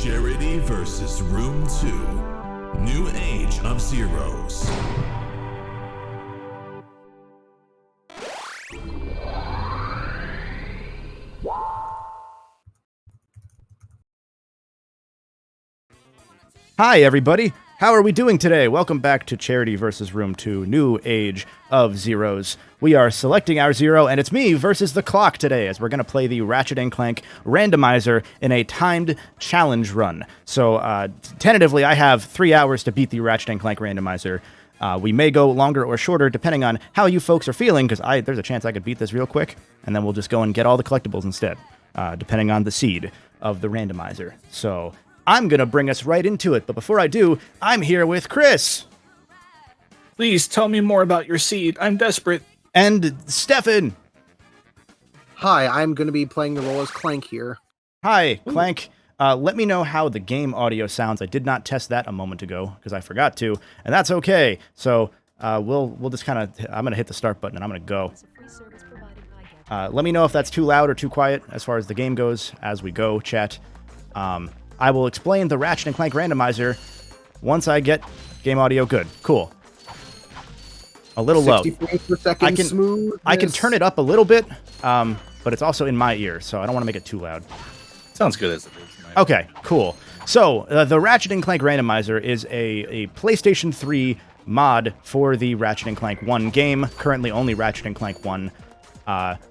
Charity versus Room 2. New Age of Zeros. Hi, everybody. How are we doing today? Welcome back to Charity vs. Room 2, New Age of Zeros. We are selecting our zero, and it's me versus the clock today, as we're going to play the Ratchet Clank Randomizer in a timed challenge run. So, tentatively, I have 3 hours to beat the Ratchet Clank Randomizer. We may go longer or shorter, depending on how you folks are feeling, because there's a chance I could beat this real quick, and then we'll just go and get all the collectibles instead, depending on the seed of the randomizer. So I'm going to bring us right into it, but before I do, I'm here with Chris. Please tell me more about your seed. I'm desperate. And Stefan. Hi, I'm going to be playing the role as Clank here. Hi, Clank. Let me know how the game audio sounds. I did not test that a moment ago, because I forgot to, and that's okay. So we'll just kind of, I'm going to hit the start button, and I'm going to go. Let me know if that's too loud or too quiet as far as the game goes as we go, chat. I will explain the Ratchet & Clank Randomizer once I get game audio good. Cool. A little low. 60 frames per second smooth. I can turn it up a little bit, but it's also in my ear, so I don't want to make it too loud. Sounds good as it is. Okay, cool. So, the Ratchet & Clank Randomizer is a PlayStation 3 mod for the Ratchet & Clank 1 game, currently only Ratchet & Clank 1,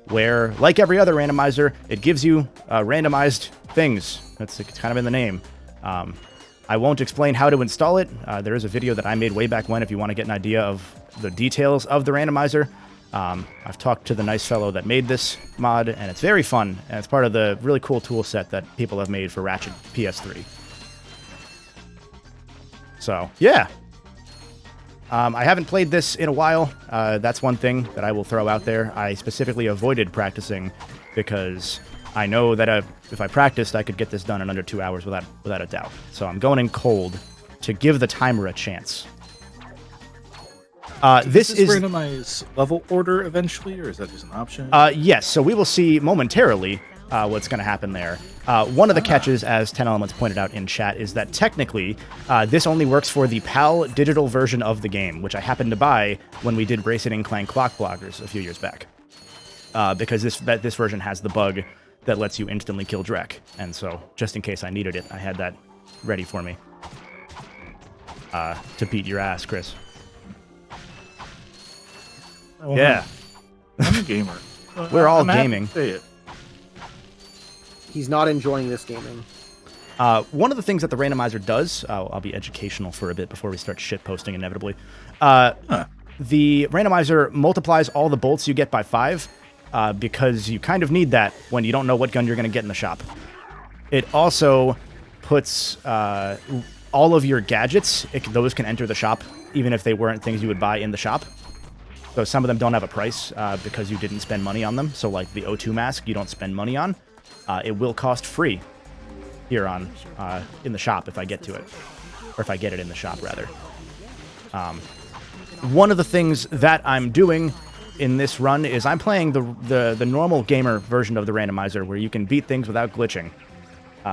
where, like every other randomizer, it gives you randomized things. It's kind of in the name. I won't explain how to install it. There is a video that I made way back when if you want to get an idea of the details of the randomizer. I've talked to the nice fellow that made this mod, and it's very fun, and it's part of the really cool tool set that people have made for Ratchet PS3. So, yeah. I haven't played this in a while. That's one thing that I will throw out there. I specifically avoided practicing because I know that if I practiced, I could get this done in under 2 hours without a doubt. So I'm going in cold to give the timer a chance. This is randomized level order eventually, or is that just an option? Yes, so we will see momentarily what's going to happen there. One of the catches, as 10 Elements pointed out in chat, is that technically this only works for the PAL digital version of the game, which I happened to buy when we did Ratchet & Clank Clock Bloggers a few years back. Because this version has the bug that lets you instantly kill Drek. And so, just in case I needed it, I had that ready for me. To beat your ass, Chris. Oh, yeah. I'm a gamer. We're all I'm happy gaming. to say it. He's not enjoying this gaming. One of the things that the randomizer does, I'll be educational for a bit before we start shitposting inevitably. The randomizer multiplies all the bolts you get by 5, because you kind of need that when you don't know what gun you're going to get in the shop. It also puts all of your gadgets, those can enter the shop, even if they weren't things you would buy in the shop. So some of them don't have a price because you didn't spend money on them. So like the O2 mask, you don't spend money on. It will cost free here on in the shop if I get to it. Or if I get it in the shop, rather. One of the things that I'm doing in this run is I'm playing the normal gamer version of the randomizer where you can beat things without glitching.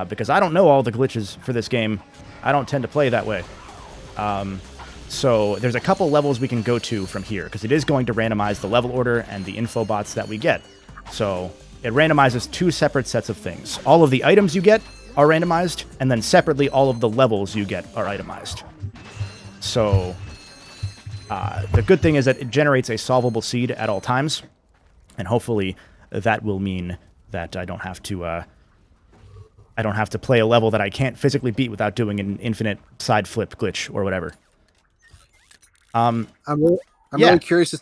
Because I don't know all the glitches for this game. I don't tend to play that way. So there's a couple levels we can go to from here, because it is going to randomize the level order and the info bots that we get. So it randomizes 2 separate sets of things. All of the items you get are randomized, and then separately all of the levels you get are itemized. So the good thing is that it generates a solvable seed at all times, and hopefully that will mean that I don't have to play a level that I can't physically beat without doing an infinite side flip glitch or whatever. I'm really curious to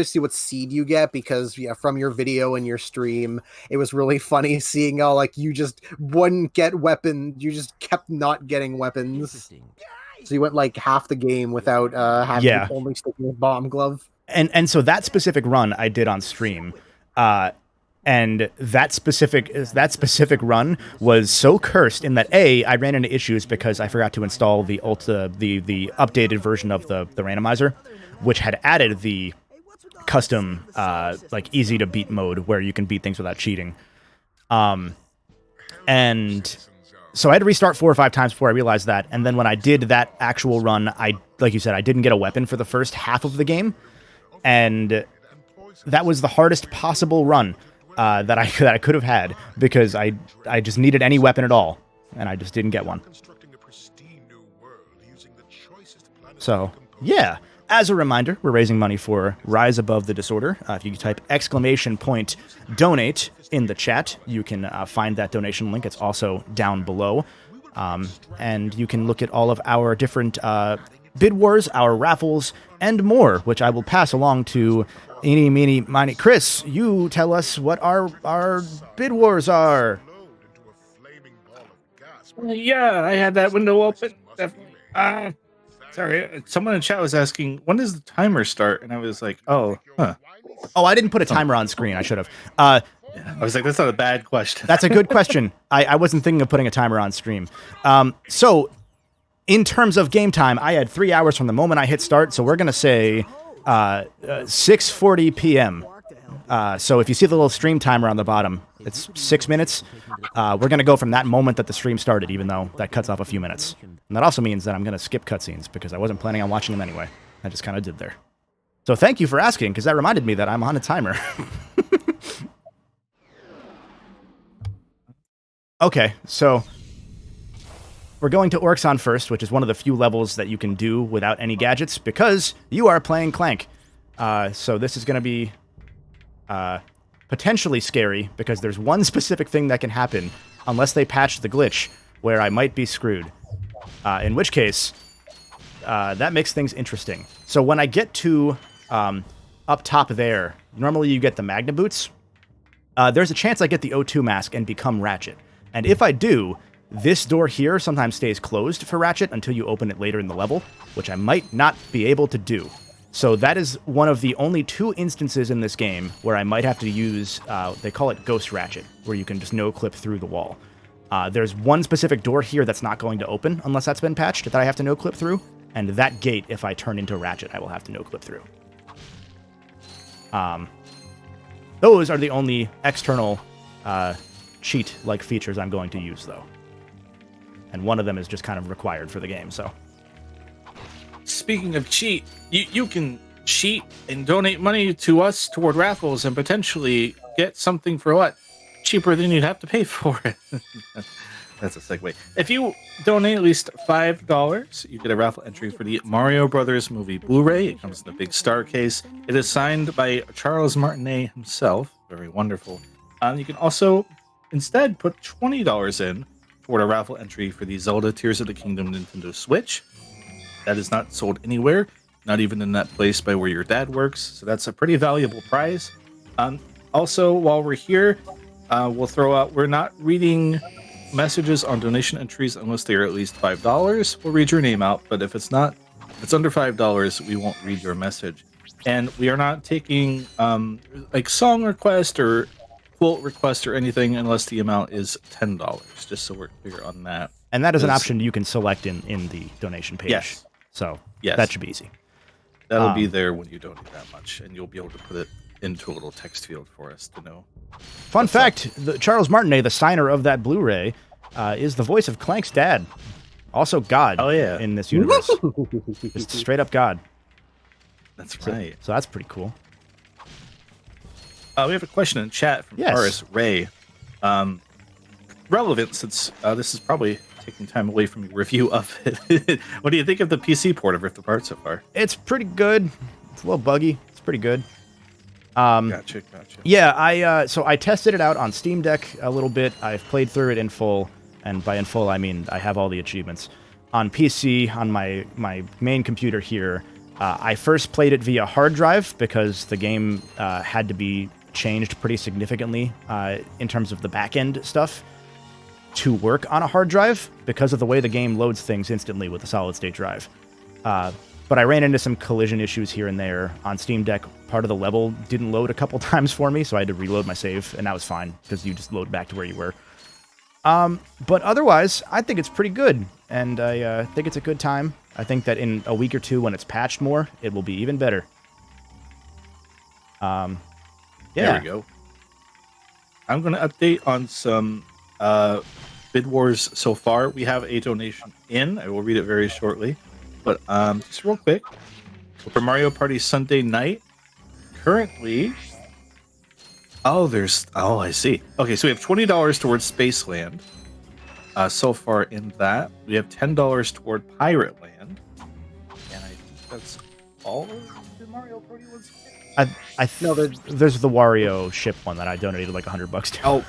see what seed you get, because from your video and your stream, it was really funny seeing how like you just wouldn't get weapon, you just kept not getting weapons. So you went like half the game without having only sticking with bomb glove. And so that specific run I did on stream. And that specific run was so cursed in that I ran into issues because I forgot to install the updated version of the randomizer, which had added the custom like easy to beat mode where you can beat things without cheating. And So I had to restart 4 or 5 times before I realized that. And then when I did that actual run, like you said, I didn't get a weapon for the first half of the game. And that was the hardest possible run that I could have had, because I just needed any weapon at all, and I just didn't get one. So, yeah. As a reminder, we're raising money for Rise Above the Disorder. If you type !donate in the chat, you can find that donation link. It's also down below. And you can look at all of our different bid wars, our raffles, and more, which I will pass along to Eeny, Meeny, Miny. Chris, you tell us what our bid wars are. Yeah, I had that window open. Definitely. Sorry, someone in chat was asking, when does the timer start? And I was like, oh, huh. Oh, I didn't put a timer on screen. I should have. I was like, that's not a bad question. That's a good question. I wasn't thinking of putting a timer on stream. So, in terms of game time, I had 3 hours from the moment I hit start, so we're going to say 6:40 p.m. So if you see the little stream timer on the bottom, it's 6 minutes. We're going to go from that moment that the stream started, even though that cuts off a few minutes. And that also means that I'm going to skip cutscenes, because I wasn't planning on watching them anyway. I just kind of did there. So thank you for asking, because that reminded me that I'm on a timer. Okay, so we're going to Orxon first, which is one of the few levels that you can do without any gadgets, because you are playing Clank. So this is going to be potentially scary, because there's one specific thing that can happen unless they patch the glitch, where I might be screwed. In which case, that makes things interesting. So when I get to up top there, normally you get the Magna Boots. There's a chance I get the O2 mask and become Ratchet. And if I do, this door here sometimes stays closed for Ratchet until you open it later in the level, which I might not be able to do. So that is one of the only 2 instances in this game where I might have to use, they call it Ghost Ratchet, where you can just no-clip through the wall. There's one specific door here that's not going to open unless that's been patched that I have to no-clip through, and that gate, if I turn into Ratchet, I will have to no-clip through. Those are the only external cheat-like features I'm going to use, though. And one of them is just kind of required for the game, so. Speaking of cheat, you can cheat and donate money to us toward raffles and potentially get something for what? Cheaper than you'd have to pay for it. That's a segue. If you donate at least $5, you get a raffle entry for the Mario Brothers movie Blu-ray. It comes in a big star case. It is signed by Charles Martinet himself. Very wonderful. You can also instead put $20 in toward a raffle entry for the Zelda Tears of the Kingdom Nintendo Switch. That is not sold anywhere, not even in that place by where your dad works. So that's a pretty valuable prize. Also, while we're here, we'll throw out, we're not reading messages on donation entries unless they are at least $5. We'll read your name out, but if it's not, if it's under $5, we won't read your message. And we are not taking like song request or quote request or anything unless the amount is $10, just so we're clear on that. And that is an option you can select in the donation page. Yes. So yes, that should be easy. That'll be there when you donate that much, and you'll be able to put it into a little text field for us to know. Fun fact, Charles Martinet, the signer of that Blu-ray, is the voice of Clank's dad. Also God in this universe. Just straight up God. That's right. So that's pretty cool. We have a question in chat from Horace Ray. Relevant, since this is probably taking time away from your review of it. What do you think of the PC port of Rift Apart so far? It's pretty good. It's a little buggy. It's pretty good. Gotcha. Yeah, so I tested it out on Steam Deck a little bit. I've played through it in full, and by in full I mean I have all the achievements. On PC, on my main computer here, I first played it via hard drive because the game had to be changed pretty significantly in terms of the back-end stuff to work on a hard drive because of the way the game loads things instantly with a solid-state drive. But I ran into some collision issues here and there. On Steam Deck, part of the level didn't load a couple times for me, so I had to reload my save, and that was fine, because you just load back to where you were. But otherwise, I think it's pretty good, and I think it's a good time. I think that in a week or two, when it's patched more, it will be even better. Yeah. There we go. I'm going to update on some Bid Wars so far. We have a donation in. I will read it very shortly. But just real quick. So for Mario Party Sunday night, currently... Oh, I see. Okay, so we have $20 towards Spaceland. So far in that. We have $10 toward Pirate Land. And I think that's all of the Mario Party ones. There's the Wario ship one that I donated like $100 to. Oh,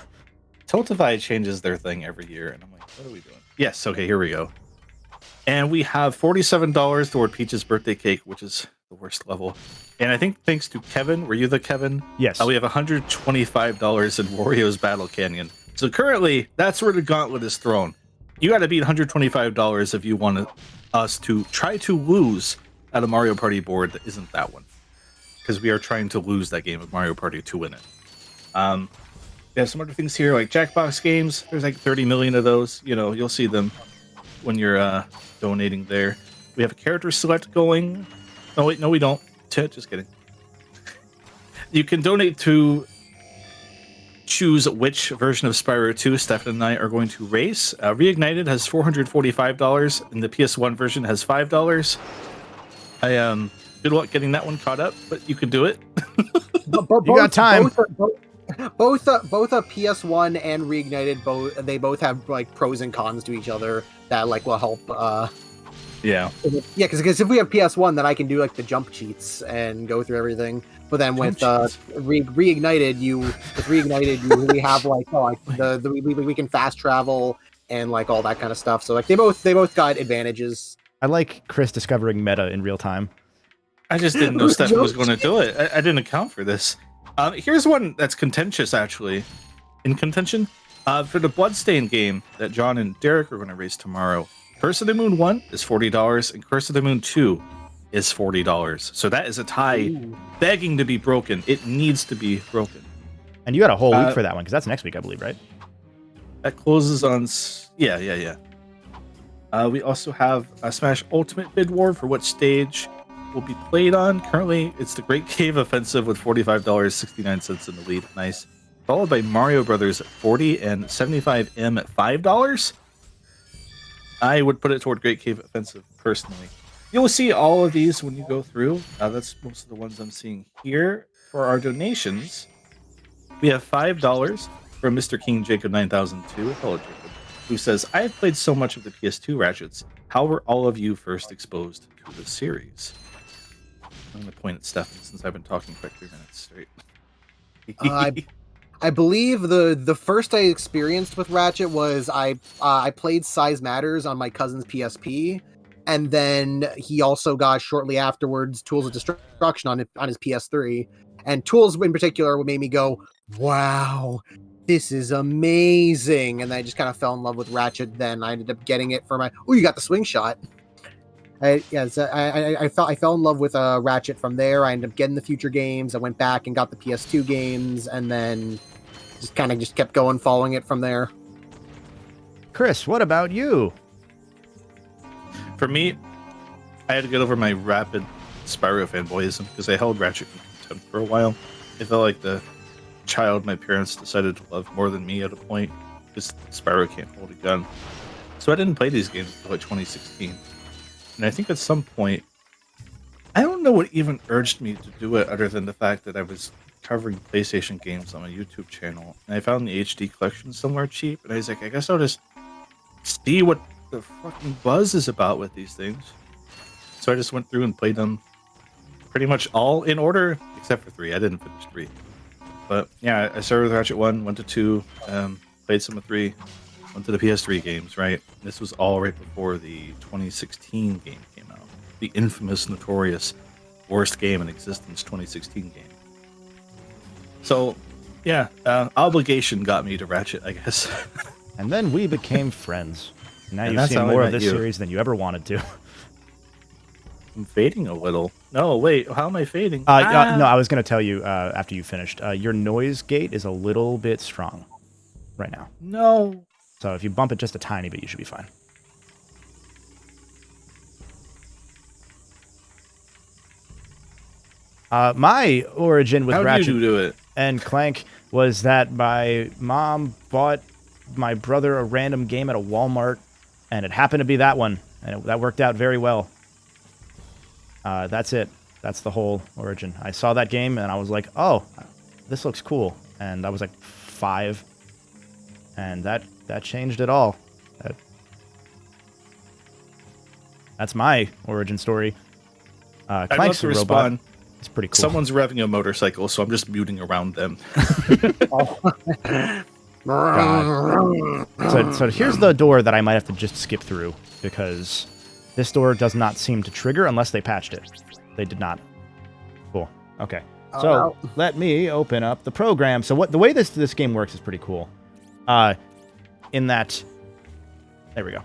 Tiltify changes their thing every year, and I'm like, what are we doing? Yes, okay, here we go. And we have $47 toward Peach's birthday cake, which is the worst level. And I think thanks to Kevin, were you the Kevin? Yes. We have $125 in Wario's Battle Canyon. So currently, that's where the gauntlet is thrown. You got to beat $125 if you want us to try to lose at a Mario Party board that isn't that one. Because we are trying to lose that game of Mario Party to win it. We have some other things here, like Jackbox games. There's like 30 million of those. You know, you'll see them when you're donating there. We have a character select going. Oh, wait, no, we don't. Just kidding. You can donate to choose which version of Spyro 2 Stefan and I are going to race. Reignited has $445, and the PS1 version has $5. Good luck getting that one caught up, but you can do it. You got time. Both a PS1 and Reignited, they both have like pros and cons to each other that like will help. Yeah, because if we have PS1, then I can do like the jump cheats and go through everything. But then with Reignited, you really have like we can fast travel and like all that kind of stuff. So like they both got advantages. I like Chris discovering meta in real time. I just didn't know Stefan was going to do it. I didn't account for this. Here's one that's contentious, actually. In contention, for the Bloodstained game that John and Derek are going to race tomorrow. Curse of the Moon 1 is $40, and Curse of the Moon 2 is $40. So that is a tie begging to be broken. It needs to be broken. And you got a whole week for that one, because that's next week, I believe, right? That closes on... Yeah. We also have a Smash Ultimate Bid War for what stage will be played on. Currently, it's the Great Cave Offensive with $45, 69 cents in the lead. Nice. Followed by Mario Brothers at $40 and 75M at $5. I would put it toward Great Cave Offensive personally. You'll see all of these when you go through. That's most of the ones I'm seeing here. For our donations, we have $5 from Mr. King Jacob 9002. Hello, Jacob. Who says, I have played so much of the PS2 Ratchets. How were all of you first exposed to the series? I'm going to point at Stefan since I've been talking for 3 minutes straight. I believe the first I experienced with Ratchet was I played Size Matters on my cousin's PSP, and then he also got shortly afterwards Tools of Destruction on his PS3. And Tools in particular made me go, wow, this is amazing. And I just kind of fell in love with Ratchet. Then I ended up getting it for my... Oh, you got the swing shot. I fell in love with Ratchet from there. I ended up getting the future games. I went back and got the PS2 games, and then just kept going, following it from there. Chris, what about you? For me, I had to get over my rapid Spyro fanboyism because I held Ratchet in contempt for a while. It felt like the child my parents decided to love more than me at a point because Spyro can't hold a gun. So I didn't play these games until like 2016. And I think at some point, I don't know what even urged me to do it other than the fact that I was covering PlayStation games on my YouTube channel. And I found the HD collection somewhere cheap. And I was like, I guess I'll just see what the fucking buzz is about with these things. So I just went through and played them pretty much all in order, except for 3. I didn't finish 3. But yeah, I started with Ratchet 1, went to 2, played some of 3, went to the PS3 games, right? This was all right before the 2016 game came out. The infamous, notorious, worst game in existence 2016 game. So, yeah, obligation got me to Ratchet, I guess. And then we became friends. Now And you've that's seen how I more of met this you. series than you ever wanted to. I'm fading a little. No, wait, how am I fading? No, I was going to tell you after you finished. Your noise gate is a little bit strong right now. No. So if you bump it just a tiny bit, you should be fine. My origin with How Ratchet did you do it? and Clank was that my mom bought my brother a random game at a Walmart, and it happened to be that one, and that worked out very well. That's it. That's the whole origin. I saw that game, and I was like, oh, this looks cool. And I was like 5, and that changed it all. That's my origin story. Clank's to a robot. respond. It's pretty cool. Someone's revving a motorcycle, so I'm just muting around them. So here's the door that I might have to just skip through, because this door does not seem to trigger unless they patched it. They did not. Cool. Okay. So let me open up the program. So the way this game works is pretty cool. In that, there we go.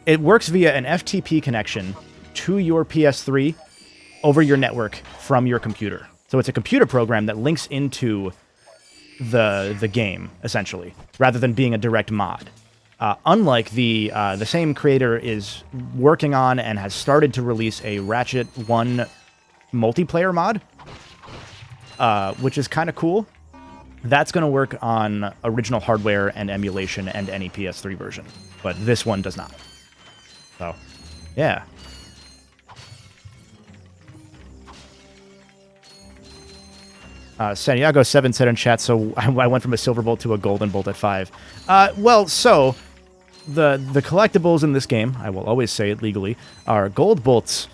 It works via an FTP connection to your PS3 over your network from your computer. So it's a computer program that links into the game, essentially, rather than being a direct mod. Unlike the same creator is working on and has started to release a Ratchet 1 multiplayer mod, which is kind of cool. That's going to work on original hardware and emulation and any PS3 version, but this one does not. So, yeah. Santiago 7 said in chat, so I went from a silver bolt to a golden bolt at 5. Well, so the collectibles in this game, I will always say it legally, are gold bolts.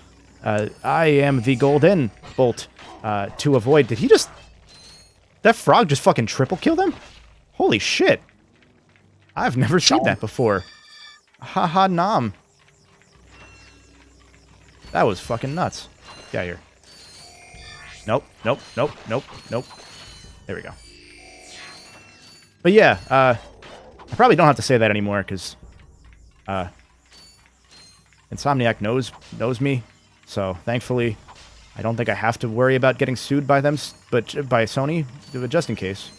I am the golden bolt to avoid. Did he just... That frog just fucking triple killed him? Holy shit. I've never seen that before. Haha nom. That was fucking nuts. Get out of here. Nope, nope, nope, nope, nope. There we go. But yeah, I probably don't have to say that anymore, because Insomniac knows me, so thankfully I don't think I have to worry about getting sued by them, but by Sony, just in case.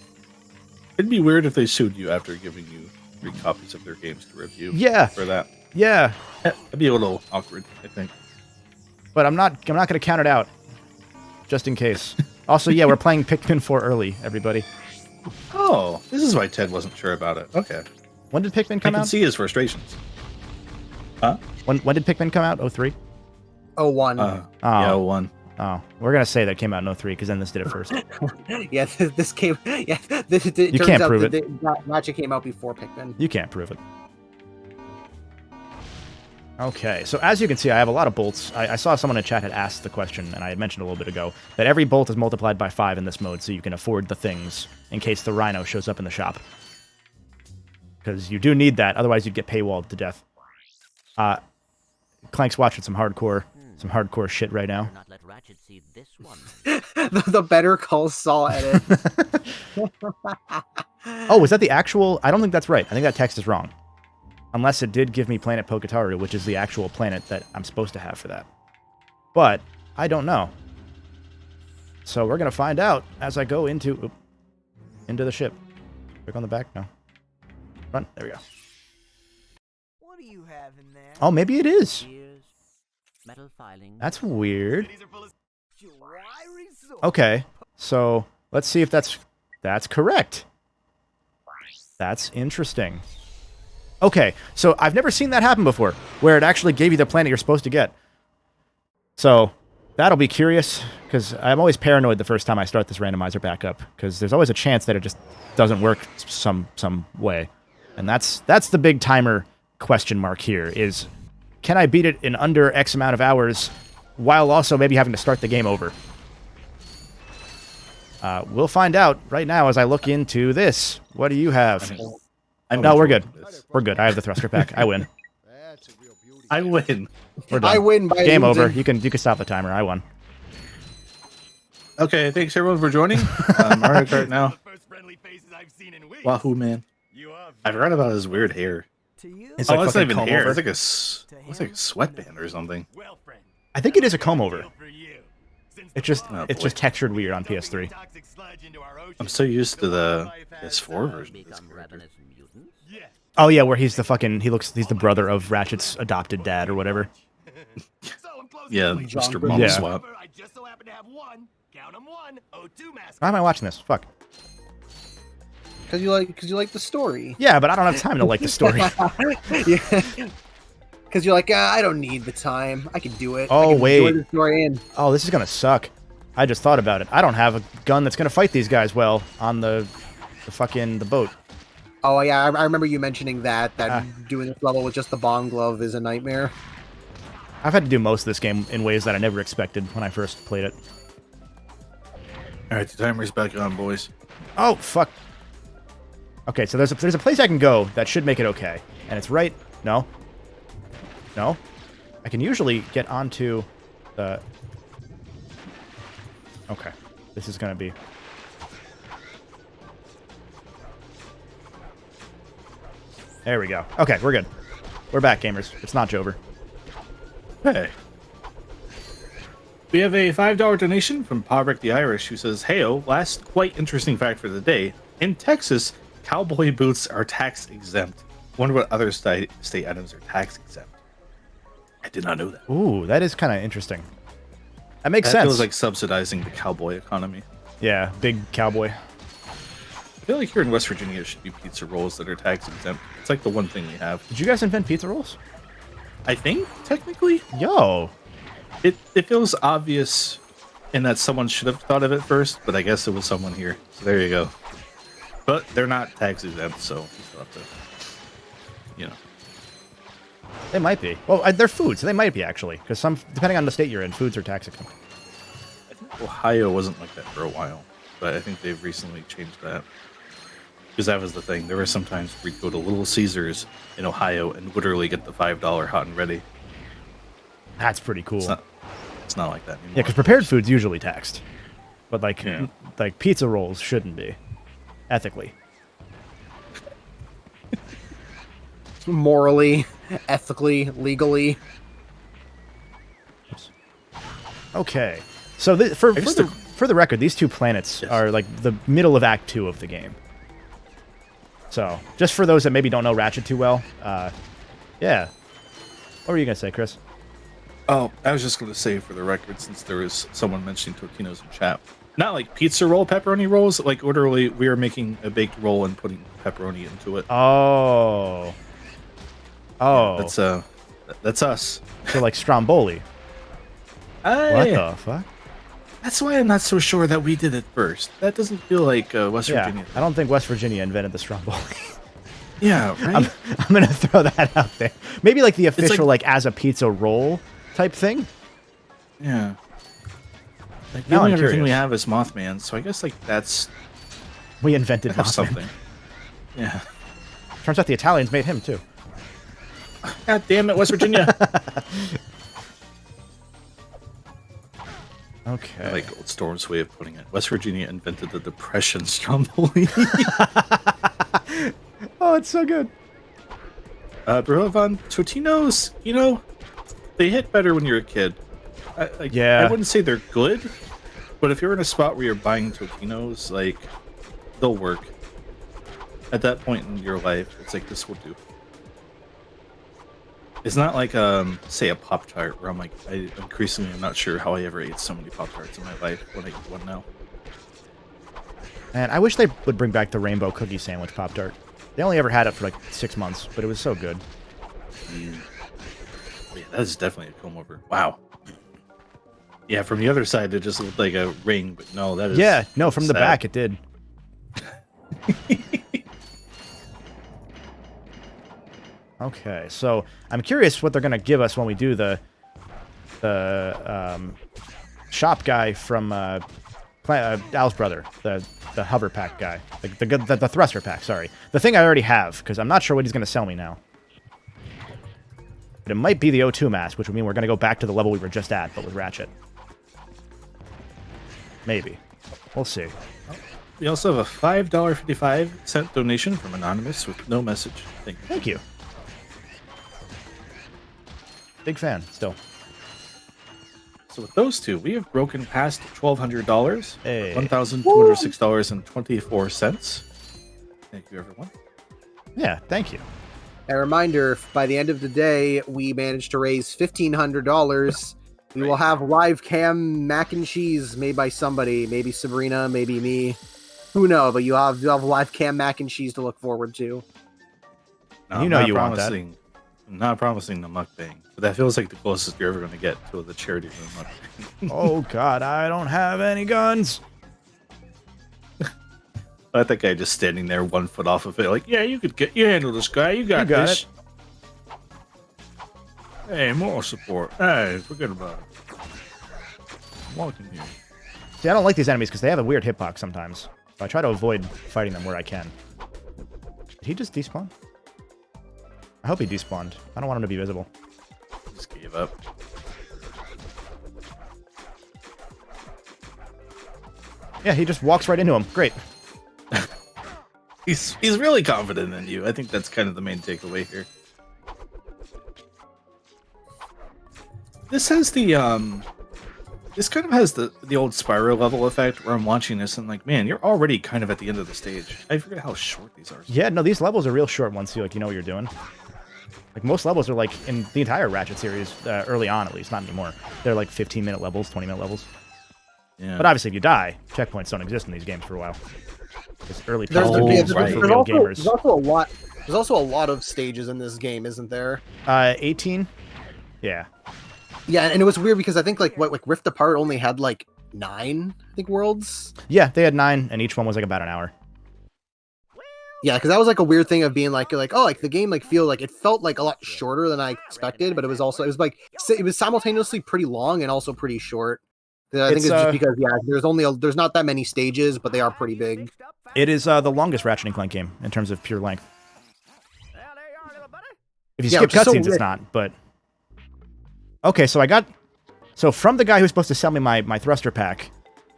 It'd be weird if they sued you after giving you 3 copies of their games to review. Yeah. For that. Yeah. That'd be a little awkward, I think. But I'm not going to count it out, just in case. Also, yeah, we're playing Pikmin 4 early, everybody. Oh, this is why Ted wasn't sure about it. Okay. When did Pikmin come out? I can see his frustrations. Huh? When did Pikmin come out? 03? 01. Yeah, 01. Oh, we're going to say that came out in 03, because then this did it first. Yeah, this came... Yeah, it you turns can't out prove it. Ratchet came out before Pikmin. You can't prove it. Okay, so as you can see, I have a lot of bolts. I saw someone in chat had asked the question, and I had mentioned a little bit ago, that every bolt is multiplied by 5 in this mode, so you can afford the things in case the Rhino shows up in the shop. Because you do need that, otherwise you'd get paywalled to death. Clank's watching some hardcore shit right now. Not let Ratchet see this one. the Better Call Saul edit. Oh, is that the actual... I don't think that's right. I think that text is wrong. Unless it did give me Planet Poketaru, which is the actual planet that I'm supposed to have for that. But I don't know. So we're going to find out as I go into the ship. Click on the back? No. Run. There we go. What do you have in there? Oh, maybe it is. Gears, metal filings. That's weird. Okay. So let's see if that's correct. That's interesting. Okay, so I've never seen that happen before, where it actually gave you the planet you're supposed to get. So that'll be curious, because I'm always paranoid the first time I start this randomizer back up, because there's always a chance that it just doesn't work some way. And that's the big timer question mark here, is can I beat it in under X amount of hours, while also maybe having to start the game over? We'll find out right now as I look into this. What do you have? No, we're good. We're good. I have the thruster pack. I win. I win. We're done. I win by game losing. over. You can stop the timer. I won. Okay, thanks everyone for joining. Mario Kart now. Wahoo man. I forgot about his weird hair. It's like it's not fucking even comb hair. over. It's like a sweatband or something. I think it is a comb over. It's just Oh, it's boy. just textured weird on PS3. I'm so used to the PS4 version of this Become character. ravenous mutants? Oh yeah, where he's the brother of Ratchet's adopted dad or whatever. Yeah, Mr. Mom Yeah. Swap. Why am I watching this? Fuck. because you like the story. Yeah, but I don't have time to like the story. Yeah. Because you're like, I don't need the time. I can do it. Oh, I can wait. enjoy the story and Oh, this is gonna suck. I just thought about it. I don't have a gun that's gonna fight these guys well on the boat. oh yeah, I remember you mentioning that doing this level with just the bomb glove is a nightmare. I've had to do most of this game in ways that I never expected when I first played it. All right, the timer's back on, boys. Oh, fuck. Okay, so there's a place I can go that should make it okay. And it's right... No. No. I can usually get onto the... Okay. This is gonna be... There we go. Okay, we're good. We're back, gamers. It's not Jover. Hey. We have a $5 donation from Pabrick the Irish, who says, "Heyo, last quite interesting fact for the day. In Texas, cowboy boots are tax exempt. Wonder what other state items are tax exempt." I did not know that. Ooh, that is kind of interesting. That makes That sense. feels like subsidizing the cowboy economy. Yeah, big cowboy. I feel like here in West Virginia, it should be pizza rolls that are tax exempt. It's like the one thing we have. Did you guys invent pizza rolls? I think, technically, Yo. it feels obvious in that someone should have thought of it first, but I guess it was someone here. So there you go. But they're not tax exempt, so you still have to, you know. They might be. Well, they're food, so they might be, actually. Because some, depending on the state you're in, foods are tax exempt. I think Ohio wasn't like that for a while, but I think they've recently changed that. Because that was the thing. There were some times where you'd go to Little Caesars in Ohio and literally get the $5 hot and ready. That's pretty cool. It's not like that anymore. Yeah, because prepared food's usually taxed. But, like, Yeah. like pizza rolls shouldn't be. Ethically. Morally, ethically, legally. Okay. So, for the record, these two planets Yes. are, like, the middle of Act 2 of the game. So, just for those that maybe don't know Ratchet too well, yeah. What were you going to say, Chris? Oh, I was just going to say for the record, since there was someone mentioning Totino's in chat, not like pizza roll pepperoni rolls, like literally we are making a baked roll and putting pepperoni into it. Oh. Oh. That's us. So, like, Stromboli. What the fuck? That's why I'm not so sure that we did it first. That doesn't feel like West Yeah, Virginia. I don't think West Virginia invented the Stromboli. Yeah, right? I'm gonna throw that out there. Maybe like the official, like- like as a pizza roll type thing. Yeah. Like, the Now only I'm other thing we curious. have is Mothman, so I guess like that's We invented have Mothman. something. Yeah. Turns out the Italians made him too. God damn it, West Virginia. Okay. Like Old Storm's way of putting it. West Virginia invented the Depression Stromboli. Oh, it's so good. Brovan, Totino's, you know, they hit better when you're a kid. Yeah. I wouldn't say they're good, but if you're in a spot where you're buying Totino's, like, they'll work. At that point in your life, it's like, this will do. It's not like, say, a Pop-Tart, where I'm like, I increasingly am not sure how I ever ate so many Pop-Tarts in my life when I eat one now. Man, I wish they would bring back the rainbow cookie sandwich Pop-Tart. They only ever had it for like 6 months, but it was so good. Oh, yeah, that is definitely a comb over. Wow. Yeah, from the other side, it just looked like a ring, but no, that is... Yeah, no, from the sad. back it did. Okay, so I'm curious what they're gonna give us when we do the shop guy from Al's brother, the hover pack guy, like the thruster pack. Sorry, the thing I already have, because I'm not sure what he's gonna sell me now. But it might be the O2 mask, which would mean we're gonna go back to the level we were just at, but with Ratchet. Maybe. We'll see. We also have a $5.55 donation from Anonymous with no message. Thank you. Thank you. Big fan, still. So with those two, we have broken past $1,200. Hey. $1,206.24. Thank you, everyone. Yeah, thank you. A reminder, by the end of the day, we managed to raise $1,500. We will have live cam mac and cheese made by somebody. Maybe Sabrina, maybe me. Who knows? But you have live cam mac and cheese to look forward to. No, You know you want that. I'm not promising the mukbang, but that feels like the closest you're ever going to get to the charity room mukbang. Oh God, I don't have any guns. I that guy just standing there 1 foot off of it, like, yeah, you handle this guy, you got this. It. Hey, moral support. Hey, forget about it. Walk in here. See, I don't like these enemies because they have a weird hitbox sometimes. So I try to avoid fighting them where I can. Did he just despawn? I hope he despawned. I don't want him to be visible. Just gave up. Yeah, he just walks right into him. Great. He's really confident in you. I think that's kind of the main takeaway here. This has the this kind of has the old Spyro level effect where I'm watching this and like, man, you're already kind of at the end of the stage. I forget how short these are. Yeah, no, these levels are real short once you know what you're doing. Like most levels are like in the entire Ratchet series, early on at least, not anymore. They're like 15-minute levels, 20-minute levels. Yeah. But obviously, if you die, checkpoints don't exist in these games for a while. It's early There's, for right. real gamers. There's also a lot. There's also a lot of stages in this game, isn't there? 18. Yeah. Yeah, and it was weird because I think like Rift Apart only had like 9, I think, worlds. Yeah, they had 9, and each one was like about an hour. Yeah, because that was like a weird thing of being like oh, like the game like it felt like a lot shorter than I expected, but it was simultaneously pretty long and also pretty short. I think it's just because there's not that many stages, but they are pretty big. It is the longest Ratchet and Clank game in terms of pure length. If you skip cutscenes, it's not. But okay, so from the guy who's supposed to sell me my thruster pack,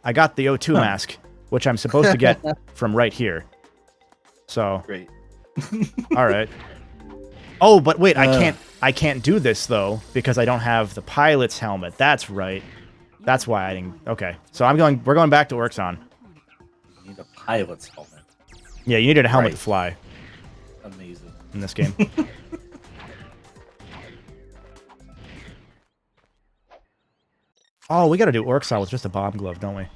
I got the O2 mask, which I'm supposed to get from right here. So Great. all right. Oh, but wait, I can't do this though because I don't have the pilot's helmet. That's right. That's why I didn't. Okay, so we're going back to Orxon. You need a pilot's helmet. Yeah, you needed a helmet to fly Amazing. in this game. Oh, we got to do Orxon with just a bomb glove, don't we?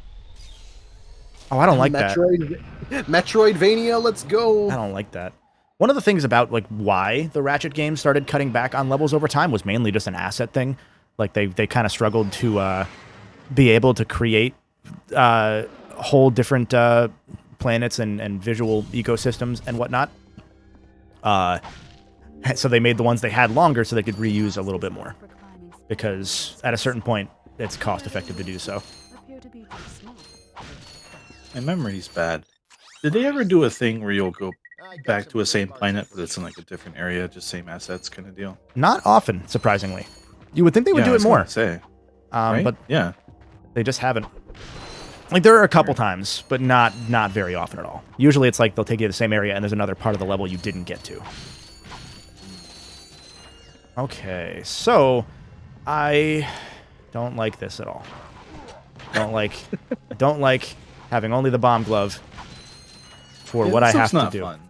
Oh, I don't like that. Metroidvania, let's go. I don't like that. One of the things about like why the Ratchet games started cutting back on levels over time was mainly just an asset thing. Like they kind of struggled to be able to create whole different planets and visual ecosystems and whatnot. So they made the ones they had longer so they could reuse a little bit more. Because at a certain point, it's cost effective to do so. My memory's bad. Did they ever do a thing where you'll go back to a same planet, but it's in like a different area, just same assets kind of deal? Not often, surprisingly. You would think they would do it more. Right? But yeah, they just haven't. Like there are a couple times, but not very often at all. Usually it's like they'll take you to the same area and there's another part of the level you didn't get to. Okay, so I don't like this at all. Don't like having only the bomb glove for what I have to do. Fun.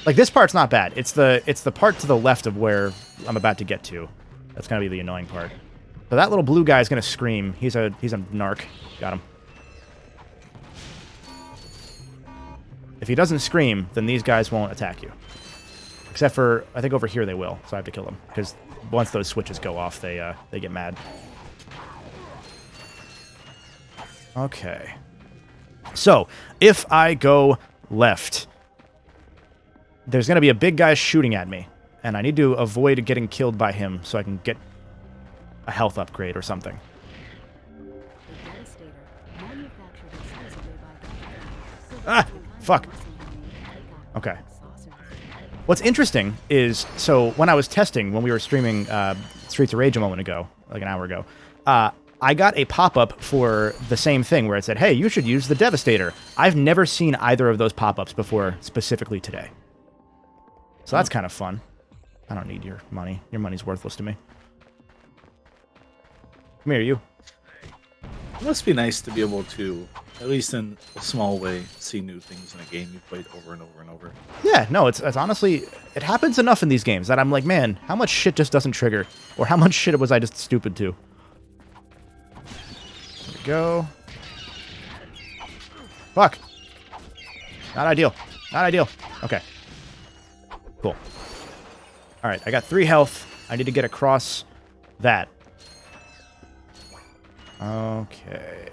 Like this part's not bad. It's the part to the left of where I'm about to get to. That's gonna be the annoying part. So that little blue guy is gonna scream. He's a narc. Got him. If he doesn't scream, then these guys won't attack you. Except for I think over here they will. So I have to kill them because once those switches go off, they get mad. Okay. So if I go left, there's going to be a big guy shooting at me, and I need to avoid getting killed by him so I can get a health upgrade or something. Ah, fuck. Okay. What's interesting is, so when I was testing, when we were streaming Streets of Rage a moment ago, like an hour ago, I got a pop-up for the same thing where it said, hey, you should use the Devastator. I've never seen either of those pop-ups before, specifically today. So that's kind of fun. I don't need your money. Your money's worthless to me. Come here, you. It must be nice to be able to, at least in a small way, see new things in a game you've played over and over and over. Yeah, no, it's honestly, it happens enough in these games that I'm like, man, how much shit just doesn't trigger? Or how much shit was I just stupid to? There we go. Fuck. Not ideal. Not ideal. Okay. Cool. All right, I got 3 health. I need to get across that. Okay.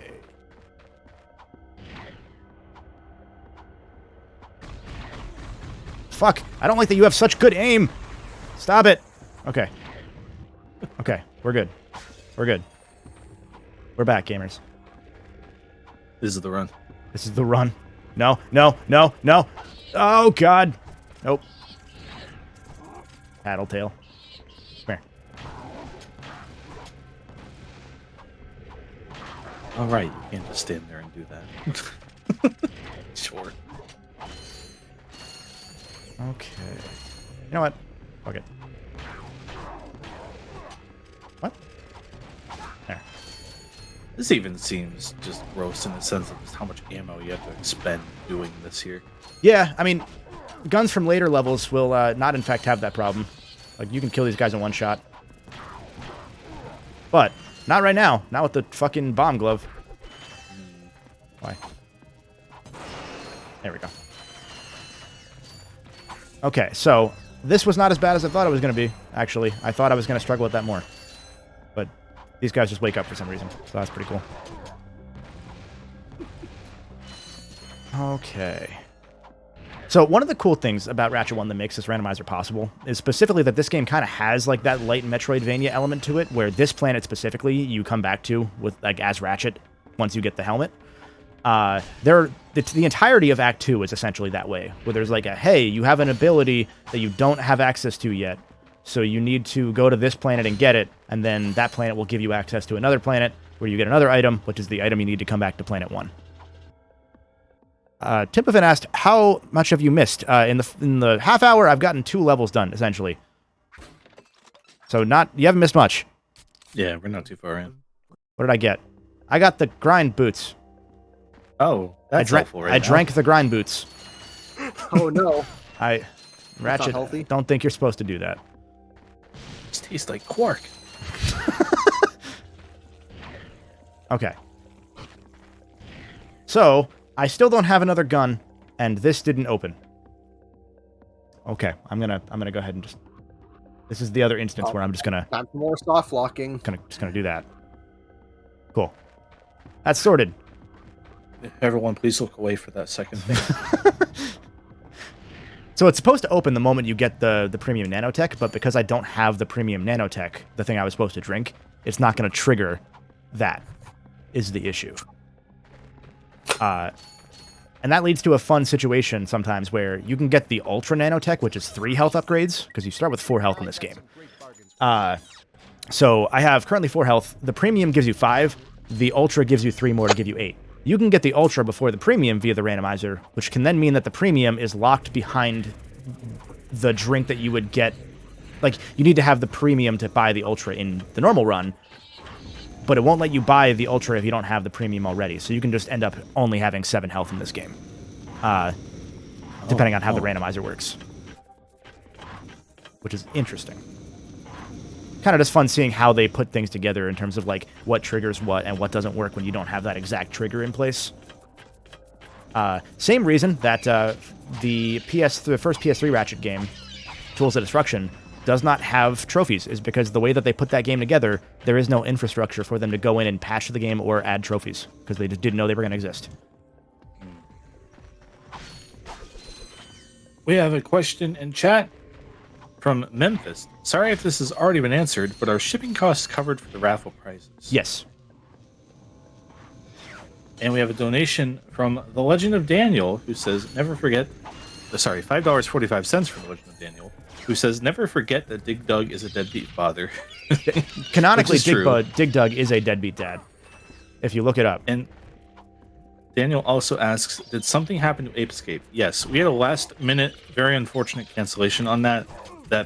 Fuck. I don't like that you have such good aim. Stop it. Okay. Okay, we're good. We're good. We're back, gamers. This is the run. This is the run. No, no, no, no. Oh, God. Nope. Tattletale. Come here. All right, you can't just stand there and do that. Sure. Okay. You know what? Fuck it. What? There. This even seems just gross in the sense of just how much ammo you have to expend doing this here. Yeah, I mean, guns from later levels will not, in fact, have that problem. Like, you can kill these guys in one shot. But, not right now. Not with the fucking bomb glove. Why? There we go. Okay, so, this was not as bad as I thought it was going to be, actually. I thought I was going to struggle with that more. But, these guys just wake up for some reason, so that's pretty cool. Okay. So one of the cool things about Ratchet 1 that makes this randomizer possible is specifically that this game kind of has like that light Metroidvania element to it, where this planet specifically you come back to with like as Ratchet once you get the helmet. The entirety of Act 2 is essentially that way, where there's like a, hey, you have an ability that you don't have access to yet, so you need to go to this planet and get it, and then that planet will give you access to another planet where you get another item, which is the item you need to come back to Planet 1. Timpavin asked, how much have you missed? In the half hour, I've gotten 2 levels done, essentially. So you haven't missed much. Yeah, we're not too far in. What did I get? I got the grind boots. Oh, that's helpful right I now. drank the grind boots. Oh no. Ratchet, healthy. don't think you're supposed to do that. These taste like quark. Okay. So, I still don't have another gun, and this didn't open. Okay, I'm gonna go ahead and just... This is the other instance where I'm just gonna... Time for more soft locking. Just gonna do that. Cool. That's sorted. Everyone, please look away for that second thing. So it's supposed to open the moment you get the premium nanotech, but because I don't have the premium nanotech, the thing I was supposed to drink, it's not going to trigger that, is the issue. And that leads to a fun situation sometimes where you can get the ultra nanotech, which is 3 health upgrades, because you start with 4 health in this game. So I have currently 4 health. The premium gives you 5. The ultra gives you 3 more to give you 8. You can get the ultra before the premium via the randomizer, which can then mean that the premium is locked behind the drink that you would get. Like, you need to have the premium to buy the ultra in the normal run, but it won't let you buy the ultra if you don't have the premium already. So you can just end up only having 7 health in this game, depending on how the randomizer works, which is interesting. Kind of just fun seeing how they put things together in terms of like what triggers what and what doesn't work when you don't have that exact trigger in place. Same reason that the first PS3 Ratchet game, Tools of Destruction, does not have trophies, is because the way that they put that game together, there is no infrastructure for them to go in and patch the game or add trophies, because they just didn't know they were going to exist. We have a question in chat from Memphis. Sorry if this has already been answered, but are shipping costs covered for the raffle prizes? Yes. And we have a donation from The Legend of Daniel, who says, never forget... Sorry, $5.45 from The Legend of Daniel, who says, never forget that Dig Dug is a deadbeat father. Canonically, Dig Dug is a deadbeat dad, if you look it up. And Daniel also asks, did something happen to Ape Escape? Yes, we had a last-minute, very unfortunate cancellation on that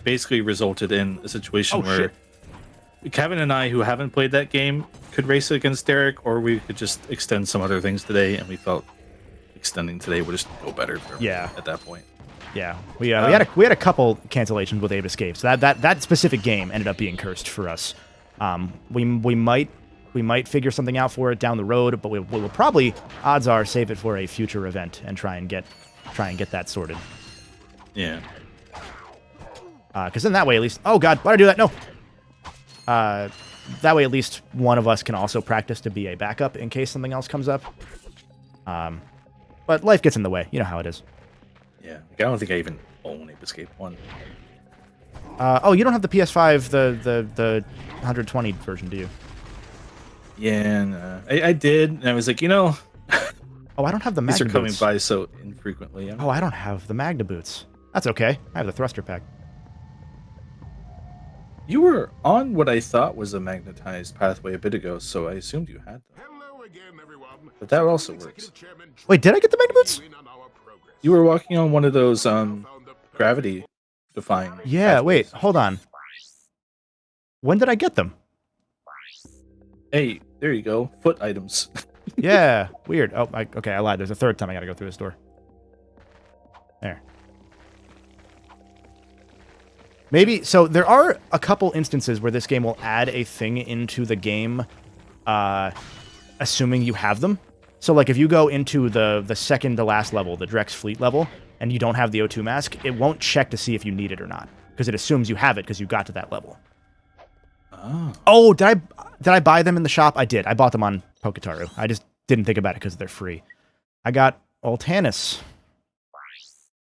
basically resulted in a situation where Kevin and I, who haven't played that game, could race it against Derek, or we could just extend some other things today, and we felt extending today would just go better for everyone at that point. Yeah, we had a couple cancellations with Ape Escape, so that specific game ended up being cursed for us. We might We might figure something out for it down the road, but we will probably, odds are, save it for a future event and try and get that sorted. Yeah. Because then that way at least... Oh, God, why'd I do that? No! That way at least one of us can also practice to be a backup in case something else comes up. But life gets in the way. You know how it is. Yeah. Like, I don't think I even own Ape Escape 1. Oh, you don't have the PS5, the 120 version, do you? Yeah, and, I did, and I was like, Oh, I don't have the these Magna are coming boots. by so infrequently. Oh, I don't have the Magna boots. That's okay. I have the thruster pack. You were on what I thought was a magnetized pathway a bit ago, so I assumed you had them. But that also works. Wait, did I get the Magna boots? You were walking on one of those gravity defying. Yeah, pathways. wait, hold on. When did I get them? Hey, there you go. Foot items. Yeah, weird. Oh, okay, I lied. There's a third time I gotta go through this door. There. Maybe, so there are a couple instances where this game will add a thing into the game, assuming you have them. So, like, if you go into the second to last level, the Drex Fleet level, and you don't have the O2 mask, it won't check to see if you need it or not, because it assumes you have it because you got to that level. Oh, did I buy them in the shop? I did. I bought them on Poketaru. I just didn't think about it because they're free. I got Ultanis,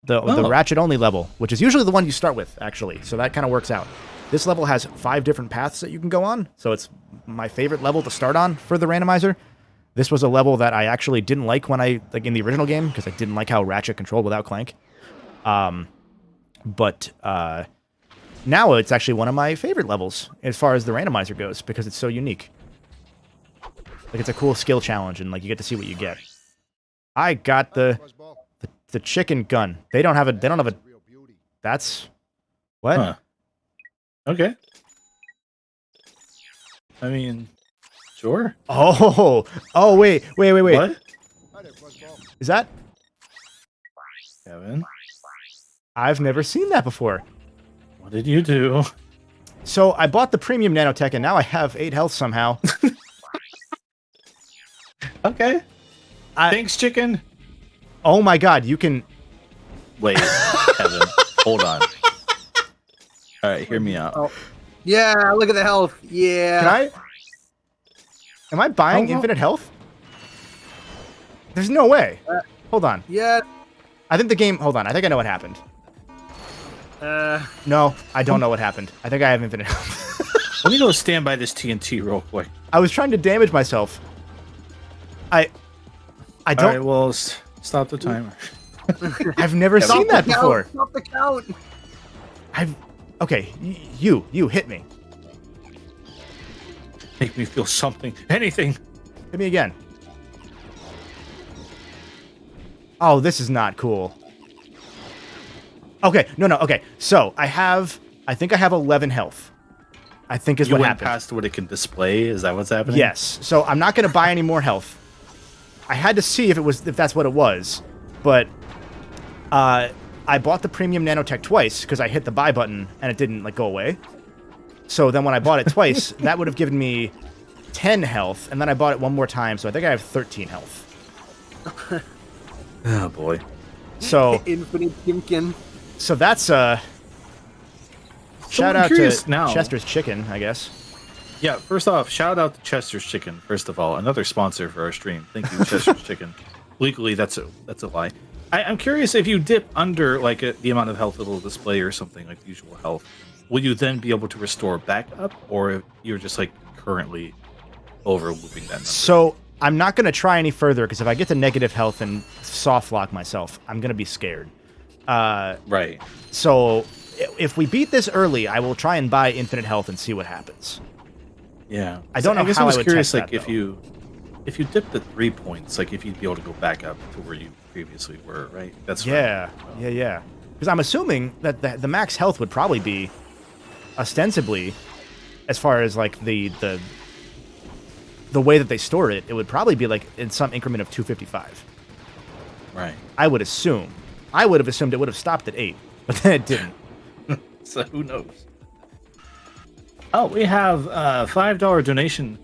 the Ratchet only level, which is usually the one you start with, actually. So that kind of works out. This level has 5 different paths that you can go on, so it's my favorite level to start on for the randomizer. This was a level that I actually didn't like when in the original game, because I didn't like how Ratchet controlled without Clank. But now it's actually one of my favorite levels as far as the randomizer goes, because it's so unique. Like, it's a cool skill challenge, and like you get to see what you get. I got the chicken gun. They don't have a. That's what? Huh. Okay. I mean, sure. Oh, wait. What? Is that? Kevin, I've never seen that before. what did you do? So I bought the premium nanotech, and now I have 8 health somehow. Okay. Thanks, chicken. Oh my God, you can. Wait, Kevin, hold on. All right, hear me out. Oh, yeah, look at the health. Yeah. Can I? Am I buying Oh, no. infinite health? There's no way. Hold on. Yeah. I think the game. Hold on. I think I know what happened. No, I don't know what happened. I think I have infinite health. Let me go stand by this TNT real quick. I was trying to damage myself. I don't. All right, well, stop the timer. I've never seen that before. Stop the count. Okay, you hit me. Make me feel something, anything. Hit me again. Oh, this is not cool. Okay, no, okay. So I think I have 11 health. I think is You what went happened. past what it can display. Is that what's happening? Yes. So I'm not going to buy any more health. I had to see if that's what it was, but I bought the premium nanotech twice because I hit the buy button and it didn't go away. So then when I bought it twice, that would have given me 10 health, and then I bought it one more time, so I think I have 13 health. Oh boy. So Infinite Pumpkin. so that's shout I'm out to curious now. Chester's Chicken, I guess. Yeah, first off, shout out to Chester's Chicken, first of all. Another sponsor for our stream. Thank you, Chester's Chicken. Legally, that's a lie. I'm curious if you dip under the amount of health it'll display or something like the usual health, will you then be able to restore back up, or you're just currently overlooping that number? So I'm not going to try any further, because if I get to negative health and soft lock myself, I'm going to be scared. Right. So if we beat this early, I will try and buy infinite health and see what happens. Yeah. I don't know I guess how I was I would curious, test that, if though. you dipped at 3 points, if you'd be able to go back up to where you previously were, right? That's Yeah, right. yeah. Because I'm assuming that the max health would probably be, ostensibly, as far as the way that they store it, it would probably be in some increment of 255. Right. I would assume. I would have assumed it would have stopped at 8, but then it didn't. So who knows? Oh, we have a $5 donation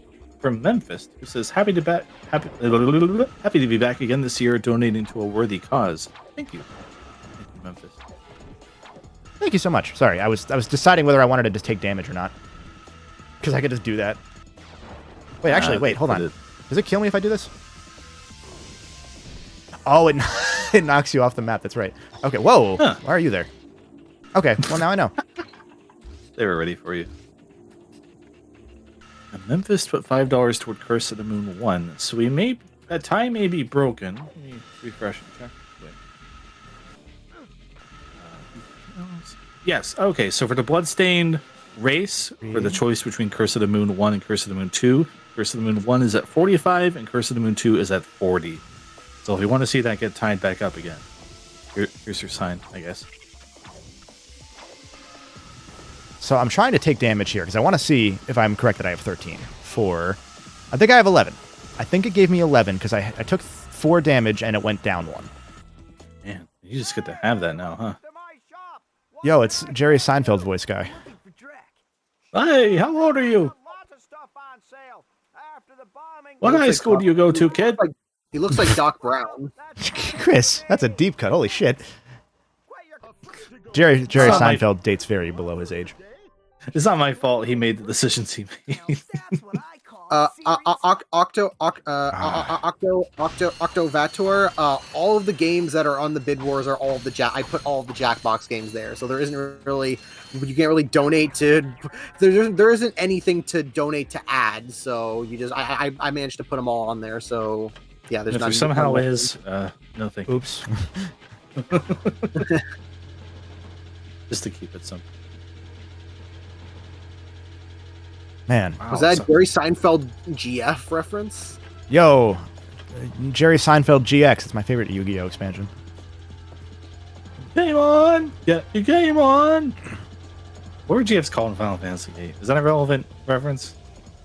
from Memphis, who says, happy to be back again this year, donating to a worthy cause. Thank you. Thank you, Memphis. Thank you so much. Sorry, I was deciding whether I wanted to just take damage or not. Because I could just do that. Wait, actually, wait, hold on. Does it kill me if I do this? Oh, it knocks you off the map. That's right. Okay, whoa. Huh. Why are you there? Okay, well, now I know. They were ready for you. And Memphis put $5 toward Curse of the Moon 1. So that tie may be broken. Let me refresh and check. Yes, okay, so for the Bloodstained race, for the choice between Curse of the Moon 1 and Curse of the Moon 2, Curse of the Moon 1 is at 45, and Curse of the Moon 2 is at 40. So if you want to see that get tied back up again, here's your sign, I guess. So I'm trying to take damage here, because I want to see if I'm correct that I have 13. I think I have 11. I think it gave me 11, because I took 4 damage, and it went down 1. Man, you just get to have that now, huh? Yo, it's Jerry Seinfeld's voice guy. Hey, how old are you? What high school do you go to, kid? He looks like Doc Brown. Chris, that's a deep cut. Holy shit. Jerry Seinfeld dates very below his age. It's not my fault he made the decisions he made. Octovator, all of the games that are on the bid wars are all of the I put all of the Jackbox games there, so there isn't really, you can't really donate to, there isn't anything to donate to add, so you just, I managed to put them all on there, so yeah, there's if not. There somehow is, no thank you. Oops. Just to keep it simple. Man. Wow, was that Jerry Seinfeld GF reference? Yo, Jerry Seinfeld GX. It's my favorite Yu-Gi-Oh expansion. Game on! Yeah, you game on! What were GFs called in Final Fantasy VIII? Is that a relevant reference?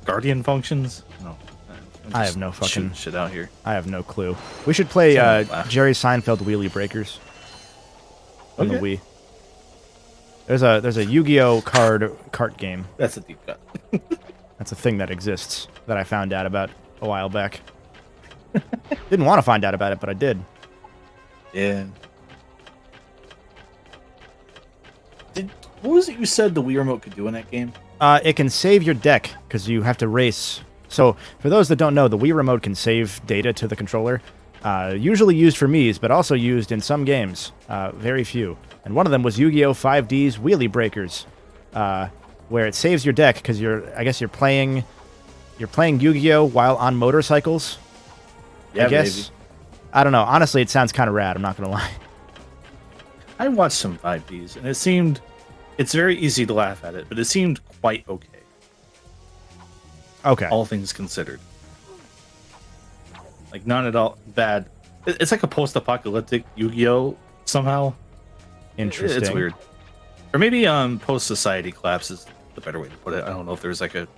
Guardian functions? No. I have no fucking shit out here. I have no clue. We should play Jerry Seinfeld Wheelie Breakers on the Wii. There's a Yu-Gi-Oh cart game. That's a deep cut. That's a thing that exists that I found out about a while back. Didn't want to find out about it, but I did. Yeah. What was it you said the Wii remote could do in that game? It can save your deck because you have to race. So for those that don't know, the Wii remote can save data to the controller. Usually used for Mii's, but also used in some games. Very few. And one of them was Yu-Gi-Oh! 5D's Wheelie Breakers, where it saves your deck because I guess you're playing Yu-Gi-Oh! While on motorcycles. Yeah, I guess. maybe. I don't know. Honestly, it sounds kind of rad. I'm not gonna lie. I watched some 5Ds, and it's very easy to laugh at it, but it seemed quite okay. Okay. All things considered. Like, not at all bad. It's like a post-apocalyptic Yu-Gi-Oh! Somehow. Interesting. It's weird. Or maybe post-society collapse is the better way to put it. I don't know if there's like a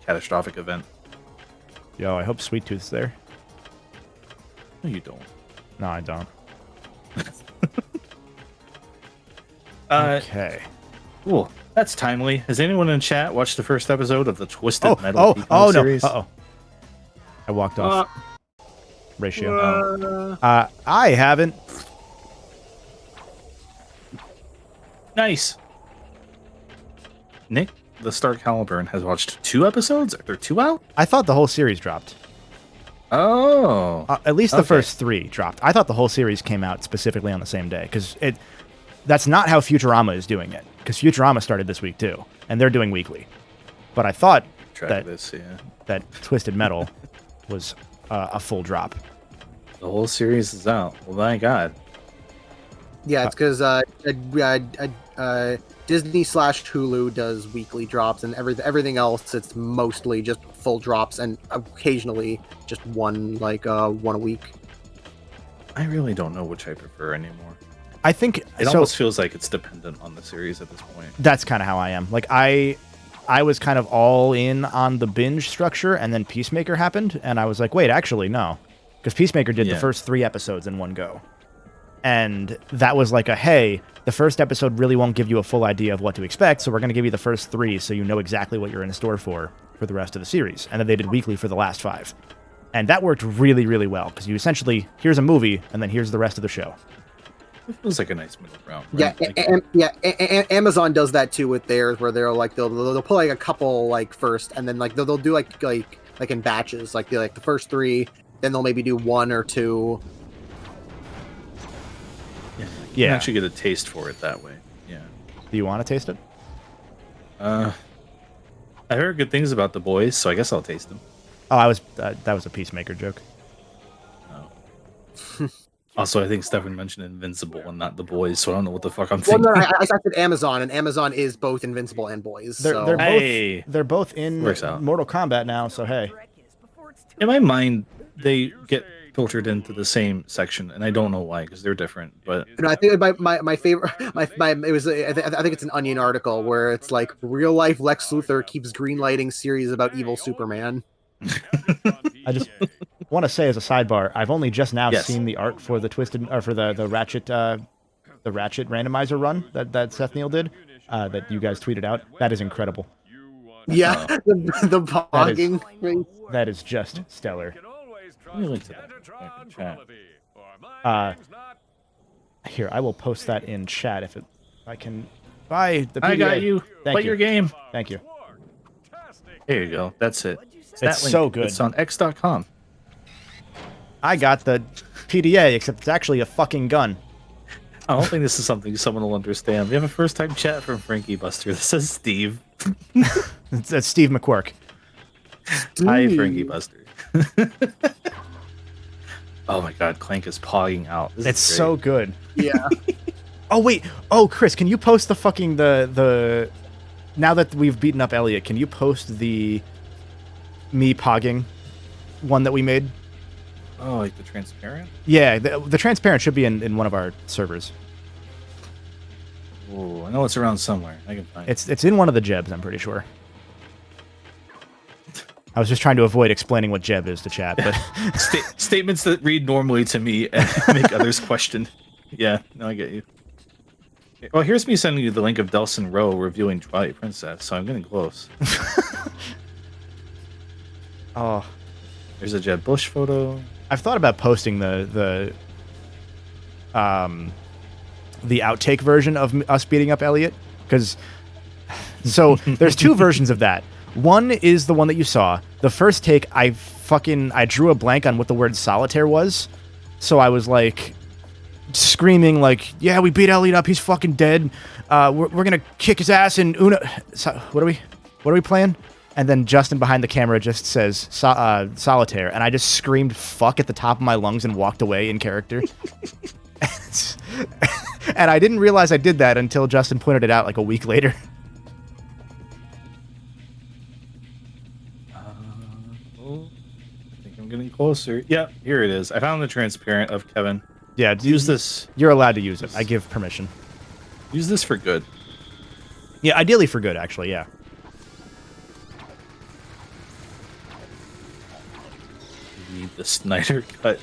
catastrophic event. Yo, I hope Sweet Tooth's there. No, you don't. No, I don't. Okay. Cool. That's timely. Has anyone in chat watched the first episode of the Twisted Metal series? No. I walked off. Ratio. I haven't. Nice. Nick, the Stark Halliburton, has watched 2 episodes? Are there 2 out? I thought the whole series dropped. Oh. At least the first 3 dropped. I thought the whole series came out specifically on the same day because that's not how Futurama is doing it. Because Futurama started this week too, and they're doing weekly. But I thought that Twisted Metal was a full drop. The whole series is out. Well, my God. Yeah, it's because Disney/Hulu does weekly drops, and everything else it's mostly just full drops, and occasionally just one a week. I really don't know which I prefer anymore. I think it almost feels like it's dependent on the series at this point. That's kind of how I am. Like I was kind of all in on the binge structure, and then Peacemaker happened, and I was like, wait, actually no, because Peacemaker did the first 3 episodes in one go. And that was like hey, the first episode really won't give you a full idea of what to expect, so we're going to give you the first 3 so you know exactly what you're in store for the rest of the series. And then they did weekly for the last 5. And that worked really, really well, because you essentially, here's a movie, and then here's the rest of the show. It feels like a nice middle ground. Right? Amazon does that too with theirs, where they'll pull like a couple like first, and then like they'll do like in batches, like the first 3, then they'll maybe do 1 or 2. Yeah, you can actually get a taste for it that way. Yeah. Do you want to taste it? I heard good things about The Boys, so I guess I'll taste them. Oh, that was a Peacemaker joke. Oh. Also, I think Stefan mentioned Invincible and not The Boys, so I don't know what the fuck I'm thinking. Well, no, I said Amazon, and Amazon is both Invincible and Boys. They're both in Works out. Mortal Kombat now, so hey. In my mind, they get filtered into the same section, and I don't know why, because they're different. But I think my favorite, it was I think it's an Onion article where it's like real life Lex Luthor keeps greenlighting series about evil Superman. I just want to say as a sidebar, I've only just now seen the art for the the Ratchet randomizer run that Seth Neal did, that you guys tweeted out. That is incredible. Yeah, the blogging. That is just stellar. Let me link to that. Here, I will post that in chat if I can. Buy the PDA. I got you. Play your game. Thank you. There you go. That's it. It's so good. It's on x.com. I got the PDA, except it's actually a fucking gun. I don't think this is something someone will understand. We have a first-time chat from Frankie Buster. This is Steve. It's Steve McQuirk. Hi, Frankie Buster. Oh my god, Clank is pogging out. It's so good. Yeah. Oh wait. Oh, Chris, can you post the fucking the now that we've beaten up Elliot, can you post the me pogging one that we made? Oh, like the transparent? Yeah, the transparent should be in one of our servers. Oh, I know it's around somewhere. I can find it. It's in one of the Jebs, I'm pretty sure. I was just trying to avoid explaining what Jeb is to chat, but Statements that read normally to me and make others question. Yeah, no, I get you. Well, here's me sending you the link of Delson Rowe reviewing Twilight Princess, so I'm getting close. Oh, there's a Jeb Bush photo. I've thought about posting the outtake version of us beating up Elliot, because so there's 2 versions of that. One is the one that you saw. The first take, I drew a blank on what the word solitaire was, so I was like screaming like, "Yeah, we beat Elliot up. He's fucking dead. We're gonna kick his ass in Uno." So, what are we playing? And then Justin behind the camera just says solitaire, and I just screamed "fuck" at the top of my lungs and walked away in character. And I didn't realize I did that until Justin pointed it out like a week later. I think I'm getting closer. Yeah, here it is. I found the transparent of Kevin. Yeah, use this. You're allowed to use it. I give permission. Use this for good. Yeah, ideally for good, actually, yeah. You need the Snyder cut.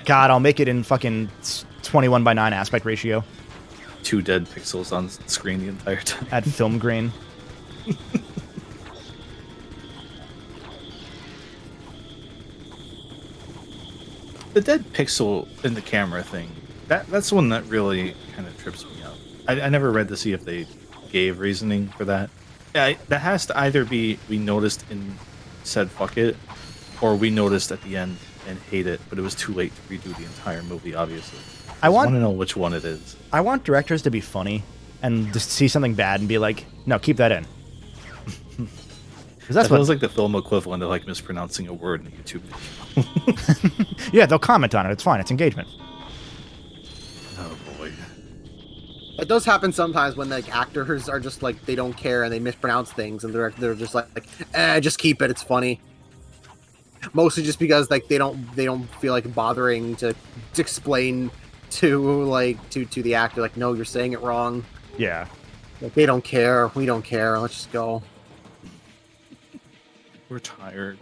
God, I'll make it in fucking 21:9 aspect ratio. 2 dead pixels on screen the entire time. Add film grain. The dead pixel in the camera thing, that's one that really kind of trips me out. I never read to see if they gave reasoning for that. Yeah, that has to either be we noticed and said fuck it, or we noticed at the end and hate it, but it was too late to redo the entire movie, obviously. I want to know which one it is. I want directors to be funny and just see something bad and be like, no, keep that in. That feels like the film equivalent of like mispronouncing a word in a YouTube video. Yeah, they'll comment on it. It's fine. It's engagement. Oh boy. It does happen sometimes when like actors are just like they don't care and they mispronounce things and they're just like just keep it. It's funny. Mostly just because like they don't feel like bothering to explain to the actor like, no, you're saying it wrong. Yeah. Like, they don't care. We don't care. Let's just go. We're tired.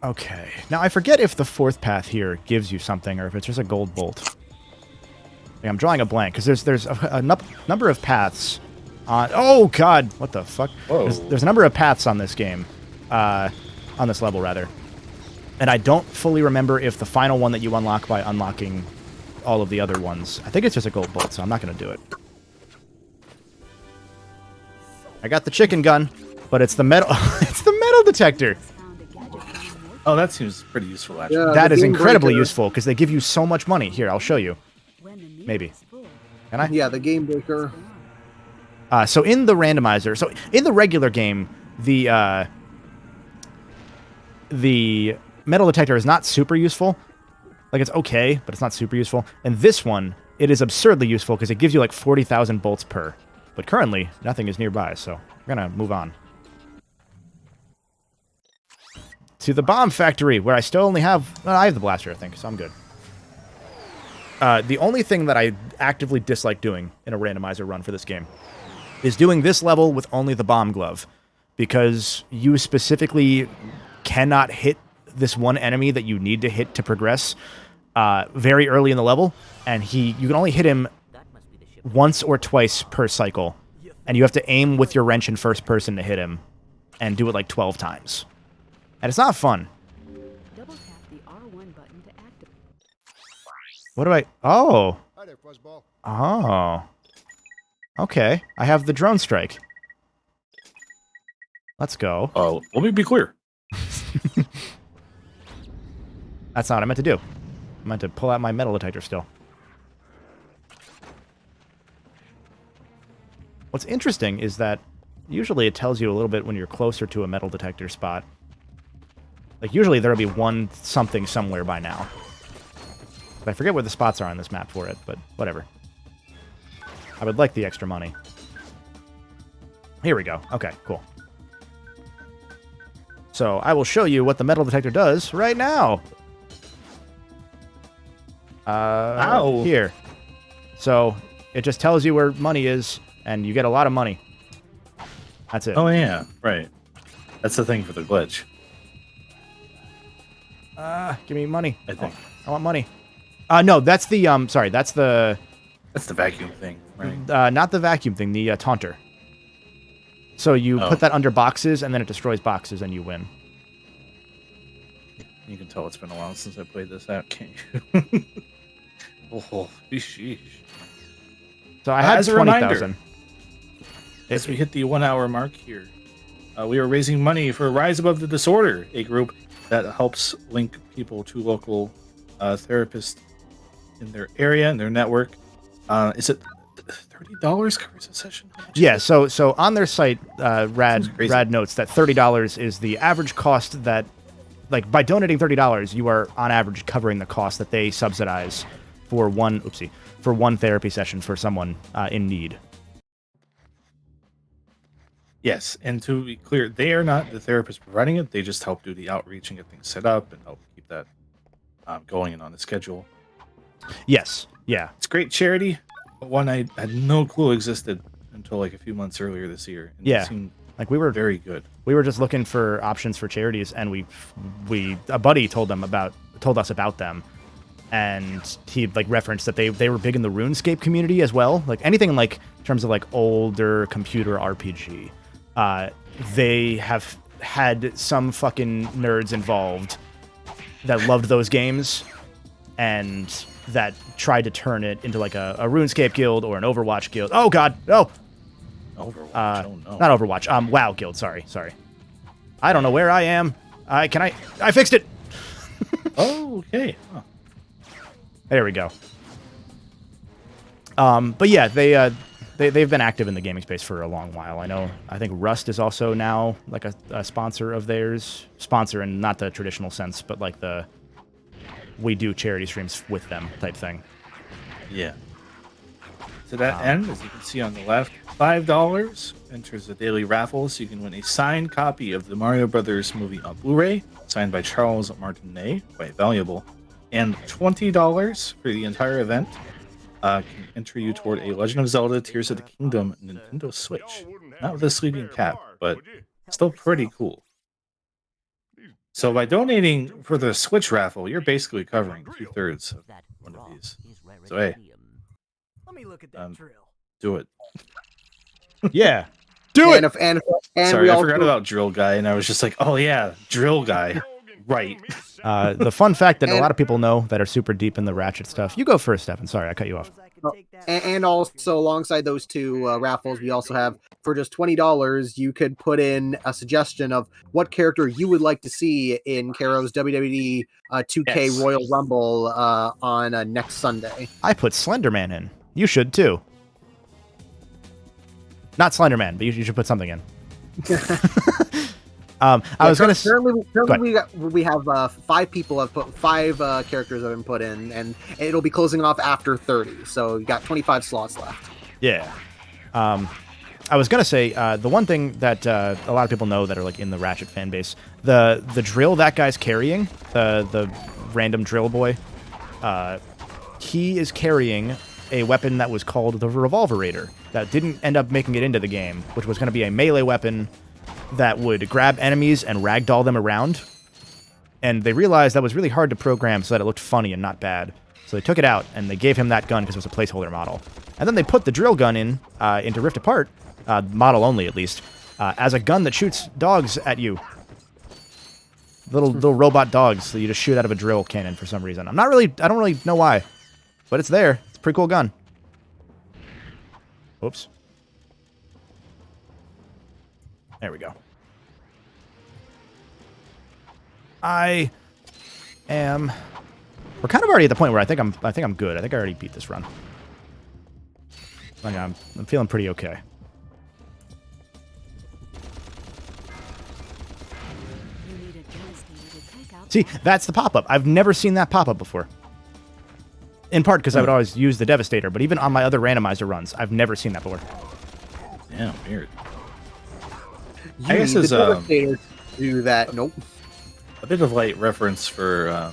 Okay. Now, I forget if the fourth path here gives you something or if it's just a gold bolt. Like, I'm drawing a blank, because there's a number of paths on... Oh, God! What the fuck? Whoa. There's a number of paths on this game. On this level, rather. And I don't fully remember if the final one that you unlock by unlocking all of the other ones... I think it's just a gold bolt, so I'm not going to do it. I got the chicken gun, but it's the metal... it's the metal detector! Oh, that seems pretty useful, actually. Yeah, That the is game incredibly breaker. useful, because they give you so much money. Here, I'll show you. Maybe. Can I? Yeah, the game breaker. So in the randomizer, so in the regular game, the metal detector is not super useful. Like, it's okay, but it's not super useful. And this one, it is absurdly useful because it gives you like 40,000 bolts per. But currently, nothing is nearby, so we're gonna move on to the bomb factory, where I still only have... I have the blaster, I think, so I'm good. The only thing that I actively dislike doing in a randomizer run for this game is doing this level with only the bomb glove, because you specifically cannot hit this one enemy that you need to hit to progress very early in the level, and you can only hit him once or twice per cycle, and you have to aim with your wrench in first person to hit him, and do it like 12 times. And it's not fun. Double tap the R1 button to activate. What do I... Oh. Oh. Okay. I have the drone strike. Let's go. Oh, let me be clear. That's not what I meant to do. I meant to pull out my metal detector still. What's interesting is that usually it tells you a little bit when you're closer to a metal detector spot. Like, usually there'll be one something somewhere by now. But I forget where the spots are on this map for it, but whatever. I would like the extra money. Here we go. Okay, cool. So, I will show you what the metal detector does right now. Ow. Here. So, it just tells you where money is, and you get a lot of money. That's it. Oh, yeah, right. That's the thing for the glitch, Give me money. I think. I want money. No, that's the, sorry, that's the... That's the vacuum thing, right? Not the vacuum thing, the taunter. So you put that under boxes, and then it destroys boxes, and you win. You can tell it's been a while since I played this out, can't you? Oh, sheesh. So I had As a reminder, 20,000. as we hit the 1 hour mark here, we are raising money for Rise Above the Disorder, a group that helps link people to local therapists in their area and their network. Is it $30 covers a session? Yeah, so on their site, Rad notes that $30 is the average cost that, like, by donating $30, you are on average covering the cost that they subsidize for one therapy session for someone in need. Yes, and to be clear, they are not the therapist providing it. They just help do the outreach and get things set up and help keep that going and on the schedule. Yes, yeah. It's great charity, but one I had no clue existed until like a few months earlier this year. And Yeah. it seemed Like, we were very good. We were just looking for options for charities, and a buddy told us about them, and he like referenced that they were big in the RuneScape community as well. Like, anything like in terms of like older computer RPG, they have had some fucking nerds involved that loved those games, and that tried to turn it into like a RuneScape guild or an Overwatch guild. Oh God, no. Overwatch. Oh no. Not Overwatch. WoW guild. Sorry. I don't know where I am. I fixed it. Oh, okay. Huh. There we go. But yeah, they've been active in the gaming space for a long while. I think Rust is also now like a sponsor of theirs. Sponsor in not the traditional sense, but like we do charity streams with them type thing. Yeah. To that end, as you can see on the left, $5 enters a daily raffle, so you can win a signed copy of the Mario Brothers movie on Blu-ray, signed by Charles Martinet, quite valuable, and $20 for the entire event can enter you toward a Legend of Zelda Tears of the Kingdom Nintendo Switch. Not with a sleeping cat, but still pretty cool. So by donating for the Switch raffle, you're basically covering 2/3 of That one of rock these. is So hey, Let me look at that drill. do it. Yeah. Do and it! if and Sorry, we I also forgot about Drill Guy, and I was just like, oh yeah, Drill Guy. Right. The fun fact that a And- lot of people know that are super deep in the Ratchet stuff. You go first, Stefan. Sorry, I cut you off. And also alongside those two raffles, we also have for just $20, you could put in a suggestion of what character you would like to see in Caro's WWE 2K Yes. Royal Rumble on next Sunday. I put Slenderman in. You should too. Not Slenderman, but you should put something in. I was gonna. Currently we have 5 people have put 5 characters have been put in, and it'll be closing off after 30. So you got 25 slots left. Yeah. I was gonna say the one thing that a lot of people know that are like in the Ratchet fan base, the drill that guy's carrying, the random drill boy, he is carrying a weapon that was called the Revolverator that didn't end up making it into the game, which was going to be a melee weapon that would grab enemies and ragdoll them around. And they realized that was really hard to program so that it looked funny and not bad. So they took it out and they gave him that gun because it was a placeholder model. And then they put the drill gun in into Rift Apart, model only at least, as a gun that shoots dogs at you. Little robot dogs that you just shoot out of a drill cannon for some reason. I don't really know why, but it's there. It's a pretty cool gun. Oops. There we go. We're kind of already at the point where I think I'm good. I think I already beat this run. Like I'm feeling pretty okay. You need a devastator to take out See, that's the pop-up. I've never seen that pop-up before. In part because I would always use the Devastator, but even on my other randomizer runs, I've never seen that before. Yeah, weird. You I guess need as the Devastator to do that. Nope. a bit of light reference for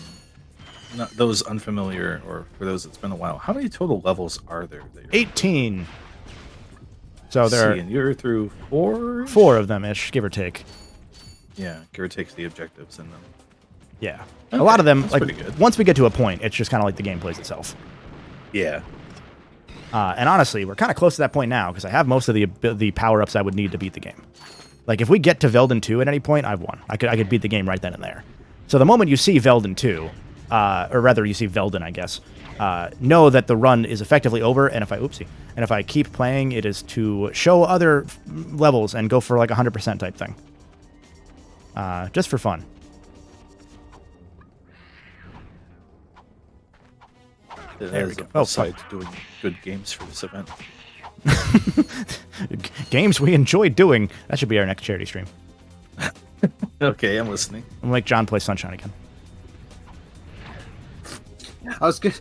not those unfamiliar or for those it's been a while. How many total levels are there? That you're 18. So there and you're through 4? are 4 of them-ish, give or take. Yeah, give or take the objectives in them. Yeah. Okay, A lot of them, that's like, pretty good. once we get to a point, it's just kind of like the game plays itself. Yeah. And honestly, we're kind of close to that point now, because I have most of the power-ups I would need to beat the game. Like, if we get to Velden 2 at any point, I've won. I could beat the game right then and there. So the moment you see Velden 2, or rather, you see Velden, I guess, know that the run is effectively over, and if I keep playing, it is to show other levels and go for, like, 100% type thing. Just for fun. It There has we go. a Oh, side to doing good games for this event. Games we enjoy doing. That should be our next charity stream. Okay, I'm listening. I'm like John plays Sunshine again. I was good.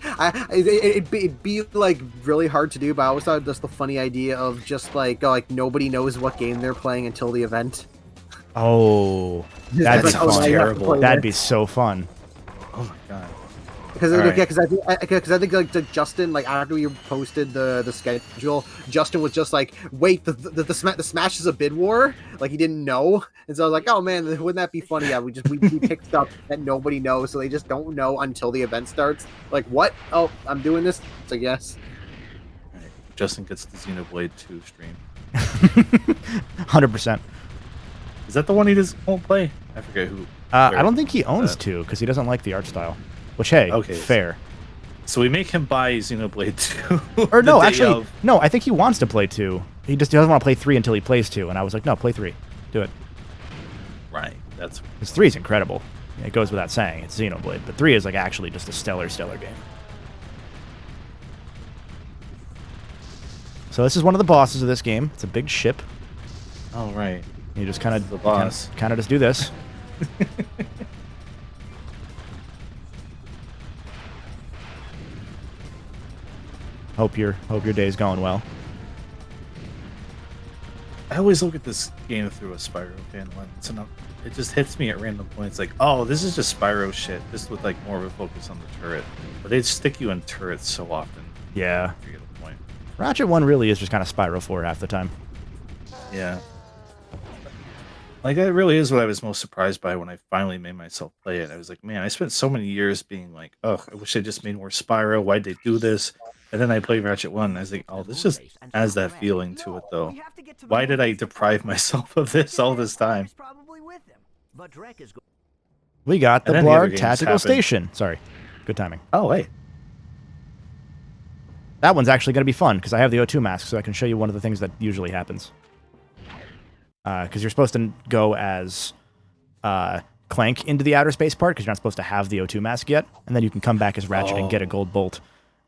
It'd be like really hard to do, but I always thought just the funny idea of just like nobody knows what game they're playing until the event. Oh, that'd be It's like, fun. now you have to play That'd this. be so fun. Oh my god. Because Alright. I think like Justin, like after we posted the schedule, Justin was just like, wait, the Smash is a bid war, like he didn't know, and so I was like, oh man, wouldn't that be funny? Yeah, we picked stuff that nobody knows, so they just don't know until the event starts. Like what? Oh, I'm doing this. So yes. Alright, Justin gets the Xenoblade 2 stream. 100%. Is that the one he just won't play? I forget who. I don't think he owns 2 because he doesn't like the art style. Which, hey, Okay, fair. So we make him buy Xenoblade 2. Or no, the day actually, of. no. I think he wants to play 2. He doesn't want to play 3 until he plays 2. And I was like, no, play 3. Do it. Right, that's Because 3 is incredible. It goes without saying. It's Xenoblade. But 3 is like actually just a stellar game. So this is one of the bosses of this game. It's a big ship. oh right. You just kind The of boss. kind of just do this. Hope your day's going well. I always look at this game through a Spyro fan lens, and it just hits me at random points. Like, oh, this is just Spyro shit, just with like more of a focus on the turret. But they stick you in turrets so often. Yeah. I forget the point. Ratchet 1 really is just kind of Spyro 4 half the time. Yeah. Like, that really is what I was most surprised by when I finally made myself play it. I was like, man, I spent so many years being like, oh, I wish they just made more Spyro. Why'd they do this? And then I played Ratchet 1, and I was like, oh, this just has that feeling to it, though. Why did I deprive myself of this all this time? We got the And then the other Blarg games Tactical happen. Station. Sorry. Good timing. Oh, wait. That one's actually going to be fun, because I have the O2 mask, so I can show you one of the things that usually happens. Because you're supposed to go as Clank into the outer space part, because you're not supposed to have the O2 mask yet, and then you can come back as Ratchet and get a gold bolt.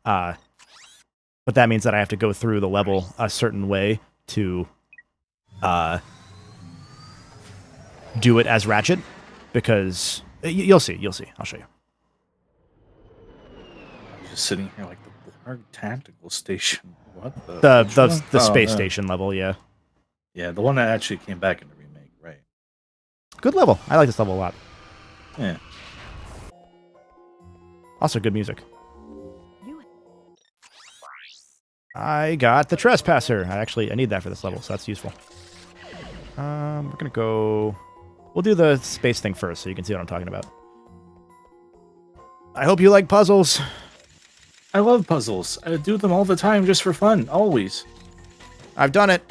But that means that I have to go through the level a certain way to do it as Ratchet, because you'll see. I'll show you. I'm just sitting here like the Blarg Tactical Station. What the? The space no. station level, yeah. Yeah, the one that actually came back in the remake, right? Good level. I like this level a lot. Yeah. Also good music. I got the Trespasser. I need that for this level, so that's useful. We're gonna go... We'll do the space thing first, so you can see what I'm talking about. I hope you like puzzles. I love puzzles. I do them all the time just for fun, always. I've done it.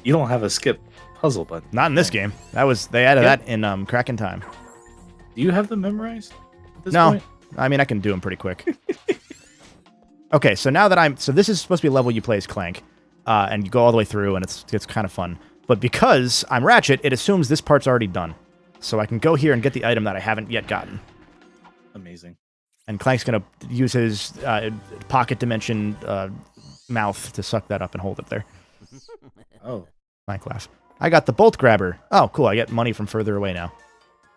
You don't have a skip puzzle button. Not in this game. They added that in Crack in Time. Do you have them memorized at this No. point? I mean, I can do them pretty quick. Okay, so now that so this is supposed to be a level you play as Clank, and you go all the way through, and it's kind of fun. But because I'm Ratchet, it assumes this part's already done. So I can go here and get the item that I haven't yet gotten. Amazing. And Clank's going to use his pocket dimension mouth to suck that up and hold it there. Oh. Clank laugh. I got the bolt grabber. Oh, cool. I get money from further away now.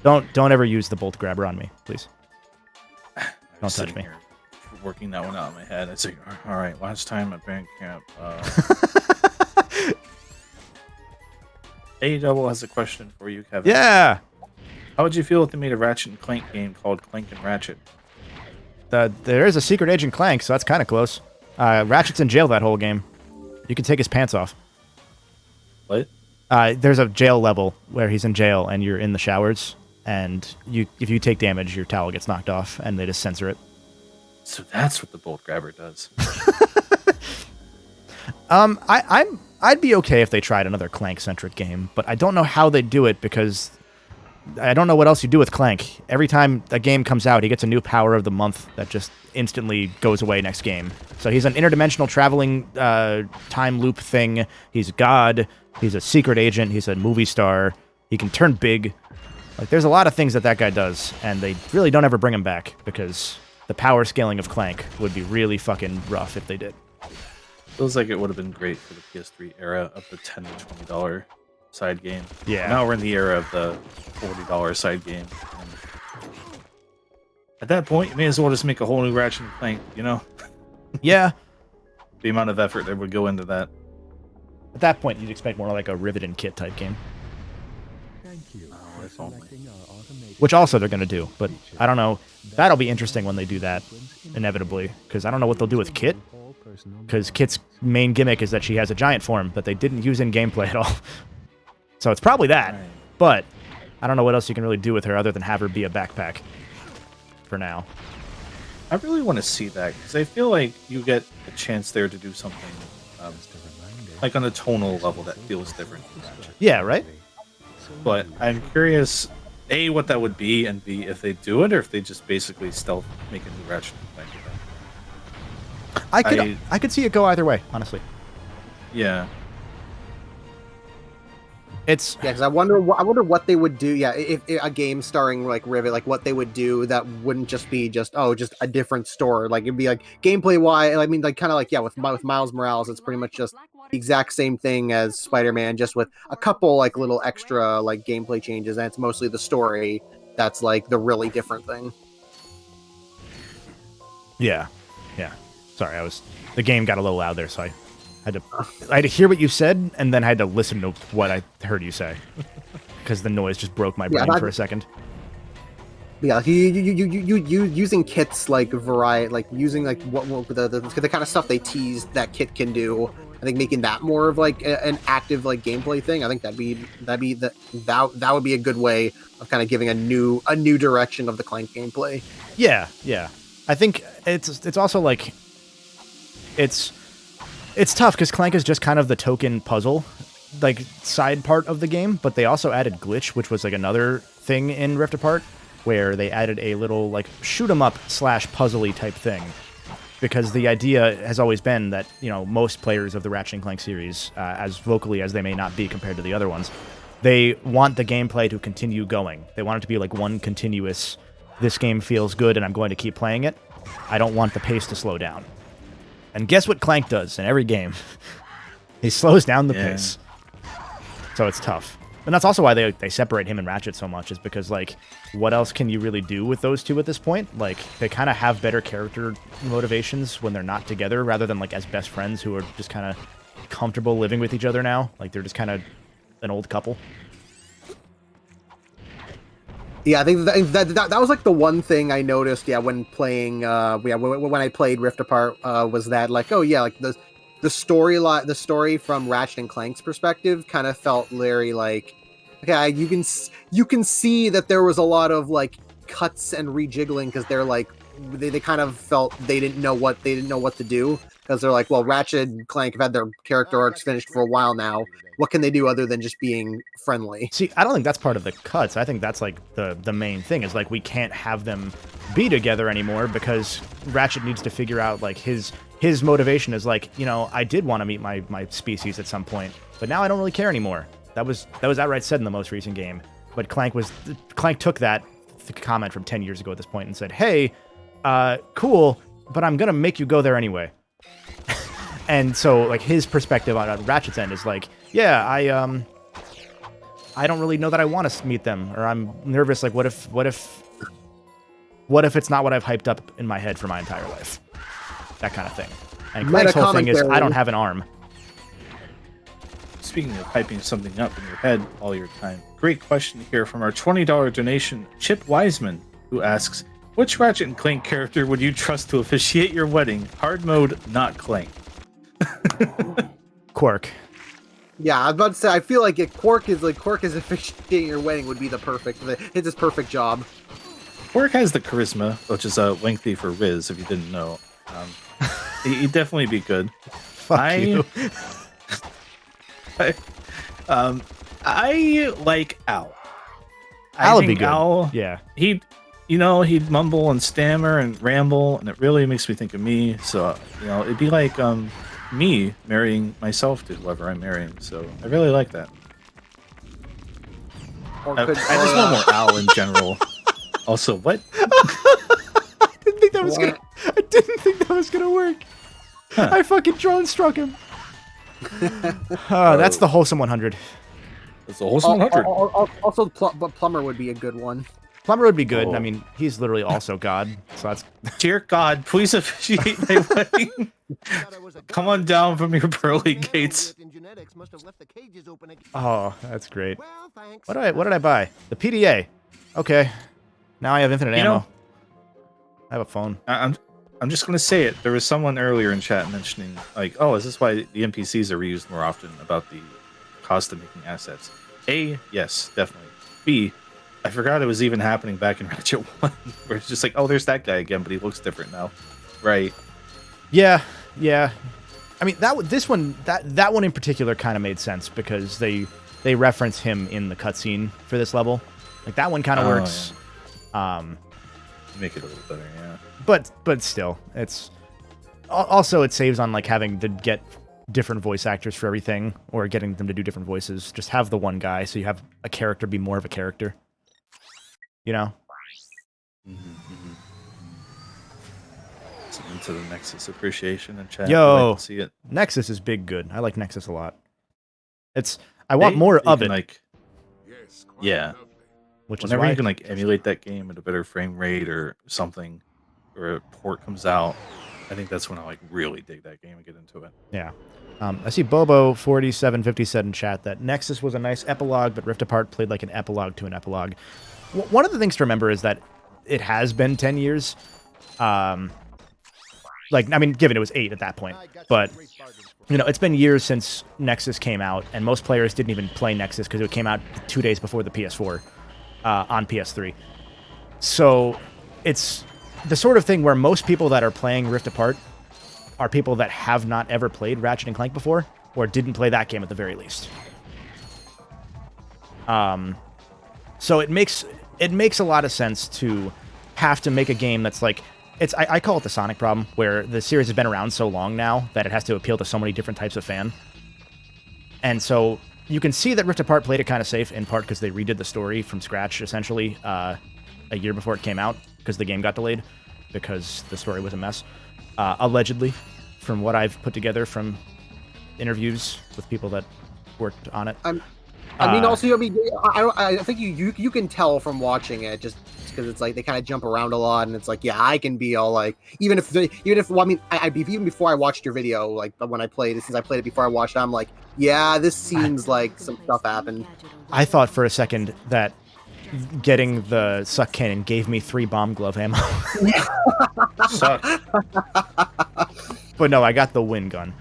Don't ever use the bolt grabber on me, please. Don't touch me. Here working that one out in my head. It's like, all right, last time at band camp. A Double has a question for you, Kevin. Yeah! How would you feel if they made a Ratchet and Clank game called Clank and Ratchet? There is a secret agent Clank, so that's kind of close. Ratchet's in jail that whole game. You can take his pants off. What? There's a jail level where he's in jail and you're in the showers, and if you take damage, your towel gets knocked off, and they just censor it. So that's what the bolt grabber does. I'd be okay if they tried another Clank-centric game, but I don't know how they do it because I don't know what else you do with Clank. Every time a game comes out, he gets a new power of the month that just instantly goes away next game. So he's an interdimensional traveling time loop thing. He's God. He's a secret agent. He's a movie star. He can turn big. Like, there's a lot of things that guy does, and they really don't ever bring him back because the power scaling of Clank would be really fucking rough if they did. Feels like it would have been great for the PS3 era of the $10 to $20 side game. Yeah. Now we're in the era of the $40 side game. And at that point, you may as well just make a whole new Ratchet and Clank, you know? Yeah. The amount of effort that would go into that. At that point, you'd expect more like a Rivet and Kit type game. Oh, if only. Which also they're going to do, but I don't know. That'll be interesting when they do that, inevitably, because I don't know what they'll do with Kit, because Kit's main gimmick is that she has a giant form that they didn't use in gameplay at all. So it's probably that, Right. but I don't know what else you can really do with her other than have her be a backpack for now. I really want to see that, because I feel like you get a chance there to do something like on a tonal level that feels different from Ratchet. Yeah, right? But I'm curious, A, what that would be, and B, if they do it, or if they just basically stealth make a new Ratchet and Clank event. I could see it go either way, honestly. Yeah. It's because I wonder what they would do. Yeah, if a game starring like Rivet, like what they would do that wouldn't just be just a different story. Like it'd be like gameplay wise. I mean, like kind of like with Miles Morales, it's pretty much just the exact same thing as Spider-Man, just with a couple like little extra like gameplay changes, and it's mostly the story that's like the really different thing. Yeah. Sorry, the game got a little loud there, so I had to hear what you said, and then I had to listen to what I heard you say, because the noise just broke my brain for a second. Yeah, you using Kit's like variety, like using like what the kind of stuff they teased that Kit can do I think making that more of like an active like gameplay thing. I think that would be a good way of kind of giving a new direction of the Clank gameplay. Yeah. I think it's also like it's tough because Clank is just kind of the token puzzle like side part of the game, but they also added glitch, which was like another thing in Rift Apart, where they added a little like shoot 'em up / puzzly type thing. Because the idea has always been that, you know, most players of the Ratchet and Clank series, as vocally as they may not be compared to the other ones, they want the gameplay to continue going. They want it to be like one continuous, this game feels good and I'm going to keep playing it. I don't want the pace to slow down. And guess what Clank does in every game? He slows down the pace. So it's tough. And that's also why they separate him and Ratchet so much, is because, like, what else can you really do with those two at this point? Like, they kind of have better character motivations when they're not together, rather than, like, as best friends who are just kind of comfortable living with each other now. Like, they're just kind of an old couple. Yeah, I think that was, like, the one thing I noticed, when playing, when I played Rift Apart, was that, like, oh, yeah, like, the story from Ratchet and Clank's perspective kind of felt very like, okay, you can see that there was a lot of like cuts and rejiggling because they're like they kind of felt they didn't know what to do, because they're like, well, Ratchet and Clank have had their character arcs finished for a while now. What can they do other than just being friendly? See, I don't think that's part of the cuts. I think that's like the main thing is like we can't have them be together anymore because Ratchet needs to figure out like his motivation is like, you know, I did want to meet my species at some point, but now I don't really care anymore. That was outright said in the most recent game. But Clank took that comment from 10 years ago at this point and said, hey, cool, but I'm gonna make you go there anyway. And so like his perspective on Ratchet's end is like, yeah, I don't really know that I want to meet them, or I'm nervous. Like, what if it's not what I've hyped up in my head for my entire life? That kind of thing. And Clank's whole thing is, I don't have an arm. Speaking of hyping something up in your head all your time, great question here from our $20 donation, Chip Wiseman, who asks, which Ratchet and Clank character would you trust to officiate your wedding? Hard mode, not Clank. Quark. Yeah, I was about to say, I feel like Quark is officiating your wedding would be it's his perfect job. Quark has the charisma, which is lengthy for Riz, if you didn't know. He'd definitely be good. Fuck you. I like Al. Al would be good. Al, yeah. He'd mumble and stammer and ramble, and it really makes me think of me. So, it'd be like me marrying myself to whoever I'm marrying. So I really like that. I just want more Al in general. Also, what? I didn't think that was gonna work. Huh. I fucking drone struck him. That's the wholesome 100. That's the wholesome 100. Also, but Plumber would be a good one. Plumber would be good. I mean, he's literally also God. So that's. Dear God, please officiate my wedding. Come on down from your pearly gates. Oh, that's great. What did I buy? The PDA. Okay. Now I have infinite ammo. I have a phone. I'm just gonna say it. There was someone earlier in chat mentioning, like, oh, is this why the NPCs are reused more often about the cost of making assets? A, yes, definitely. B, I forgot it was even happening back in Ratchet 1, where it's just like, oh, there's that guy again, but he looks different now. Right. Yeah. I mean, that one in particular kind of made sense because they reference him in the cutscene for this level. Like, that one kind of works. Yeah. Make it a little better, yeah. But still, it's also it saves on like having to get different voice actors for everything or getting them to do different voices. Just have the one guy so you have a character be more of a character. You know? Mm-hmm. So into the Nexus appreciation and chat. Yo, to see it. Nexus is big good. I like Nexus a lot. I want more of it. Like, yeah. Which Whenever is why you can like emulate that game at a better frame rate or something, or a port comes out, I think that's when I like really dig that game and get into it. Yeah. I see Bobo4750 said in chat that Nexus was a nice epilogue, but Rift Apart played like an epilogue to an epilogue. One of the things to remember is that it has been 10 years. Like, I mean, given it was 8 at that point. But, you know, it's been years since Nexus came out, and most players didn't even play Nexus because it came out 2 days before the PS4 on PS3. So it's the sort of thing where most people that are playing Rift Apart are people that have not ever played Ratchet and Clank before, or didn't play that game at the very least. So it makes a lot of sense to have to make a game that's like, I call it the Sonic problem, where the series has been around so long now that it has to appeal to so many different types of fan. And so you can see that Rift Apart played it kind of safe, in part because they redid the story from scratch, essentially, a year before it came out, because the game got delayed, because the story was a mess. Allegedly, from what I've put together from interviews with people that worked on it. I think you can tell from watching it, just because it's like they kind of jump around a lot, and it's like, yeah, I can be all like, even if even before I watched your video, like when I played it, since I played it before I watched it, I'm like, yeah, this seems like some stuff happened. I thought for a second that getting the suck cannon gave me 3 bomb glove ammo. Suck. But no, I got the wind gun.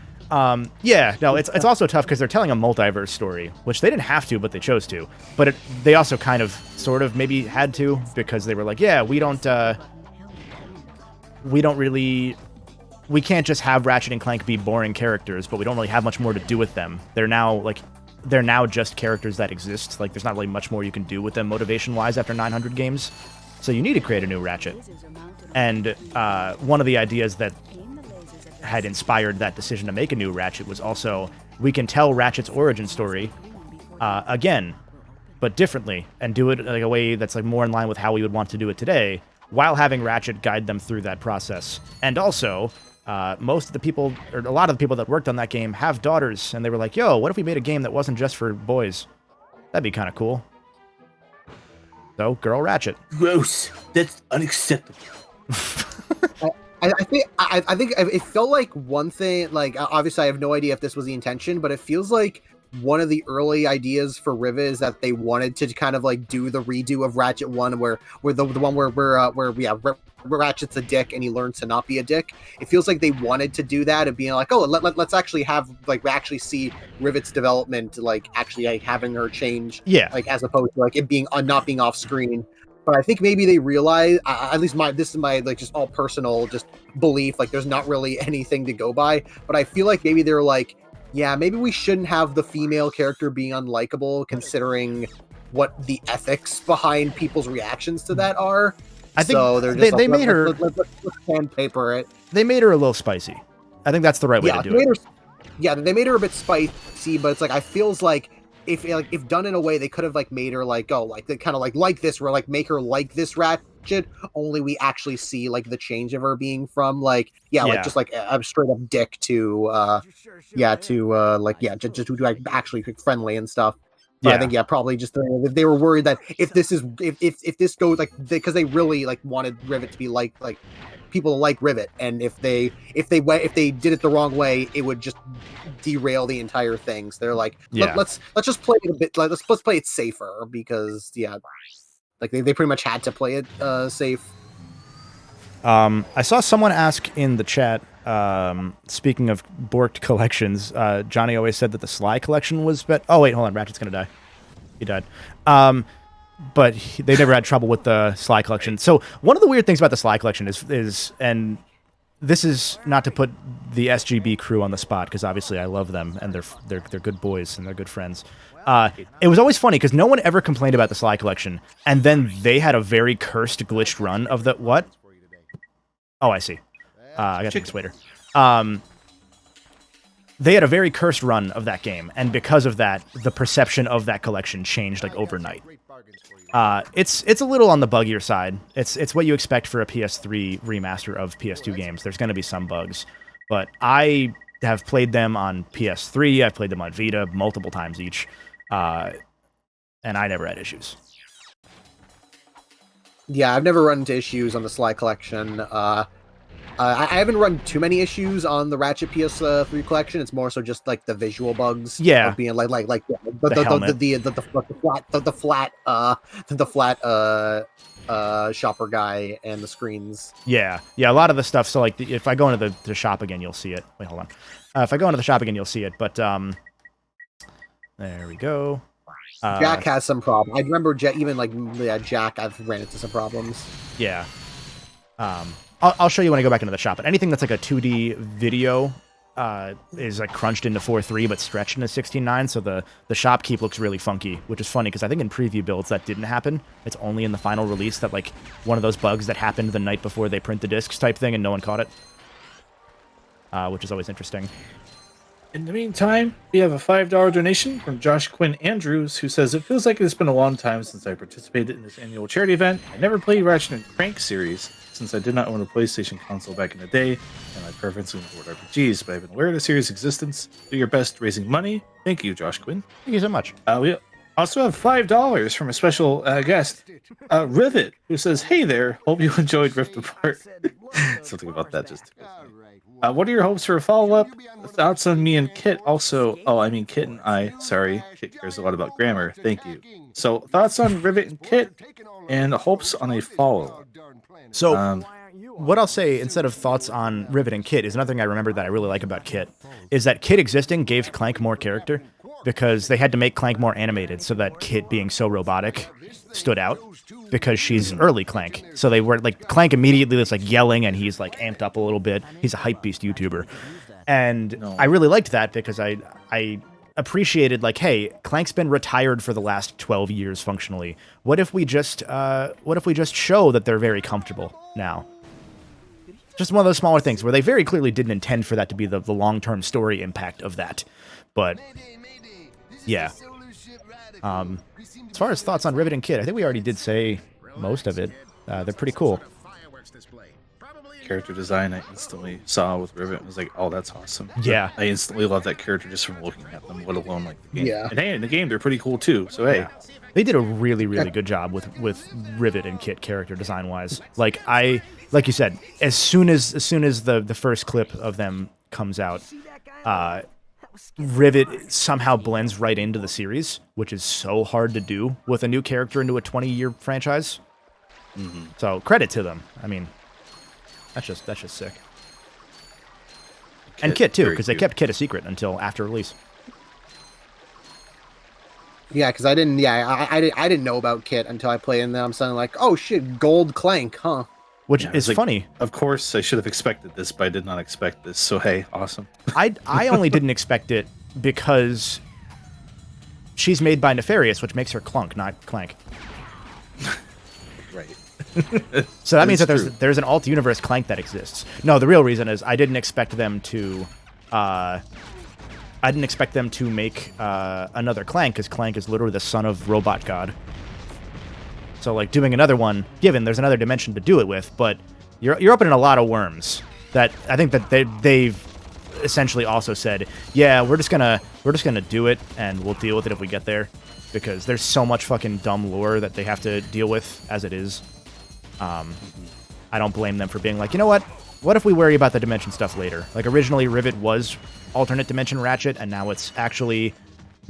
Yeah, no, it's also tough because they're telling a multiverse story, which they didn't have to, but they chose to. But they also kind of, sort of, maybe had to, because they were like, yeah, we can't just have Ratchet and Clank be boring characters, but we don't really have much more to do with them. They're now just characters that exist. Like, there's not really much more you can do with them motivation-wise after 900 games. So you need to create a new Ratchet. And one of the ideas that had inspired that decision to make a new Ratchet was also, we can tell Ratchet's origin story again, but differently, and do it in like a way that's like more in line with how we would want to do it today, while having Ratchet guide them through that process. And also, most of the people, or a lot of the people that worked on that game have daughters, and they were like, yo, what if we made a game that wasn't just for boys? That'd be kind of cool. So, Girl Ratchet. Gross. That's unacceptable. I think it felt like one thing, like, obviously I have no idea if this was the intention, but it feels like one of the early ideas for Rivet is that they wanted to kind of like do the redo of Ratchet 1 where the one where Ratchet's a dick and he learns to not be a dick. It feels like they wanted to do that and being like, oh, let's actually have, like, we actually see Rivet's development, like, actually like having her change, like, as opposed to like it being not being off screen. But I think maybe they realize, at least this is my like just all personal just belief, like there's not really anything to go by, but I feel like maybe they're like, yeah, maybe we shouldn't have the female character being unlikable considering what the ethics behind people's reactions to that are. I think so they're just they made her let's sandpaper it. They made her a little spicy. I think that's the right way to do it. They made her a bit spicy, but it's like I feels like if done in a way, they could have like made her like, oh, like they kind of like this, where like make her like this Ratchet, only we actually see like the change of her being from like like just like a straight up dick to just like actually friendly and stuff. But I think probably just they were worried that if this goes like, because they really like wanted Rivet to be like people to like Rivet, and if they did it the wrong way, it would just derail the entire thing. So they're like, let's just play it a bit, like, let's play it safer, because like they pretty much had to play it safe. I saw someone ask in the chat, speaking of borked collections, Johnny always said that the Sly collection was oh wait, hold on, Ratchet's gonna die. He died. But they never had trouble with the Sly collection. So one of the weird things about the Sly collection is, and this is not to put the SGB crew on the spot, because obviously I love them and they're good boys and they're good friends. It was always funny because no one ever complained about the Sly collection, and then they had a very cursed, glitched run of the what? Oh, I see. I got this later. They had a very cursed run of that game, and because of that, the perception of that collection changed like overnight. It's a little on the buggier side. It's what you expect for a PS3 remaster of PS2 games. There's going to be some bugs, but I have played them on PS3. I've played them on Vita multiple times each, and I never had issues. Yeah, I've never run into issues on the Sly collection. I haven't run too many issues on the Ratchet PS3 collection. It's more so just like the visual bugs. Yeah. Of being the flat shopper guy and the screens. Yeah, a lot of the stuff. So like, if I go into the shop again, you'll see it. Wait, hold on. If I go into the shop again, you'll see it. But there we go. Jack has some problem. I remember Jack. I've ran into some problems. Yeah. I'll show you when I go back into the shop. But anything that's like a 2D video is like crunched into 4.3 but stretched into 16.9. So the shop keep looks really funky, which is funny because I think in preview builds that didn't happen. It's only in the final release that like one of those bugs that happened the night before they print the discs type thing and no one caught it. Which is always interesting. In the meantime, we have a $5 donation from Josh Quinn Andrews, who says, "It feels like it's been a long time since I participated in this annual charity event. I never played Ratchet & Clank series, since I did not own a PlayStation console back in the day, and my preference was board RPGs, but I've been aware of the series' existence. Do your best raising money." Thank you, Josh Quinn. Thank you so much. We also have $5 from a special guest, Rivet, who says, "Hey there, hope you enjoyed Rift Apart." Something about that just... what are your hopes for a follow-up? Thoughts on me and Kit also... Oh, I mean Kit and I. Sorry, Kit cares a lot about grammar. Thank you. So, thoughts on Rivet and Kit, and hopes on a follow-up. So, what I'll say instead of thoughts on Rivet and Kit is another thing I remember that I really like about Kit, is that Kit existing gave Clank more character, because they had to make Clank more animated so that Kit being so robotic stood out, because she's early Clank. So they were like, Clank immediately was like yelling and he's like amped up a little bit. He's a hype beast YouTuber. And I really liked that because I appreciated like, hey, Clank's been retired for the last 12 years functionally. What if we just show that they're very comfortable now? Just one of those smaller things where they very clearly didn't intend for that to be the long-term story impact of that. But yeah. As far as thoughts on Rivet and Kit, I think we already did say most of it. They're pretty cool. Character design I instantly saw with Rivet and was like, oh, that's awesome. Yeah. I instantly love that character just from looking at them, let alone like the game. Yeah. And hey, in the game they're pretty cool too. So hey. Yeah. They did a really, really good job with Rivet and Kit character design wise. Like you said, as soon as the first clip of them comes out, Rivet somehow blends right into the series, which is so hard to do with a new character into a 20-year franchise. Mm-hmm. So credit to them. I mean, that's just sick. And Kit too, because they kept Kit a secret until after release. Yeah, because I didn't know about Kit until I played, and then I'm suddenly like, oh shit, Gold Clank, huh? Which is like, funny. Of course, I should have expected this, but I did not expect this. So hey, awesome. I only didn't expect it because she's made by Nefarious, which makes her Clunk, not Clank. Right. So that means that there's an alt universe Clank that exists. No, the real reason is I didn't expect them to make another Clank, because Clank is literally the son of Robot God. So, like, doing another one, given there's another dimension to do it with, but you're opening a lot of worms. That I think that they've essentially also said, yeah, we're just gonna do it, and we'll deal with it if we get there, because there's so much fucking dumb lore that they have to deal with as it is. I don't blame them for being like, you know what? What if we worry about the dimension stuff later? Like, originally Rivet was alternate dimension Ratchet, and now it's actually...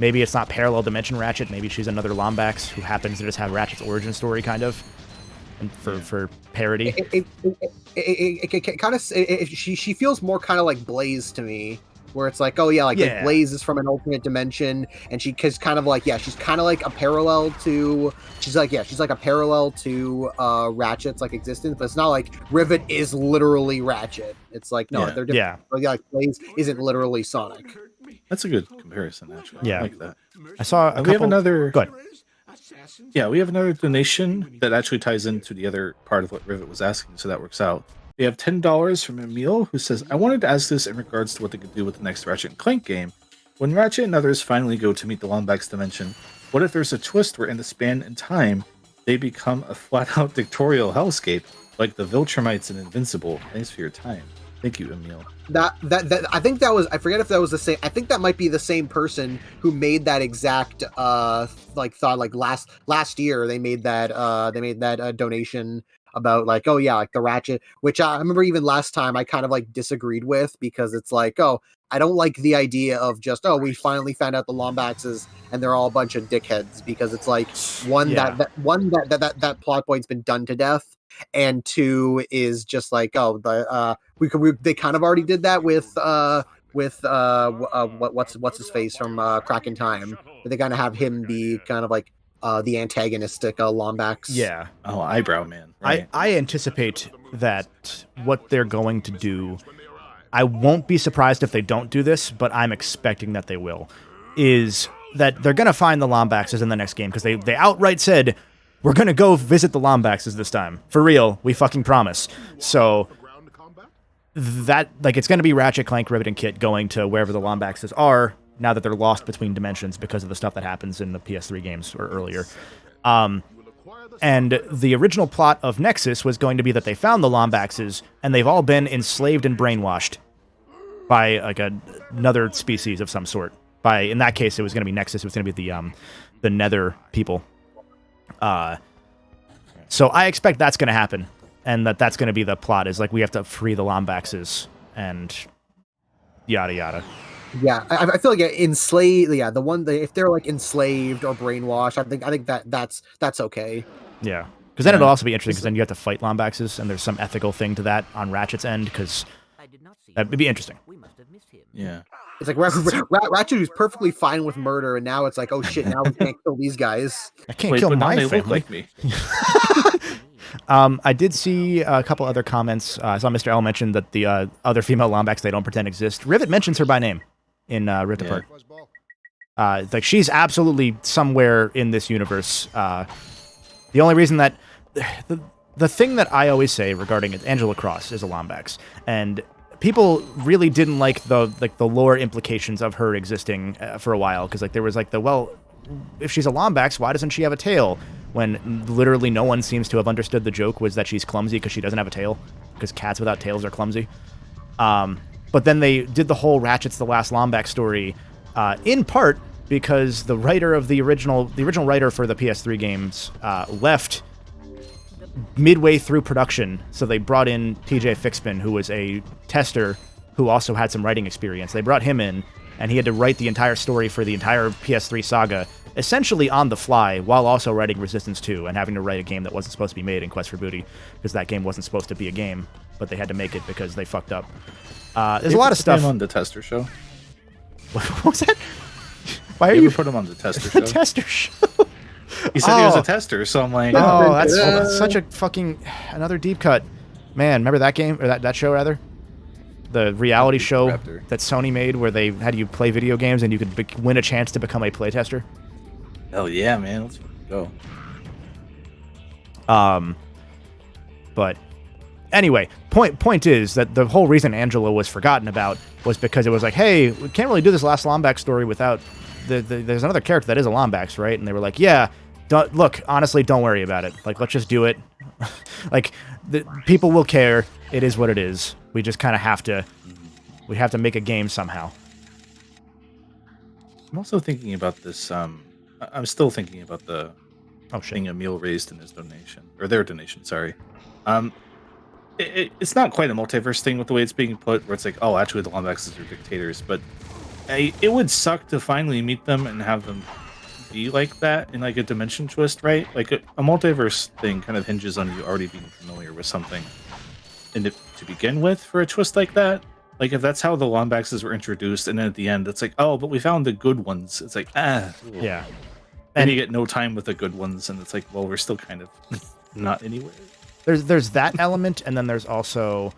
Maybe it's not parallel dimension Ratchet. Maybe she's another Lombax who happens to just have Ratchet's origin story, kind of, and for parody. It kind of she feels more kind of like Blaze to me, where it's like, oh yeah, like Blaze is from an alternate dimension, and she's kind of like a parallel to Ratchet's like existence, but it's not like Rivet is literally Ratchet. It's like no, they're different. Yeah. Like Blaze isn't literally Sonic. That's a good comparison, actually. Yeah. I like that. I saw a couple... We have another... Go ahead. Yeah, we have another donation that actually ties into the other part of what Rivet was asking, so that works out. We have $10 from Emil, who says, I wanted to ask this in regards to what they could do with the next Ratchet & Clank game. When Ratchet and others finally go to meet the Lombax dimension, what if there's a twist where in the span in time, they become a flat-out dictatorial hellscape, like the Viltrumites in Invincible? Thanks for your time. Thank you, Emil. That I think that was, I forget if that was the same. I think that might be the same person who made that exact thought. Like last year they made that donation about like, oh yeah, like the Ratchet, which I remember even last time I kind of like disagreed with, because it's like, oh, I don't like the idea of just, oh, we finally found out the Lombaxes and they're all a bunch of dickheads, because it's like that plot point's been done to death, and two is just like, oh, they kind of already did that with what's his face from Crack in Time. They kind of have him be kind of like the antagonistic Lombax. Yeah. Oh, Eyebrow Man. Right. I anticipate that what they're going to do, I won't be surprised if they don't do this, but I'm expecting that they will, is that they're going to find the Lombaxes in the next game, because they outright said, we're going to go visit the Lombaxes this time. For real, we fucking promise. So that, like, it's going to be Ratchet, Clank, Rivet, and Kit going to wherever the Lombaxes are, now that they're lost between dimensions because of the stuff that happens in the PS3 games or earlier. And the original plot of Nexus was going to be that they found the Lombaxes, and they've all been enslaved and brainwashed by like another species of some sort. In that case, it was going to be Nexus. It was going to be the Nether people. So I expect that's going to happen, and that's going to be the plot. Is like we have to free the Lombaxes and yada yada. Yeah, I feel like enslaved. Yeah, if they're like enslaved or brainwashed, I think that's okay. Yeah, because then it'll also be interesting, because then you have to fight Lombaxes, and there's some ethical thing to that on Ratchet's end, because that'd be interesting. Yeah. It's like Ratchet, who's perfectly fine with murder, and now it's like, oh shit, now we can't kill these guys. I can't kill my family. Look like me. I did see a couple other comments. I saw Mr. L mention that the other female Lombax they don't pretend exist. Rivet mentions her by name in Rift Apart. Like, she's absolutely somewhere in this universe. The only reason that the thing that I always say regarding it, Angela Cross is a Lombax, and people really didn't like the lore implications of her existing for a while, because like there was like if she's a Lombax, why doesn't she have a tail? When literally no one seems to have understood the joke was that she's clumsy because she doesn't have a tail, because cats without tails are clumsy. But then they did the whole Ratchet's the last Lombax story, in part because the writer of the original writer for the PS3 games left midway through production, so they brought in TJ Fixpin, who was a tester who also had some writing experience. They brought him in, and he had to write the entire story for the entire PS3 saga, essentially on the fly, while also writing Resistance 2 and having to write a game that wasn't supposed to be made in Quest for Booty, because that game wasn't supposed to be a game, but they had to make it because they fucked up. There's a lot of stuff on the Tester Show. What was that? Why are you you put him on the Tester Show? the Tester Show? He said he was a tester, so I'm like, oh, that's such a fucking another deep cut. Man, remember that game, or that show rather? The reality show Raptor that Sony made, where they had you play video games and you could win a chance to become a playtester. Hell yeah, man, let's go. But anyway, point is that the whole reason Angela was forgotten about was because it was like, hey, we can't really do this last Lombax story without there's another character that is a Lombax, right? And they were like, yeah, look, honestly, don't worry about it. Like, let's just do it. Like, people will care. It is what it is. We just kind of have to make a game somehow. I'm also thinking about this. I'm still thinking about the thing Emil raised in his donation, or their donation. Sorry. It's not quite a multiverse thing with the way it's being put, where it's like, oh, actually, the Lombaxes are dictators, but it would suck to finally meet them and have them be like that in like a dimension twist, right? Like a multiverse thing kind of hinges on you already being familiar with something, and to begin with, for a twist like that, like if that's how the Lombaxes were introduced, and then at the end it's like, oh, but we found the good ones. It's like, yeah, and you get no time with the good ones, and it's like, well, we're still kind of not anywhere. There's that element, and then there's also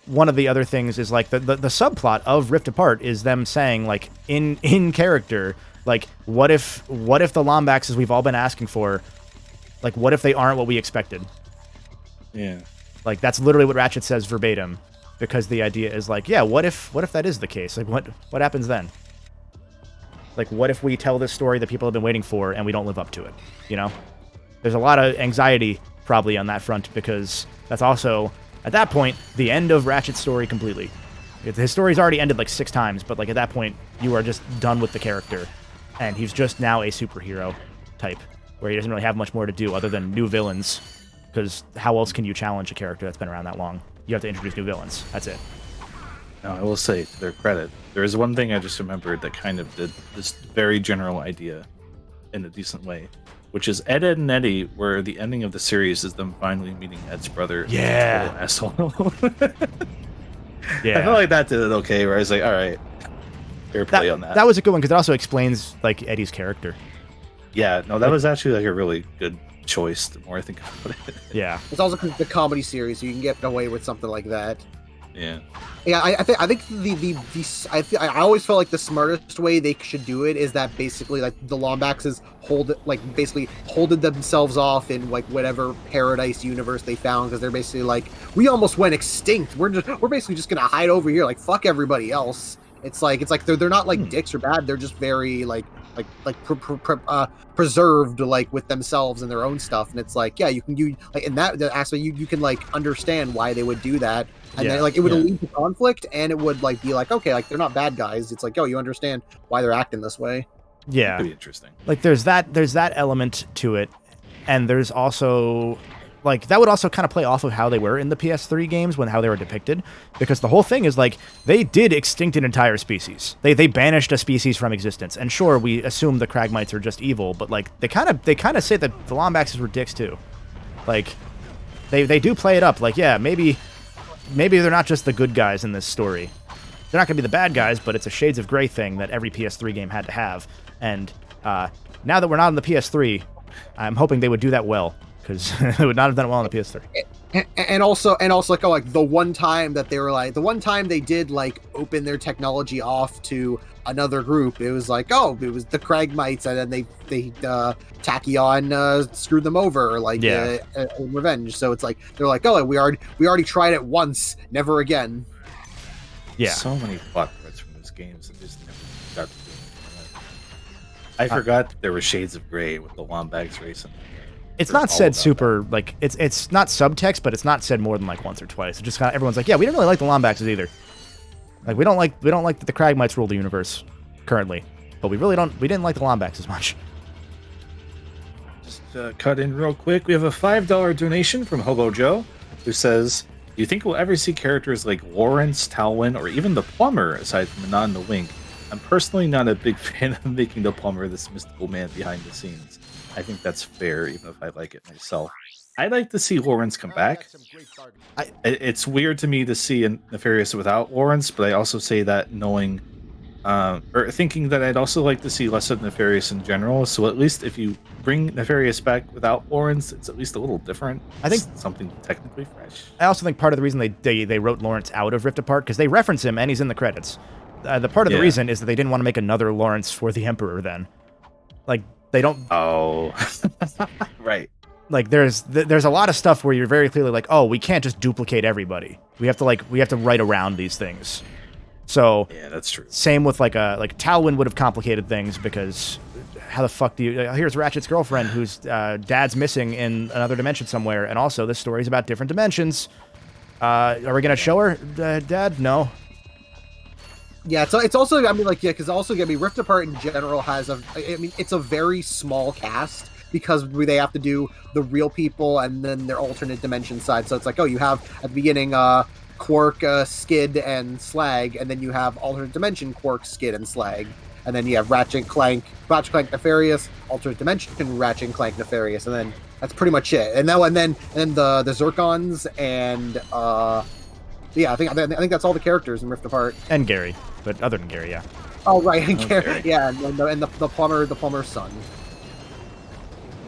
one of the other things is like the subplot of Rift Apart is them saying, like, in character, like, what if the Lombaxes we've all been asking for, like, what if they aren't what we expected? Yeah. Like, that's literally what Ratchet says verbatim, because the idea is like, yeah, what if that is the case? Like, what happens then? Like, what if we tell this story that people have been waiting for and we don't live up to it? You know? There's a lot of anxiety probably on that front, because that's also, at that point, the end of Ratchet's story completely. His story's already ended like 6 times, but like at that point, you are just done with the character, and he's just now a superhero type. where he doesn't really have much more to do other than new villains. Because how else can you challenge a character that's been around that long? You have to introduce new villains. That's it. Now, I will say, to their credit, there is one thing I just remembered that kind of did this very general idea in a decent way, which is Ed, Ed, and Eddie, where the ending of the series is them finally meeting Ed's brother. Yeah. Asshole. Yeah. I felt like that did it okay, where I was like, all right, fair play on that. That was a good one because it also explains like Eddie's character. Yeah, no, that was actually like a really good choice. The more I think about it. Yeah. It's also the comedy series, so you can get away with something like that. Yeah. Yeah, I think I always felt like the smartest way they should do it is that basically like the Lombaxes holded themselves off in like whatever paradise universe they found, because they're basically like, we almost went extinct. We're basically just gonna hide over here, like fuck everybody else. It's like they're not like dicks or bad. They're just very preserved like with themselves and their own stuff. And it's like, yeah, you like in that aspect you can like understand why they would do that. And then like it would lead to conflict, and it would like be like, okay, like they're not bad guys. It's like, oh, you understand why they're acting this way. Yeah. Pretty interesting. Like there's that element to it, and there's also like that would also kind of play off of how they were in the PS3 games when how they were depicted, because the whole thing is like they did extinct an entire species. They banished a species from existence. And sure, we assume the Kragmites are just evil, but like they kind of say that the Lombaxes were dicks too. Like they do play it up like, yeah, maybe they're not just the good guys in this story. They're not going to be the bad guys, but it's a Shades of Grey thing that every PS3 game had to have. And now that we're not on the PS3, I'm hoping they would do that well, because they would not have done it well on the PS3. And also like, oh, like the one time they did like open their technology off to another group, it was like, oh, it was the Kragmites, and then they Tachyon screwed them over like in revenge. So it's like they're like, oh, we already tried it once, never again. Yeah. So many plot threads from those games that just never got to do anything. I forgot that there were Shades of Grey with the Lombax racing. It's not said super like it's not subtext, but it's not said more than like once or twice. It just kind of everyone's like, yeah, we didn't really like the Lombaxes either. Like we don't like that the Kragmites rule the universe currently, but we didn't like the Lombax as much. Just cut in real quick. We have a $5 donation from Hobo Joe, who says, "Do you think we'll ever see characters like Lawrence, Talwyn, or even the plumber aside from the nod and the wink? I'm personally not a big fan of making the plumber this mystical man behind the scenes. I think that's fair, even if I like it myself. I'd like to see Lawrence come back. It's weird to me to see a Nefarious without Lawrence, but I also say that knowing, or thinking that I'd also like to see less of Nefarious in general. So at least if you bring Nefarious back without Lawrence, it's at least a little different. I think it's something technically fresh. I also think part of the reason they wrote Lawrence out of Rift Apart, because they reference him and he's in the credits. The part of the reason is that they didn't want to make another Lawrence for the Emperor then. Like, they don't... Oh, right. Like, there's a lot of stuff where you're very clearly like, oh, we can't just duplicate everybody. We have to write around these things. So yeah, that's true. Same with like Talwyn would have complicated things, because how the fuck do you... here's Ratchet's girlfriend whose dad's missing in another dimension somewhere, and also this story's about different dimensions. Are we gonna show her Dad? No. Yeah, it's also, I mean, like, yeah, because also, I mean, Rift Apart in general has it's a very small cast, because they have to do the real people and then their alternate dimension side. So it's like, oh, you have at the beginning Quark, Skid, and Slag, and then you have alternate dimension Quark, Skid, and Slag, and then you have Ratchet Clank Nefarious, alternate dimension Ratchet and Clank Nefarious, and then that's pretty much it. And then the Zircons and yeah, I think that's all the characters in Rift Apart. And Gary, but other than Gary, yeah. Oh right, and Gary, yeah, and the plumber's son.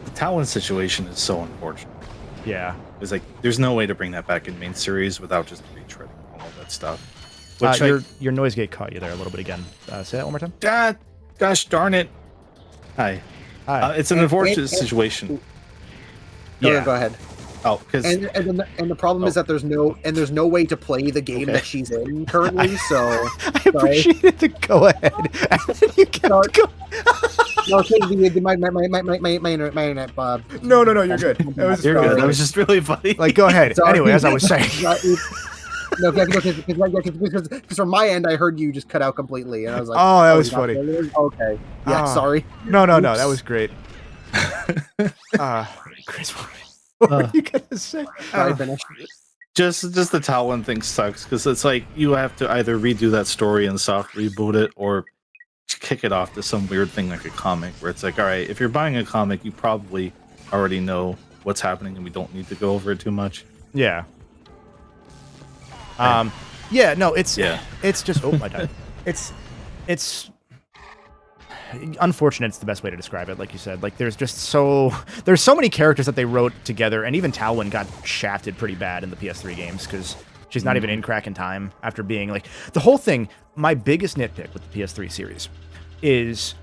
The Talon situation is so unfortunate. Yeah, it's like there's no way to bring that back in main series without just retreading all of that stuff. Which your noise gate caught you there a little bit again. Say that one more time. Gosh darn it! Hi. It's an unfortunate situation. Yeah, go ahead. Oh, because and the problem is that there's no way to play the game that she's in currently. So I appreciate it to go ahead. And then you kept going. No, my internet, Bob. No, you're good. You're good. That was just really funny. Like, go ahead. Sorry. Anyway, as I was saying. No, because from my end, I heard you just cut out completely, and I was like, "Oh, that was funny." Okay, yeah, sorry. No, that was great. Chris, what were you gonna say? Sorry, finish. Just the Talon thing sucks because it's like you have to either redo that story and soft reboot it or kick it off to some weird thing like a comic where it's like, all right, if you're buying a comic, you probably already know what's happening and we don't need to go over it too much. Yeah. Yeah, no, it's just, oh my god. It's unfortunate. It's the best way to describe it. Like you said, like there's so many characters that they wrote together, and even Talwyn got shafted pretty bad in the PS3 games because she's not even in Crack in Time after being like the whole thing. My biggest nitpick with the PS3 series is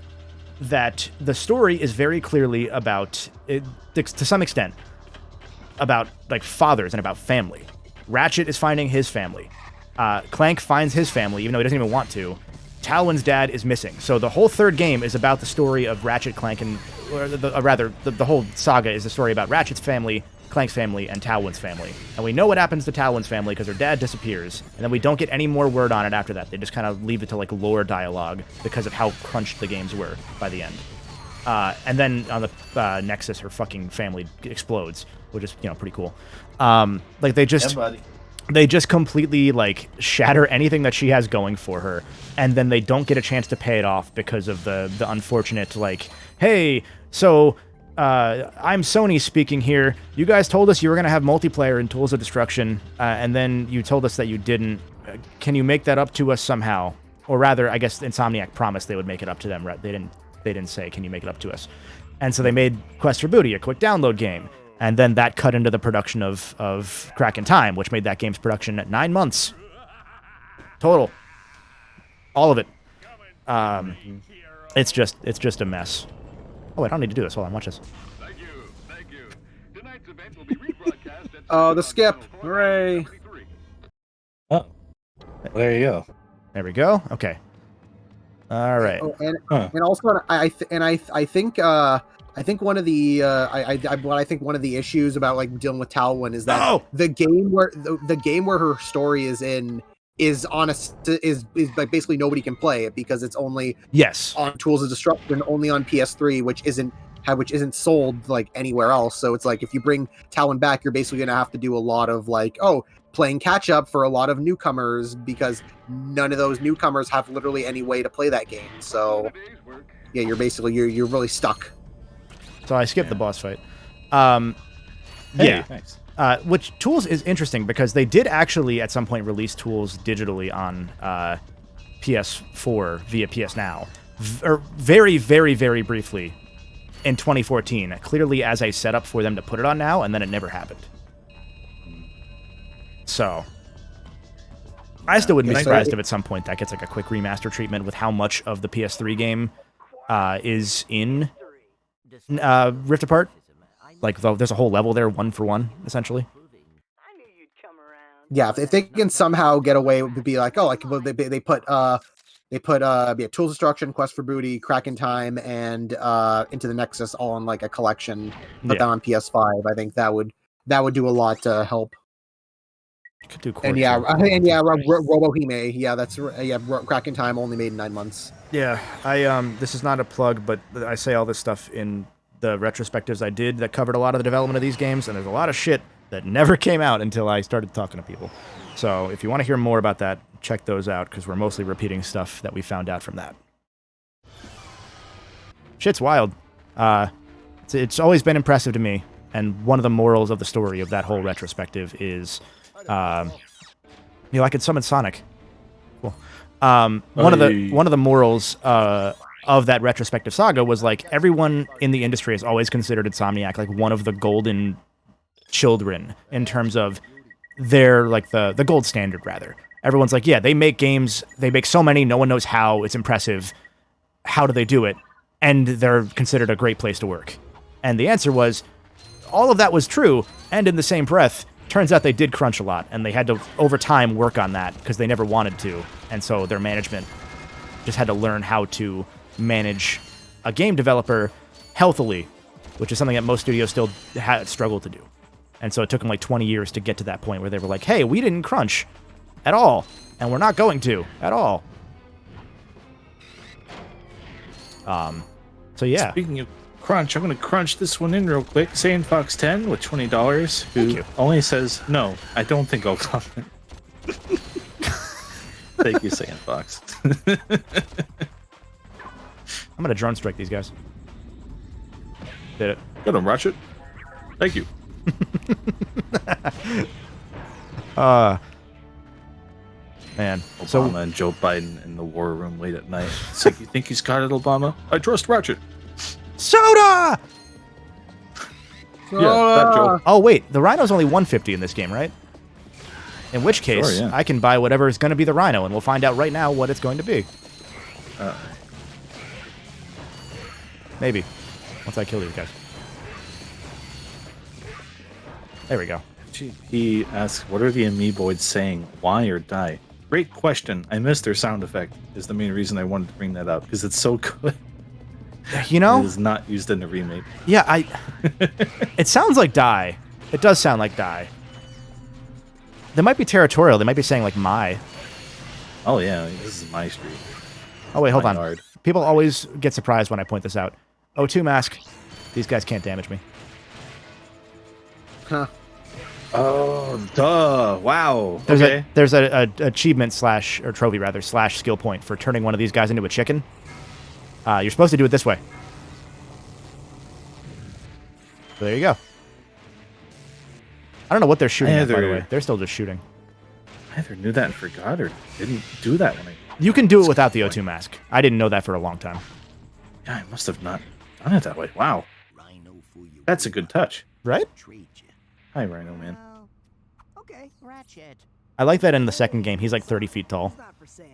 that the story is very clearly about, to some extent, about like fathers and about family. Ratchet is finding his family. Clank finds his family, even though he doesn't even want to. Talwyn's dad is missing. So the whole third game is about the story of Ratchet, Clank, and the whole saga is the story about Ratchet's family, Clank's family, and Talwyn's family. And we know what happens to Talwyn's family because her dad disappears, and then we don't get any more word on it after that. They just kind of leave it to like lore dialogue because of how crunched the games were by the end. And then on the Nexus, her fucking family explodes, which is, pretty cool. Like they just... Yeah, buddy. They just completely, like, shatter anything that she has going for her, and then they don't get a chance to pay it off because of the unfortunate, like, hey, so, I'm Sony speaking here. You guys told us you were going to have multiplayer in Tools of Destruction, and then you told us that you didn't. Can you make that up to us somehow? Or rather, I guess Insomniac promised they would make it up to them. Right? They didn't say, can you make it up to us? And so they made Quest for Booty, a quick download game. And then that cut into the production of Crack in Time, which made that game's production at 9 months. Total. All of it. It's just a mess. Oh, I don't need to do this. Hold on, watch this. Thank you. Tonight's event will be rebroadcast at Oh, the skip. Hooray. Oh, there you go. There we go. Okay. All right. Oh, and also, I think one of the I think one of the issues about like dealing with Talwyn is that the game where her story is in is like basically nobody can play it because it's only on Tools of Destruction, only on PS3, which isn't sold like anywhere else. So it's like if you bring Talwyn back, you're basically gonna have to do a lot of like playing catch up for a lot of newcomers because none of those newcomers have literally any way to play that game. So yeah, you're really stuck. So I skipped the boss fight. Hey, thanks. Which Tools is interesting because they did actually at some point release Tools digitally on PS4 via PS Now. Very, very, very briefly in 2014, clearly as a setup for them to put it on Now, and then it never happened. So I still wouldn't be surprised if at some point that gets like a quick remaster treatment with how much of the PS3 game is in Rift Apart. Like, there's a whole level there, 1-for-1, essentially. Yeah, if they can somehow get away, it would be like, they put Tools Destruction, Quest for Booty, Crack in Time, and Into the Nexus all in like a collection, put that on PS5. I think that would do a lot to help. Could do Robohime. Yeah, that's Crack in Time only made in 9 months. Yeah, this is not a plug, but I say all this stuff in the retrospectives I did that covered a lot of the development of these games, and there's a lot of shit that never came out until I started talking to people. So if you want to hear more about that, check those out, because we're mostly repeating stuff that we found out from that. Shit's wild. It's always been impressive to me, and one of the morals of the story of that whole retrospective is, I could summon Sonic. Cool. One of the morals of that retrospective saga was like everyone in the industry has always considered Insomniac like one of the golden children in terms of they're like the gold standard rather. Everyone's like, yeah, they make games, they make so many, no one knows how, it's impressive. How do they do it? And they're considered a great place to work. And the answer was all of that was true, and in the same breath, turns out they did crunch a lot, and they had to over time work on that because they never wanted to, and so their management just had to learn how to manage a game developer healthily, which is something that most studios still struggle to do. And so it took them like 20 years to get to that point where they were like, hey, we didn't crunch at all, and we're not going to at all. So yeah. Speaking of Crunch. I'm gonna crunch this one in real quick. Saiyan Fox 10 with $20, who only says no. I don't think I'll comment. Thank you, Saiyan Fox. I'm gonna drone strike these guys. Did it? Get him, Ratchet. Thank you. Man. Obama and Joe Biden in the war room late at night. It's like, you think he's got it, Obama? I trust Ratchet. Soda! Yeah, that joke. Oh, wait. The Rhino's only 150 in this game, right? In which case, Sure, yeah. I can buy whatever is going to be the Rhino, and we'll find out right now what it's going to be. Maybe. Once I kill these guys. There we go. He asks, what are the amoeboids saying? Why or die? Great question. I missed their sound effect is the main reason I wanted to bring that up, because it's so good. You know? It is not used in the remake. Yeah, it sounds like die. It does sound like die. They might be territorial. They might be saying, like, my. Oh, yeah. This is my street. Oh, wait, hold My on. yard. People always get surprised when I point this out. O2 mask. These guys can't damage me. Huh. Oh, duh. Wow. There's a achievement / or trophy rather / skill point for turning one of these guys into a chicken. You're supposed to do it this way. So there you go. I don't know what they're shooting at, by the way. They're still just shooting. I either knew that and forgot or didn't do that when I... You can do it without the O2 mask. I didn't know that for a long time. Yeah, I must have not done it that way. Wow. That's a good touch. Right? Hi, Rhino Man. Okay, Ratchet. I like that in the second game. He's like 30 feet tall. It's not for sale.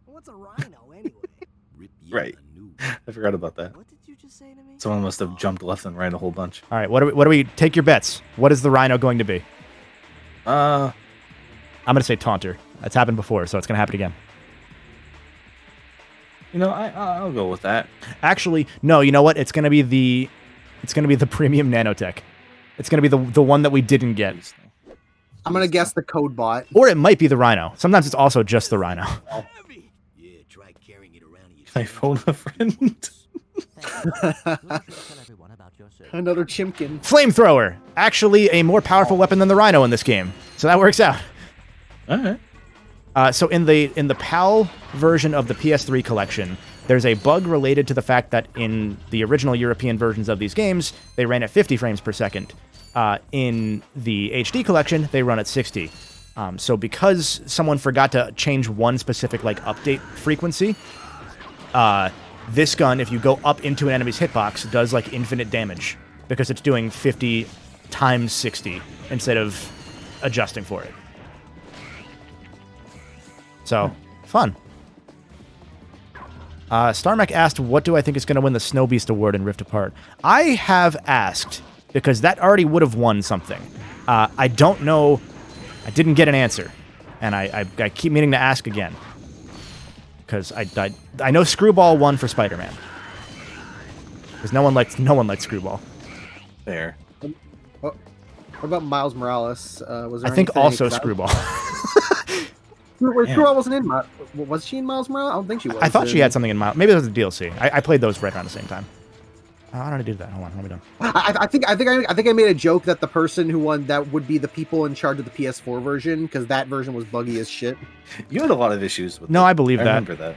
What's a rhino anyway? Right. I forgot about that. What did you just say to me? Someone must have jumped left and right a whole bunch. All right, what do we take your bets? What is the Rhino going to be? I'm going to say Taunter. That's happened before, so it's going to happen again. You know, I'll go with that. Actually, no, you know what? It's going to be the premium nanotech. It's going to be the one that we didn't get. I'm gonna guess the code bot. Or it might be the Rhino. Sometimes it's also just the Rhino. Can I phone a friend? Another chimkin. Flamethrower! Actually a more powerful weapon than the Rhino in this game. So that works out. Alright. So in the PAL version of the PS3 collection, there's a bug related to the fact that in the original European versions of these games, they ran at 50 frames per second. In the HD collection, they run at 60. So because someone forgot to change one specific update frequency, this gun, if you go up into an enemy's hitbox, does infinite damage because it's doing 50 times 60 instead of adjusting for it. So, fun. Starmech asked, what do I think is going to win the Snow Beast Award in Rift Apart? I have asked, because that already would have won something. I don't know. I didn't get an answer. And I keep meaning to ask again. Because I know Screwball won for Spider-Man. Because no one liked Screwball. There. What about Miles Morales? Was there I think anything- also Screwball. Screwball wasn't in Miles. Was she in Miles Morales? I don't think she was. I thought she had something in Miles. Maybe it was the DLC. I played those right around the same time. How did I do that? Hold on, let me done. I think I made a joke that the person who won that would be the people in charge of the PS4 version because that version was buggy as shit. You had a lot of issues with No, it. I believe that. I remember that.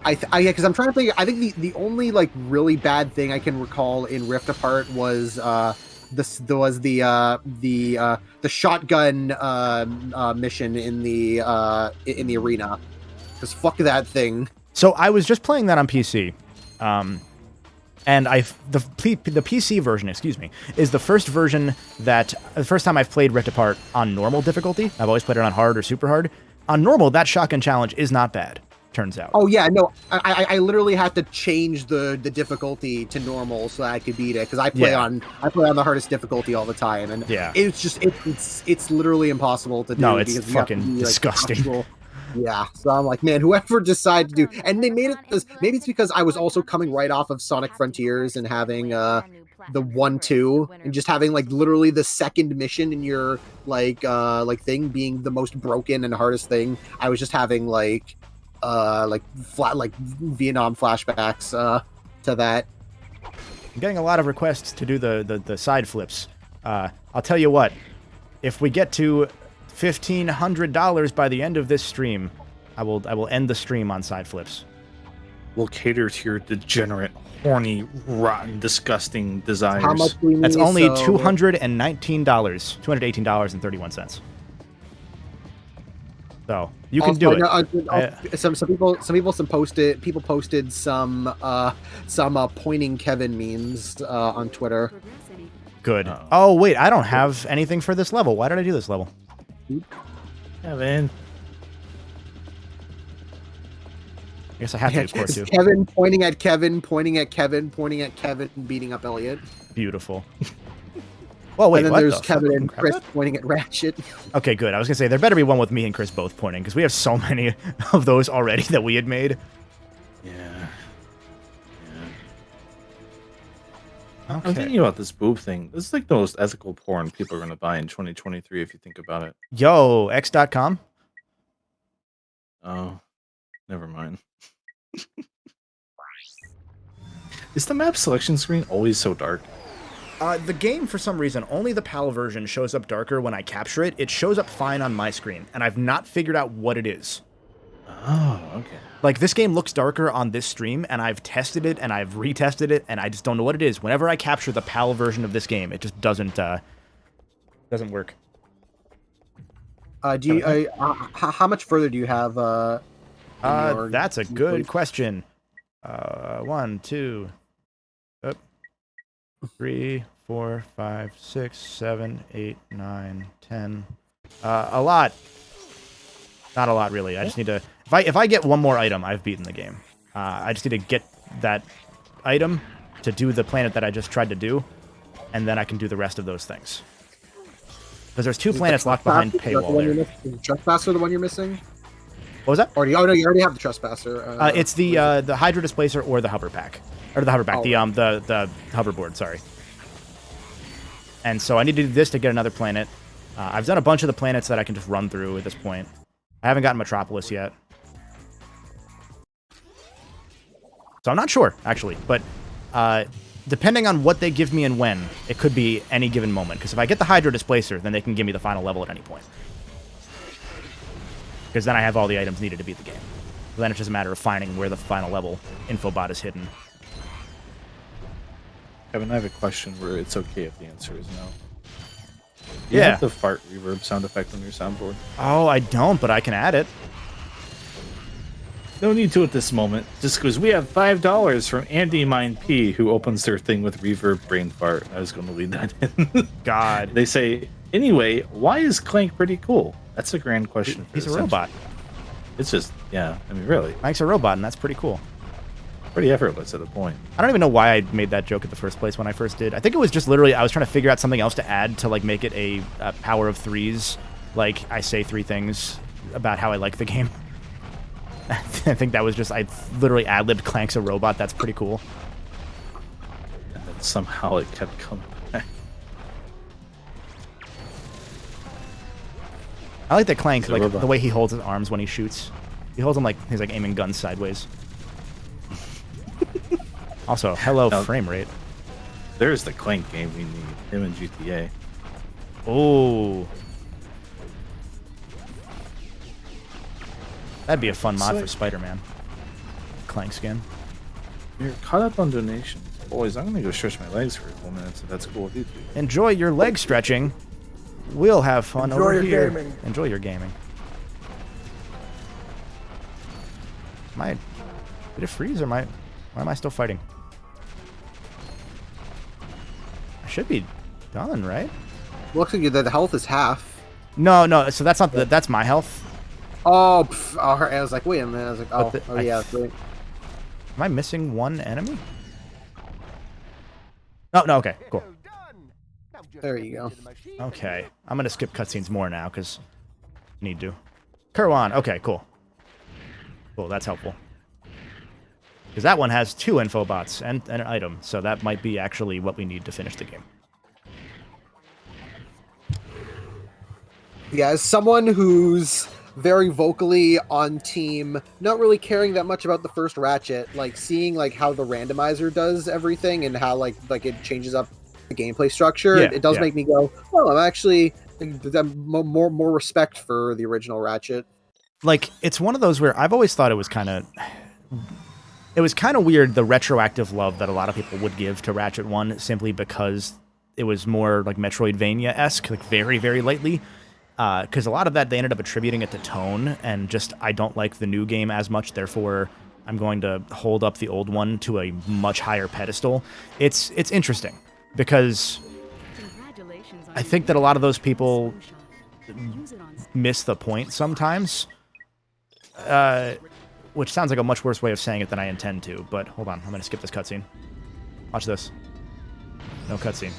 Yeah, because I'm trying to think. I think the only really bad thing I can recall in Rift Apart was the shotgun mission in the arena. Because fuck that thing. So I was just playing that on PC. And the PC version, excuse me, is the first time I've played Rift Apart on normal difficulty. I've always played it on hard or super hard. On normal, that shotgun challenge is not bad, turns out. Oh yeah, no, I literally had to change the difficulty to normal so that I could beat it because I play on the hardest difficulty all the time, and it's just it's literally impossible to do. No, it's because fucking disgusting. Yeah, so I'm like, man, whoever decided to do, and they made it. Maybe it's because I was also coming right off of Sonic Frontiers and having the 1-2, and just having literally the second mission in your thing being the most broken and hardest thing. I was just having Vietnam flashbacks. to that. I'm getting a lot of requests to do the side flips. I'll tell you what. If we get to $1,500 by the end of this stream, I will end the stream on side flips. We'll cater to your degenerate, horny, rotten, disgusting desires. How much do we need? That's only so- $219, $218.31. So you can do it. Some people posted some pointing Kevin memes on Twitter. Progressing. Good. Oh wait, I don't have anything for this level. Why did I do this level? Kevin. I guess I have to do core 2. Kevin pointing at Kevin, pointing at Kevin, pointing at Kevin, beating up Elliot. Beautiful. Well, wait, and then what there's the Kevin fuck? and Chris pointing at Ratchet. Okay, good. I was gonna say there better be one with me and Chris both pointing because we have so many of those already that we had made. Yeah. Okay. I'm thinking about this boob thing. This is like the most ethical porn people are going to buy in 2023 if you think about it. Yo, x.com. Oh, never mind. Is the map selection screen always so dark? The game, for some reason, only the PAL version shows up darker when I capture it. It shows up fine on my screen, and I've not figured out what it is. Oh, okay. Like, this game looks darker on this stream, and I've tested it, and I've retested it, and I just don't know what it is. Whenever I capture the PAL version of this game, it just doesn't work. How much further do you have? That's a good question. 1, 2, 3, 4, 5, 6, 7, 8, 9, 10. A lot. Not a lot, really. I just need to... If I get one more item, I've beaten the game. I just need to get that item to do the planet that I just tried to do, and then I can do the rest of those things. Because there's 2 planets locked behind paywall there. Is the Trespasser the one you're missing? What was that? Oh no, you already have the Trespasser. It's the Hydro Displacer or the hover pack. Or the hover pack, the hoverboard, sorry. And so I need to do this to get another planet. I've done a bunch of the planets that I can just run through at this point. I haven't gotten Metropolis yet. So I'm not sure, actually. But depending on what they give me and when, it could be any given moment. Because if I get the Hydro Displacer, then they can give me the final level at any point. Because then I have all the items needed to beat the game. So then it's just a matter of finding where the final level infobot is hidden. Kevin, I have a question where it's okay if the answer is no. Do you Yeah. have the fart reverb sound effect on your soundboard? Oh, I don't, but I can add it. No need to at this moment, just because we have $5 from Andy Mine P, who opens their thing with reverb brain fart. I was going to lead that in. God. They say, anyway, why is Clank pretty cool? That's a grand question. For He's a this robot. century. It's just, yeah, I mean, really, Mike's a robot, and that's pretty cool. pretty effortless at a point. I don't even know why I made that joke in the first place when I first did. I think it was just literally I was trying to figure out something else to add to like make it a power of threes. Like I say 3 things about how I like the game. I think that was just I literally ad-libbed Clank's a robot. That's pretty cool. And then somehow it kept coming back. I like that Clank, like robot. the way he holds his arms when he shoots. He holds them like he's like aiming guns sideways. Also, hello Now- frame rate. There's the Clank game we need. Him and GTA. Oh. That'd be a fun mod So- for Spider-Man. Clank skin. You're caught up on donations. Boys, I'm going to go stretch my legs for a couple minutes if that's cool with you two. Enjoy your leg stretching. We'll have fun Enjoy over your here. gaming. Enjoy your gaming. Did it freeze or why am I still fighting? I should be done, right? Looks like the health is half. No, so that's not that's my health. Oh, I was like, wait a minute. I was like, But yeah, that's right. Am I missing one enemy? No, okay, cool. There you go. Okay, I'm gonna skip cutscenes more now because need to. Kerwan, okay, cool. Cool, that's helpful. Because that one has 2 infobots and an item, so that might be actually what we need to finish the game. Yeah, as someone whose very vocally on team, not really caring that much about the first Ratchet, like seeing like how the randomizer does everything and how like it changes up the gameplay structure. Yeah, It does yeah. make me go, oh, I'm actually more respect for the original Ratchet. Like, it's one of those where I've always thought it was kind of weird, the retroactive love that a lot of people would give to Ratchet 1 simply because it was more like Metroidvania-esque, like very, very lightly. Because a lot of that, they ended up attributing it to tone, and just, I don't like the new game as much, therefore I'm going to hold up the old one to a much higher pedestal. It's interesting, because I think that a lot of those people miss the point sometimes. Which sounds like a much worse way of saying it than I intend to, but hold on, I'm going to skip this cutscene. Watch this. No cutscene.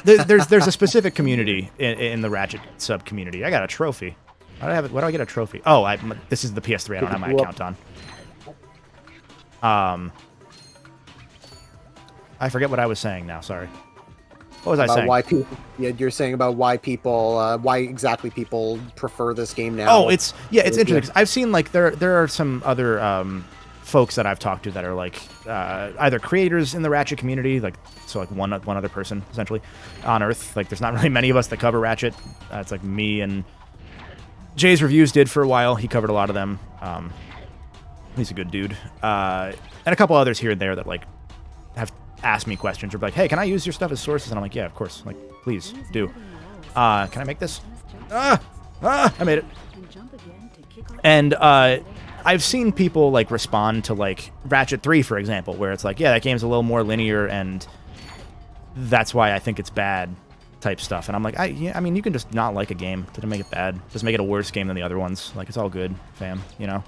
There's a specific community in the Ratchet sub-community. I got a trophy. Why do I get a trophy? Oh, this is the PS3 I don't have my account on. I forget what I was saying now, sorry. What was I saying? Why people? Yeah, you're saying about why people, why exactly people prefer this game now. Oh, it's interesting. 'Cause I've seen like there are some other folks that I've talked to that are like either creators in the Ratchet community, like one other person essentially on Earth. Like, there's not really many of us that cover Ratchet. It's like me and Jay's Reviews did for a while. He covered a lot of them. He's a good dude, and a couple others here and there that like have ask me questions or be like, hey, can I use your stuff as sources? And I'm like, yeah, of course. Like, please do. Can I make this? I made it. And I've seen people like respond to like Ratchet 3, for example, where it's like, yeah, that game's a little more linear and that's why I think it's bad type stuff. And I'm like, I mean, you can just not like a game. Doesn't make it bad. Doesn't make it a worse game than the other ones. Like, it's all good, fam, you know?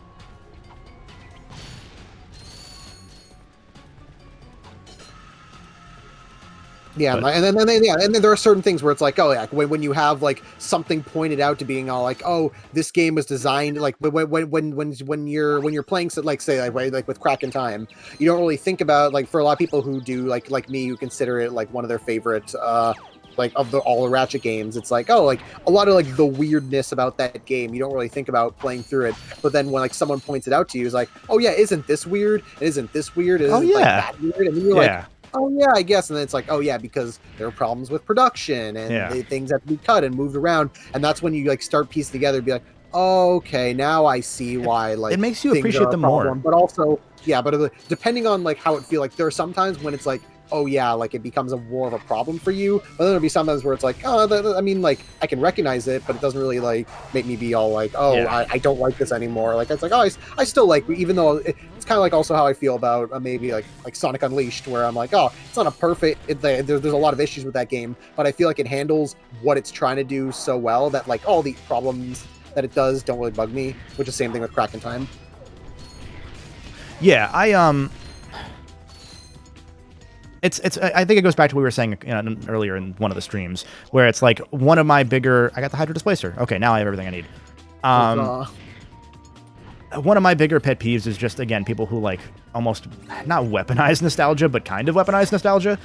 Yeah, But, and then there are certain things where it's like, oh, yeah, when you have like something pointed out to being all like, oh, this game was designed like when you're playing, like say like with Crack in Time, you don't really think about, like, for a lot of people who do like me, who consider it like one of their favorite like of all the Ratchet games, it's like, oh, like a lot of like the weirdness about that game you don't really think about playing through it, but then when like someone points it out to you, it's like, oh yeah, isn't this weird? Isn't this weird? Isn't like that weird? And then you're like, oh yeah, I guess. And then it's like, oh yeah, because there are problems with production and things have to be cut and moved around. And that's when you like start piecing together and be like, oh, okay, now I see why, like, it makes you appreciate them more. But also, yeah, but depending on like how it feels, like there are sometimes when it's like, oh yeah, like it becomes more of a problem for you. But then there'll be sometimes where it's like, oh, I mean, like I can recognize it, but it doesn't really like make me be all like, oh, yeah. I don't like this anymore. Like, it's like, oh, I still like, even though it's kind of like also how I feel about maybe like Sonic Unleashed, where I'm like, oh, it's not a perfect. There's a lot of issues with that game, but I feel like it handles what it's trying to do so well that like all the problems that it does don't really bug me. Which is the same thing with Crack in Time. Yeah, I think it goes back to what we were saying earlier in one of the streams, where it's like one of my bigger... I got the Hydro Displacer. Okay, now I have everything I need. One of my bigger pet peeves is just, again, people who like almost not weaponize nostalgia, but kind of weaponize nostalgia.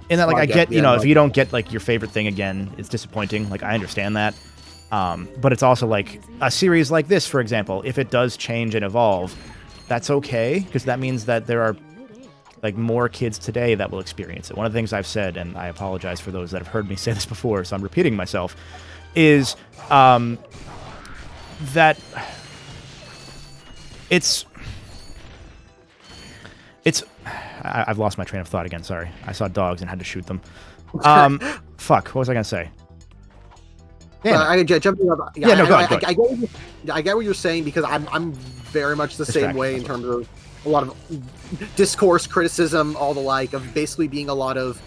In that, like, I get, if you don't get like your favorite thing again, it's disappointing. Like, I understand that. But it's also like a series like this, for example, if it does change and evolve, that's okay, because that means that there are like more kids today that will experience it. One of the things I've said, and I apologize for those that have heard me say this before, so I'm repeating myself, is that I've lost my train of thought again, sorry. I saw dogs and had to shoot them. Fuck, what was I going to say? I jumping up. Yeah, no, go ahead. I get what you're saying, because I'm very much the same way in terms of a lot of discourse, criticism, all the like, of basically being a lot of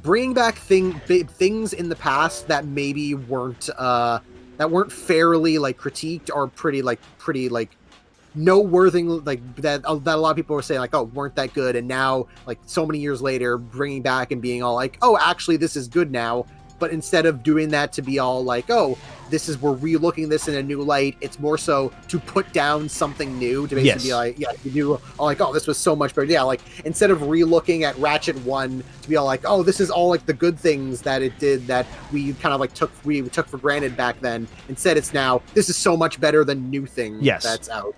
bringing back things in the past that maybe weren't fairly like critiqued, or pretty noteworthy, like that a lot of people were saying like, oh, weren't that good, and now like so many years later bringing back and being all like, oh, actually this is good now. But instead of doing that to be all like, oh, this is, we're relooking this in a new light. It's more so to put down something new, to basically be like, you do like, oh, this was so much better. Yeah, like instead of relooking at Ratchet 1 to be all like, oh, this is all like the good things that it did that we kind of like took for granted back then. Instead, it's now, this is so much better than new thing that's out.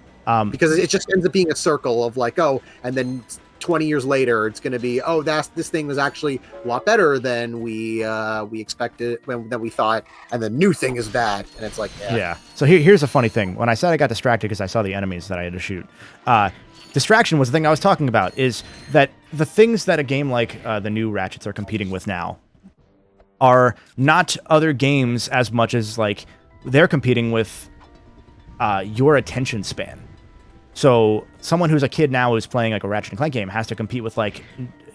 Because it just ends up being a circle of like, oh, and then 20 years later, it's going to be, oh, this thing was actually a lot better than we expected, than we thought, and the new thing is bad. And it's like, yeah. So here's a funny thing. When I said I got distracted because I saw the enemies that I had to shoot, distraction was the thing I was talking about, is that the things that a game like the new Ratchets are competing with now are not other games as much as like they're competing with your attention span. So someone who's a kid now who's playing like a Ratchet Clank game has to compete with like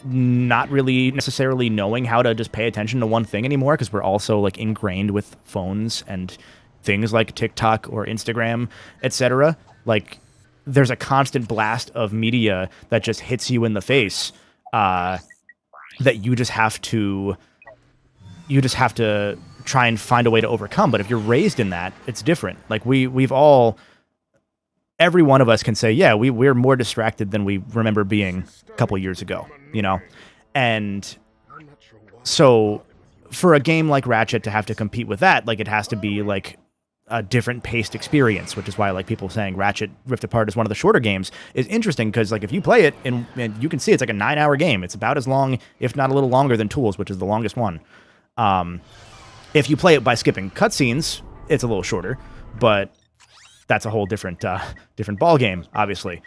not really necessarily knowing how to just pay attention to one thing anymore, because we're also like ingrained with phones and things like TikTok or Instagram, etc. Like there's a constant blast of media that just hits you in the face that you just have to try and find a way to overcome. But if you're raised in that, it's different. Like we've all, every one of us can say, yeah, we're more distracted than we remember being a couple years ago, you know? And so for a game like Ratchet to have to compete with that, like it has to be like a different paced experience, which is why like people saying Ratchet Rift Apart is one of the shorter games is interesting, because like if you play it and you can see it's like a 9-hour game. It's about as long, if not a little longer, than Tools, which is the longest one. If you play it by skipping cutscenes, it's a little shorter, but that's a whole different ball game, obviously.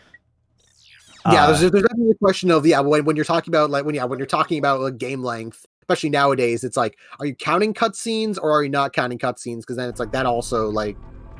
Yeah, there's definitely a question of when you're talking about when you're talking about like, game length, especially nowadays, it's like, are you counting cutscenes or are you not counting cutscenes? Because then it's like that also like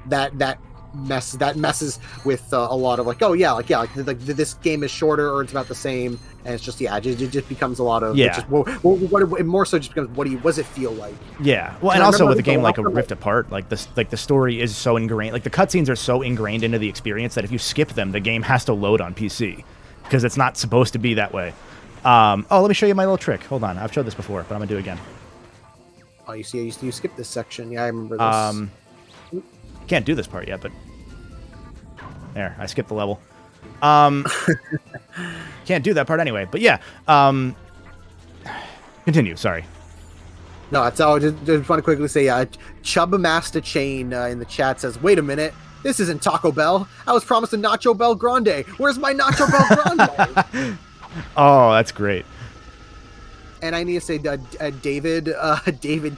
that messes with a lot of like, oh yeah, like this game is shorter or it's about the same, and it's just it just becomes a lot of it more so just becomes what does it feel like? Yeah, well, and also with a game like a Rift Apart, like the story is so ingrained, like the cutscenes are so ingrained into the experience that if you skip them, the game has to load on PC because it's not supposed to be that way. Let me show you my little trick. Hold on, I've showed this before, but I'm gonna do it again. Oh, you see, you skipped this section. Yeah, I remember this. Can't do this part yet, but there, I skipped the level. Can't do that part anyway, but yeah. Continue, sorry. No, that's all. Just want to quickly say, Chubb Master Chain in the chat says, wait a minute, this isn't Taco Bell. I was promised a Nacho Bell Grande. Where's my Nacho Bell Grande? Oh, that's great. And I need to say, David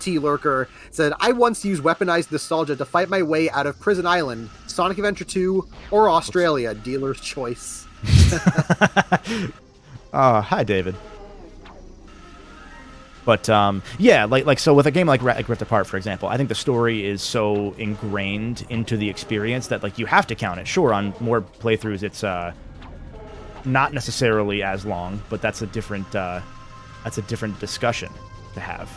T. Lurker said, I once used weaponized nostalgia to fight my way out of Prison Island, Sonic Adventure 2, or Australia. Dealer's choice. Hi, David. But, yeah, like so with a game like Rift Apart, for example, I think the story is so ingrained into the experience that, like, you have to count it. Sure, on more playthroughs, it's not necessarily as long, but that's a different discussion to have,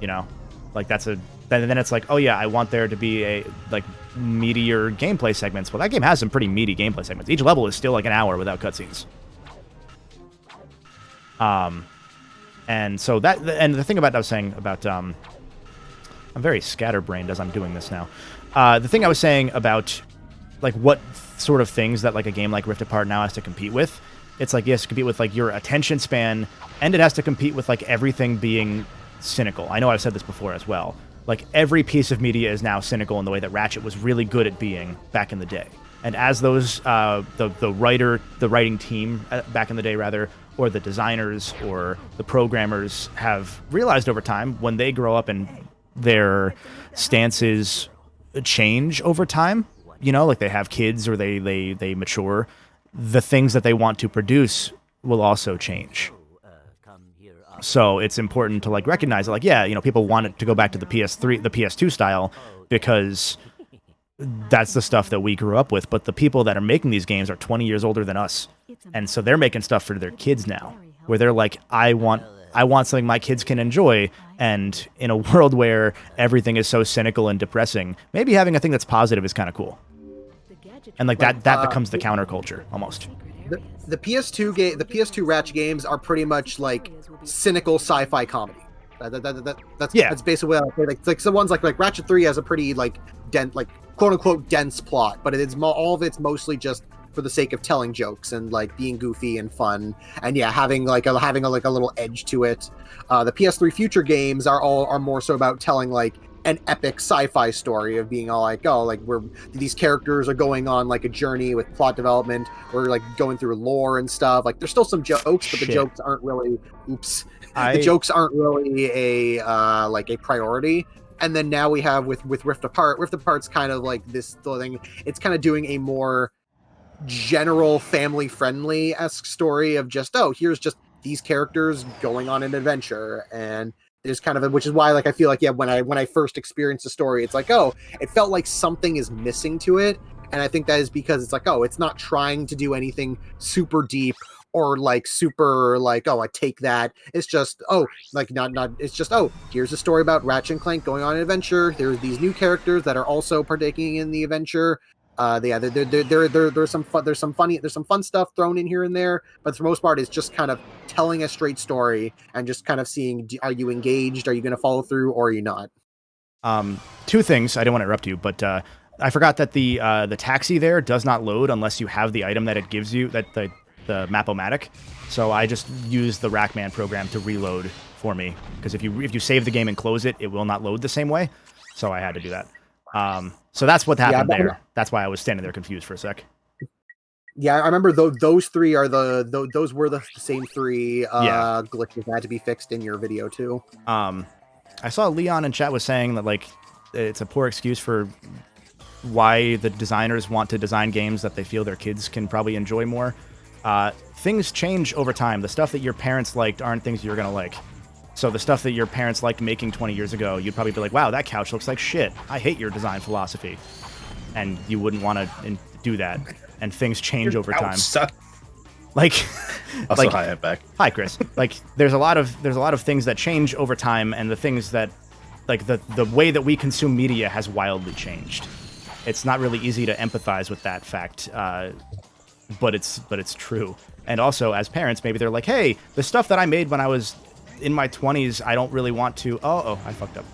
you know, like then it's like, oh yeah, I want there to be a like meatier gameplay segments. Well, that game has some pretty meaty gameplay segments. Each level is still like an hour without cutscenes. And so and the thing about I was saying about, I'm very scatterbrained as I'm doing this now. The thing I was saying about like what sort of things that like a game like Rift Apart now has to compete with. It's like, yes, compete with like your attention span, and it has to compete with like everything being cynical. I know I've said this before as well. Like every piece of media is now cynical in the way that Ratchet was really good at being back in the day. And as those the writing team back in the day rather, or the designers or the programmers have realized over time, when they grow up and their stances change over time, you know, like they have kids or they mature, the things that they want to produce will also change. So it's important to like recognize that, like, yeah, you know, people want it to go back to the PS2 style because that's the stuff that we grew up with. But the people that are making these games are 20 years older than us, and so they're making stuff for their kids now, where they're like, I want something my kids can enjoy. And in a world where everything is so cynical and depressing, maybe having a thing that's positive is kind of cool. And like that becomes the counterculture almost. The PS2 Ratchet games are pretty much like cynical sci-fi comedy. That's basically what I say. Like some ones like Ratchet 3 has a pretty like dense, like quote unquote dense plot, but it's all of it's mostly just for the sake of telling jokes and like being goofy and fun, and having a little edge to it. The PS3 future games are more so about telling like an epic sci-fi story of being all like, oh, like these characters are going on like a journey with plot development. We're like going through lore and stuff. Like there's still some jokes, but the jokes aren't really. The jokes aren't really a priority. And then now we have with Rift Apart. Rift Apart's kind of like this thing. It's kind of doing a more general family-friendly-esque story of just, oh, here's just these characters going on an adventure, and there's kind of which is why like I feel like when I first experienced the story, it's like, oh, it felt like something is missing to it, and I think that is because it's like, oh, it's not trying to do anything super deep or like super like, oh, I take that. It's just, oh, like not it's just, oh, here's a story about Ratchet and Clank going on an adventure. There's these new characters that are also partaking in the adventure. There's some fun stuff thrown in here and there, but for the most part, it's just kind of telling a straight story and just kind of seeing, are you engaged? Are you going to follow through, or are you not? Two things. I don't want to interrupt you, but I forgot that the taxi there does not load unless you have the item that it gives you, that the Map-O-Matic. So I just use the Rackman program to reload for me, because if you save the game and close it, it will not load the same way. So I had to do that. So that's what happened there. That's why I was standing there confused for a sec. Yeah, I remember those three are those were the same three glitches that had to be fixed in your video too. I saw Leon in chat was saying that like it's a poor excuse for why the designers want to design games that they feel their kids can probably enjoy more. Things change over time. The stuff that your parents liked aren't things you're gonna like. So the stuff that your parents liked making 20 years ago, you'd probably be like, wow, that couch looks like shit. I hate your design philosophy. And you wouldn't want to do that. And things change over time. Like, also, hi, I'm back. Hi, Chris. Like, there's a lot of things that change over time, and the things that, like, the way that we consume media has wildly changed. It's not really easy to empathize with that fact, but it's true. And also, as parents, maybe they're like, hey, the stuff that I made when I was in my 20s, I don't really want to. Oh, I fucked up.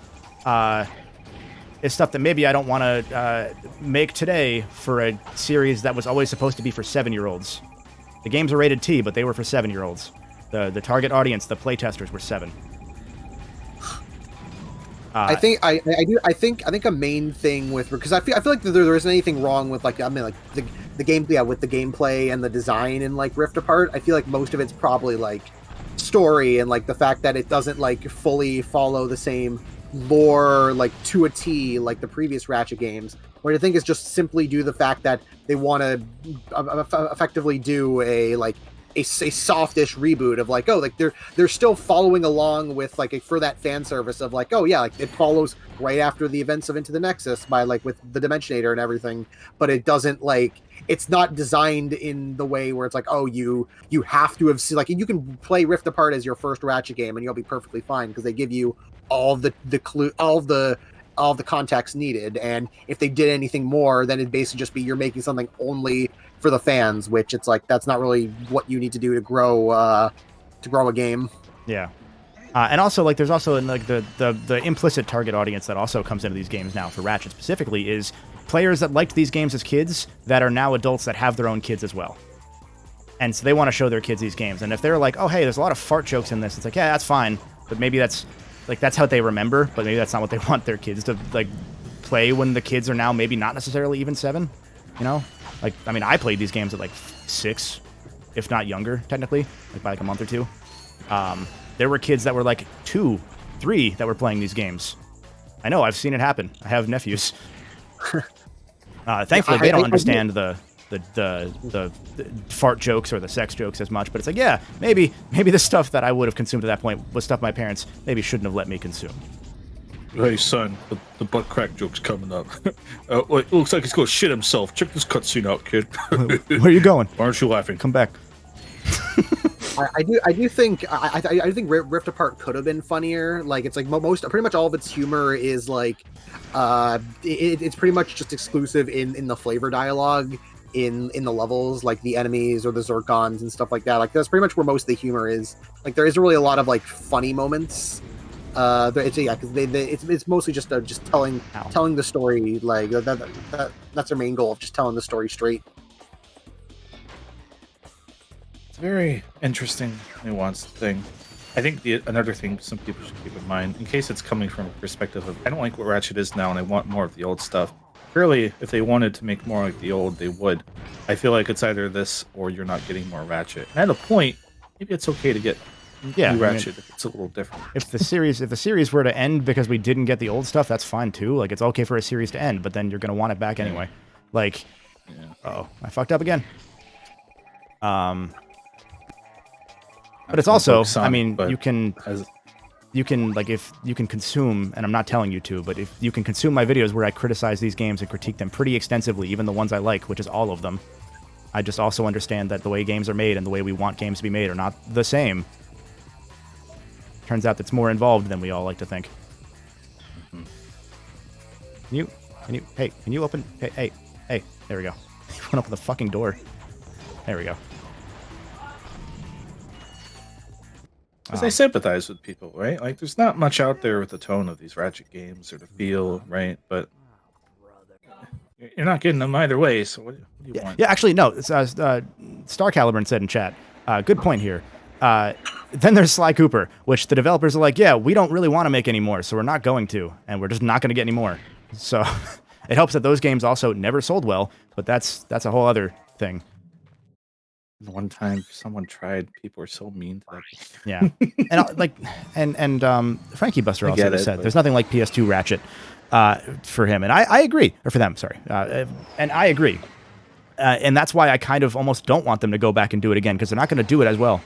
It's stuff that maybe I don't want to make today for a series that was always supposed to be for 7-year-olds. The games are rated T, but they were for 7-year-olds. The target audience, the playtesters, were 7. I think a main thing with, because I feel like there isn't anything wrong with like, I mean, like the game, with the gameplay and the design in like Rift Apart. I feel like most of it's probably like story and like the fact that it doesn't like fully follow the same lore like to a T like the previous Ratchet games, where I think is just simply due to the fact that they want to effectively do a softish reboot of like, oh, like they're still following along with like for that fan service of like, oh yeah, like it follows right after the events of Into the Nexus by like with the Dimensionator and everything, but it doesn't like, it's not designed in the way where it's like, oh, you have to have seen, like, you can play Rift Apart as your first Ratchet game and you'll be perfectly fine because they give you all the clue, all the context needed, and if they did anything more, then it'd basically just be you're making something only for the fans, which it's like that's not really what you need to do to grow a game. Yeah. And also, like, there's also like the implicit target audience that also comes into these games now for Ratchet specifically is players that liked these games as kids that are now adults that have their own kids as well. And so they want to show their kids these games. And if they're like, oh, hey, there's a lot of fart jokes in this, it's like, yeah, that's fine. But maybe that's how they remember, but maybe that's not what they want their kids to like play when the kids are now maybe not necessarily even 7, you know? Like, I mean, I played these games at like 6, if not younger, technically, like by like a month or 2. There were kids that were like 2, 3 that were playing these games. I know, I've seen it happen. I have nephews. Thankfully, they don't understand the fart jokes or the sex jokes as much, but it's like, yeah, maybe the stuff that I would have consumed at that point was stuff my parents maybe shouldn't have let me consume. Hey, son, the butt crack joke's coming up. It looks like he's going to shit himself. Check this cutscene out, kid. Where are you going? Why aren't you laughing? Come back. I do think Rift Apart could have been funnier. Like, it's like pretty much all of its humor is like, it's pretty much just exclusive in the flavor dialogue in the levels, like the enemies or the Zircons and stuff like that. Like, that's pretty much where most of the humor is. Like, there isn't really a lot of like funny moments It's yeah, because it's mostly just telling the story, like that's their main goal of just telling the story straight. It's a very interesting, nuanced thing. I think another thing some people should keep in mind, in case it's coming from a perspective of I don't like what Ratchet is now and I want more of the old stuff. Clearly, if they wanted to make more like the old, they would. I feel like it's either this or you're not getting more Ratchet. And at a point, maybe it's okay to get new Ratchet if it's a little different. If the series were to end because we didn't get the old stuff, that's fine too. Like, it's okay for a series to end, but then you're gonna want it back anyway. Like, oh, I fucked up again. But it's also, I mean, you can like, if you can consume, and I'm not telling you to, but if you can consume my videos where I criticize these games and critique them pretty extensively, even the ones I like, which is all of them. I just also understand that the way games are made and the way we want games to be made are not the same. Turns out that's more involved than we all like to think. Can you open? Hey, there we go. He went open the fucking door. There we go. Because I sympathize with people, right? Like, there's not much out there with the tone of these Ratchet games or the feel, right? But you're not getting them either way, so what do you want? Yeah, actually, no. Star Caliburn said in chat, good point here. Then there's Sly Cooper, which the developers are like, yeah, we don't really want to make any more, so we're not going to, and we're just not going to get any more. So it helps that those games also never sold well, but that's a whole other thing. The one time someone tried, people were so mean to that Yeah, and Frankie Buster also said there's nothing like PS2 Ratchet for him, and I agree, or for them, sorry, and I agree, and that's why I kind of almost don't want them to go back and do it again because they're not going to do it as well,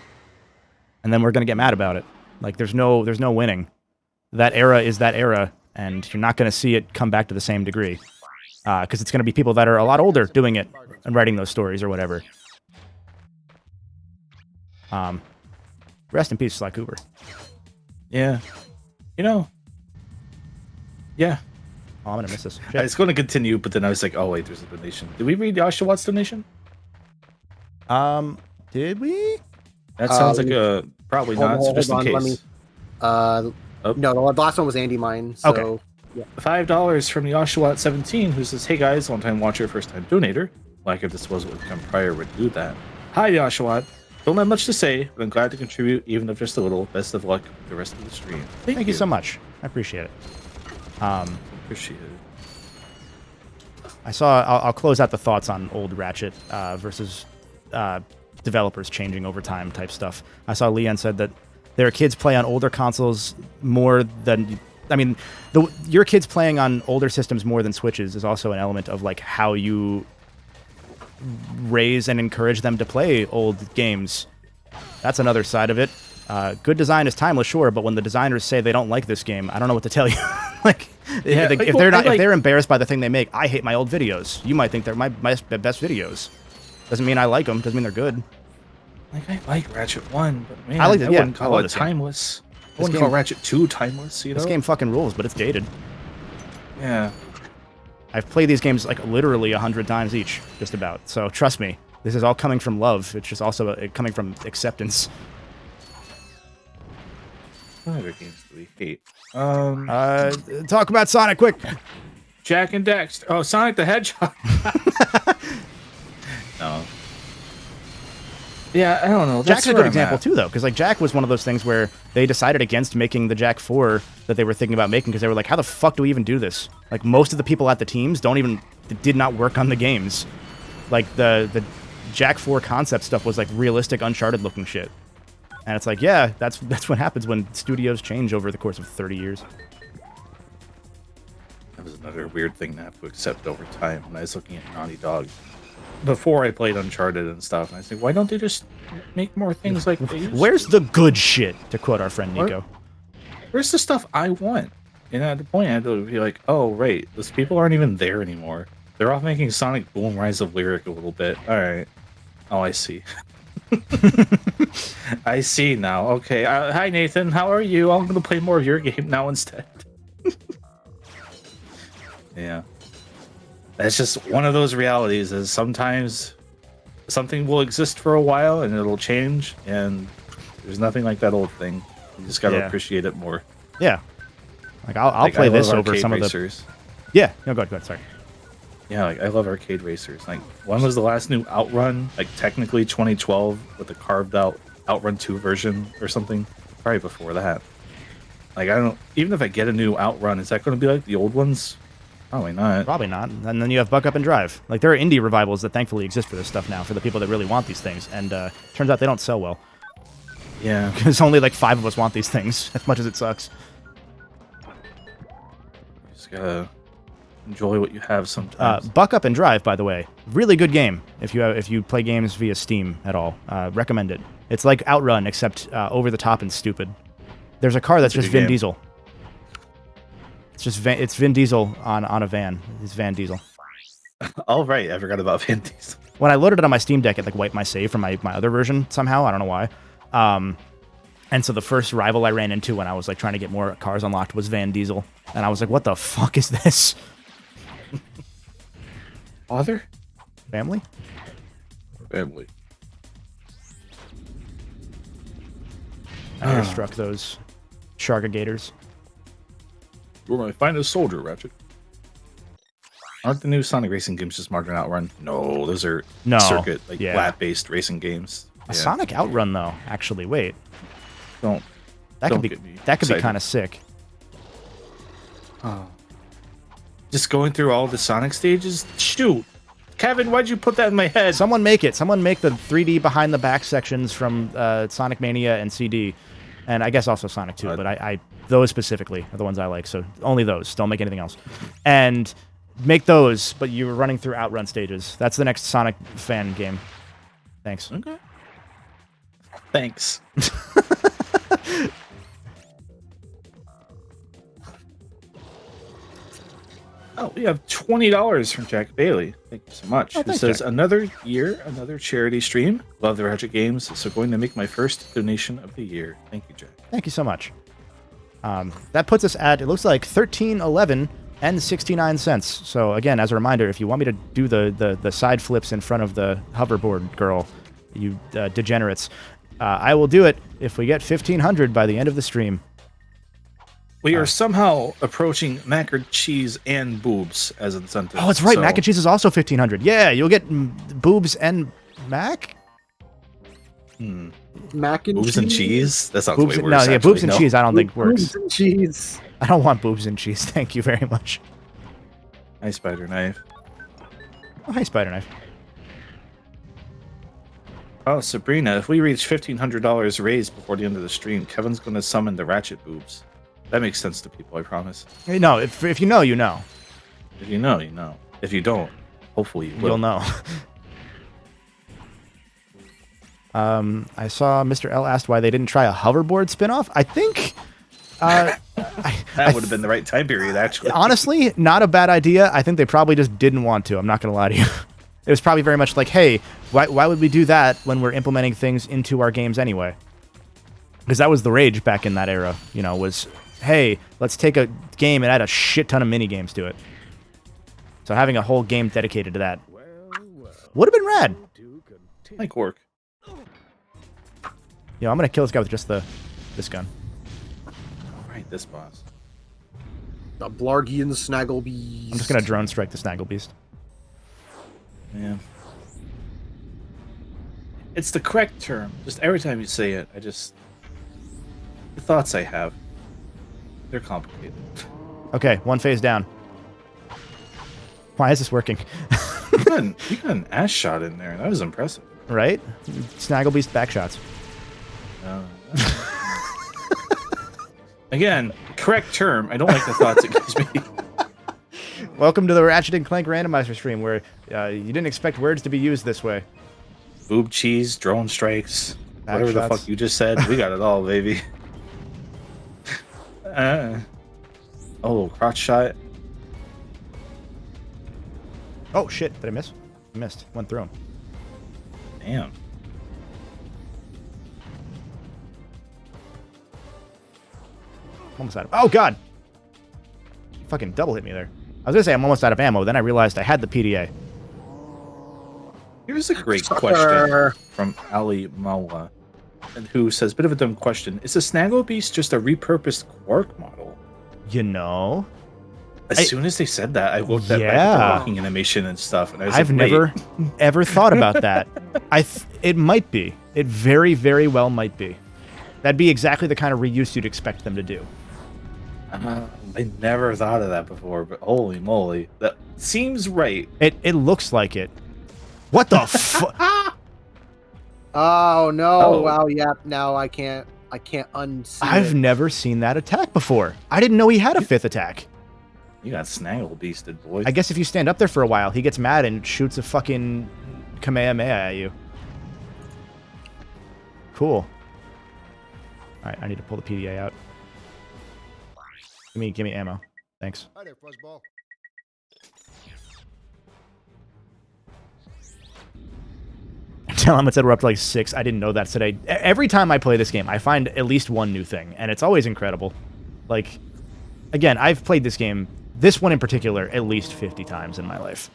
and then we're going to get mad about it. Like there's no winning. That era is that era, and you're not going to see it come back to the same degree because it's going to be people that are a lot older doing it and writing those stories or whatever. Rest in peace, Sly Cooper. Yeah. Yeah. Oh, I'm gonna miss this. I was going to continue, but then I was like, oh wait, there's a donation. Did we read Oshawatt's donation? Did we? That sounds like a probably not. So just in case. No, the last one was Andy Mine. So, okay. Yeah. $5 from Yoshawat17, who says, hey guys, long time watcher, first time donator. Like if this was what come prior would do that. Hi Yoshawat. Don't have much to say, but I'm glad to contribute, even if just a little. Best of luck with the rest of the stream. Thank you so much. I appreciate it. Appreciate it. I'll close out the thoughts on old Ratchet versus developers changing over time type stuff. I saw Leon said that their kids play on older consoles more than... I mean, your kids playing on older systems more than Switches is also an element of like how you raise and encourage them to play old games. That's another side of it. Good design is timeless, sure, but when the designers say they don't like this game, I don't know what to tell you. If they're embarrassed by the thing they make, I hate my old videos. You might think they're my best videos. Doesn't mean I like them. Doesn't mean they're good. Like I like Ratchet 1, but man, I wouldn't call it timeless. I wouldn't call Ratchet 2 timeless. This game fucking rules, but it's dated. Yeah. I've played these games like literally 100 times each, just about. So trust me, this is all coming from love. It's just also coming from acceptance. What other games do we hate? Talk about Sonic, quick. Jack and Daxter. Oh, Sonic the Hedgehog. No. Yeah, I don't know. Jack's a good example too, though, because like Jack was one of those things where they decided against making the Jack 4 that they were thinking about making because they were like, how the fuck do we even do this? Like most of the people at the teams did not work on the games. Like the Jack 4 concept stuff was like realistic, Uncharted looking shit. And it's like, yeah, that's what happens when studios change over the course of 30 years. That was another weird thing to have to accept over time. When I was looking at Naughty Dog before I played Uncharted and stuff, and I think, why don't they just make more things like they used Where's the good shit, to quote our friend Nico? Where's the stuff I want? And at the point, I had to be like, oh, right, those people aren't even there anymore. They're off making Sonic Boom Rise of Lyric a little bit. All right. Oh, I see. I see now. Okay. Hi, Nathan. How are you? I'm going to play more of your game now instead. Yeah. That's just one of those realities is sometimes something will exist for a while and it'll change, and there's nothing like that old thing. You just got to appreciate it more. Yeah. Like I'll Like, play I love this over arcade some racers. of the. Yeah. No, go ahead. Sorry. Yeah, like I love arcade racers. Like, when was the last new Outrun? Like, technically 2012 with the carved out Outrun 2 version or something. Probably before that. Like, I don't. Even if I get a new Outrun, is that going to be like the old ones? Probably not. Probably not. And then you have Buck Up and Drive. Like there are indie revivals that thankfully exist for this stuff now for the people that really want these things. And turns out they don't sell well Yeah. because only like 5 of us want these things. As much as it sucks. Just gotta enjoy what you have sometimes. Buck Up and Drive, by the way, really good game. If you play games via Steam at all, recommend it. It's like Outrun except over the top and stupid. There's a car that's just Vin Diesel. It's Vin Diesel on a van. It's Van Diesel. All right, I forgot about Vin Diesel. When I loaded it on my Steam Deck, it like wiped my save from my other version somehow. I don't know why. And so the first rival I ran into when I was like trying to get more cars unlocked was Van Diesel, and I was like, "What the fuck is this?" Father? Family? Family. I airstruck those Shargagators. You're my finest soldier, Ratchet. Aren't the new Sonic racing games just Martin Outrun? No, those are circuit, like lap-based racing games. A Sonic Outrun, though. Actually, wait. That could be kind of sick. Oh. Just going through all the Sonic stages? Shoot! Kevin, why'd you put that in my head? Someone make it. Someone make the 3D behind the back sections from Sonic Mania and CD. And I guess also Sonic 2, but I those specifically are the ones I like, so only those. Don't make anything else. And make those, but you're running through Outrun stages. That's the next Sonic fan game. Thanks. Okay. Thanks. Oh, we have $20 from Jack Bailey. Thank you so much. Who says, Jack. Another year, another charity stream. Love the Ratchet games, so going to make my first donation of the year. Thank you, Jack. Thank you so much. That puts us at, it looks like, $13.11 and 69 cents. So again, as a reminder, if you want me to do the side flips in front of the hoverboard girl, you degenerates, I will do it if we get 1,500 by the end of the stream. We are somehow approaching mac and cheese and boobs as incentives. Oh, that's right. Mac and cheese is also 1,500. Yeah, you'll get boobs and mac? Mac and boobs cheese? And cheese? That sounds boobs way worse. No, yeah, actually. boobs and cheese I don't think works. Boobs and cheese. I don't want boobs and cheese. Thank you very much. Hi, Spider Knife. Oh, hi, Spider Knife. Oh, Sabrina, if we reach $1,500 raised before the end of the stream, Kevin's going to summon the Ratchet boobs. That makes sense to people, I promise. Hey, no, if you know, you know. If you know, you know. If you don't, hopefully you will. You'll know. I saw Mr. L asked why they didn't try a hoverboard spinoff. I think that would have been the right time period, actually. Honestly, not a bad idea. I think they probably just didn't want to. I'm not going to lie to you. It was probably very much like, hey, why would we do that when we're implementing things into our games anyway? Because that was the rage back in that era, you know, was, hey, let's take a game and add a shit ton of mini games to it. So having a whole game dedicated to that would have been rad. Like work. I'm going to kill this guy with just this gun. Right, this boss. The Blargian Snagglebeast. I'm just going to drone strike the Snagglebeast. Yeah. It's the correct term. Just every time you say it, the thoughts I have, they're complicated. Okay, one phase down. Why is this working? You got an ass shot in there. That was impressive. Right? Snagglebeast backshots. Again, correct term. I don't like the thoughts it gives me. Welcome to the Ratchet Clank Randomizer stream, where you didn't expect words to be used this way. Boob cheese, drone strikes, whatever the fuck you just said. We got it all, baby. Crotch shot. Oh, shit. Did I miss? I missed. Went through him. Damn. Almost out of... Oh, God! Fucking double hit me there. I was gonna say I'm almost out of ammo, then I realized I had the PDA. Here's a great question from Ali Mawa. who says, "Bit of a dumb question. Is the Snaggle Beast just a repurposed Quark model?" You know, As soon as they said that, I looked at Yeah. the walking animation and stuff, and I was I've like, "Wait." never ever thought about that. It might be. It very, very well might be. That'd be exactly the kind of reuse you'd expect them to do. I never thought of that before, but holy moly, that seems right. It looks like it. What the fuck? Oh no! Oh. Wow. Yeah. Now I can't unsee I've it. never seen that attack before. I didn't know he had a 5th attack. You got Snaggle Beasted, boy. I guess if you stand up there for a while, he gets mad and shoots a fucking Kamehameha at you. Cool. All right, I need to pull the PDA out. Give me ammo. Thanks. Hi there, Fuzzball. Tell him it said we're up to like 6. I didn't know that today. Every time I play this game, I find at least one new thing, and it's always incredible. Like, again, I've played this game, this one in particular, at least 50 times in my life.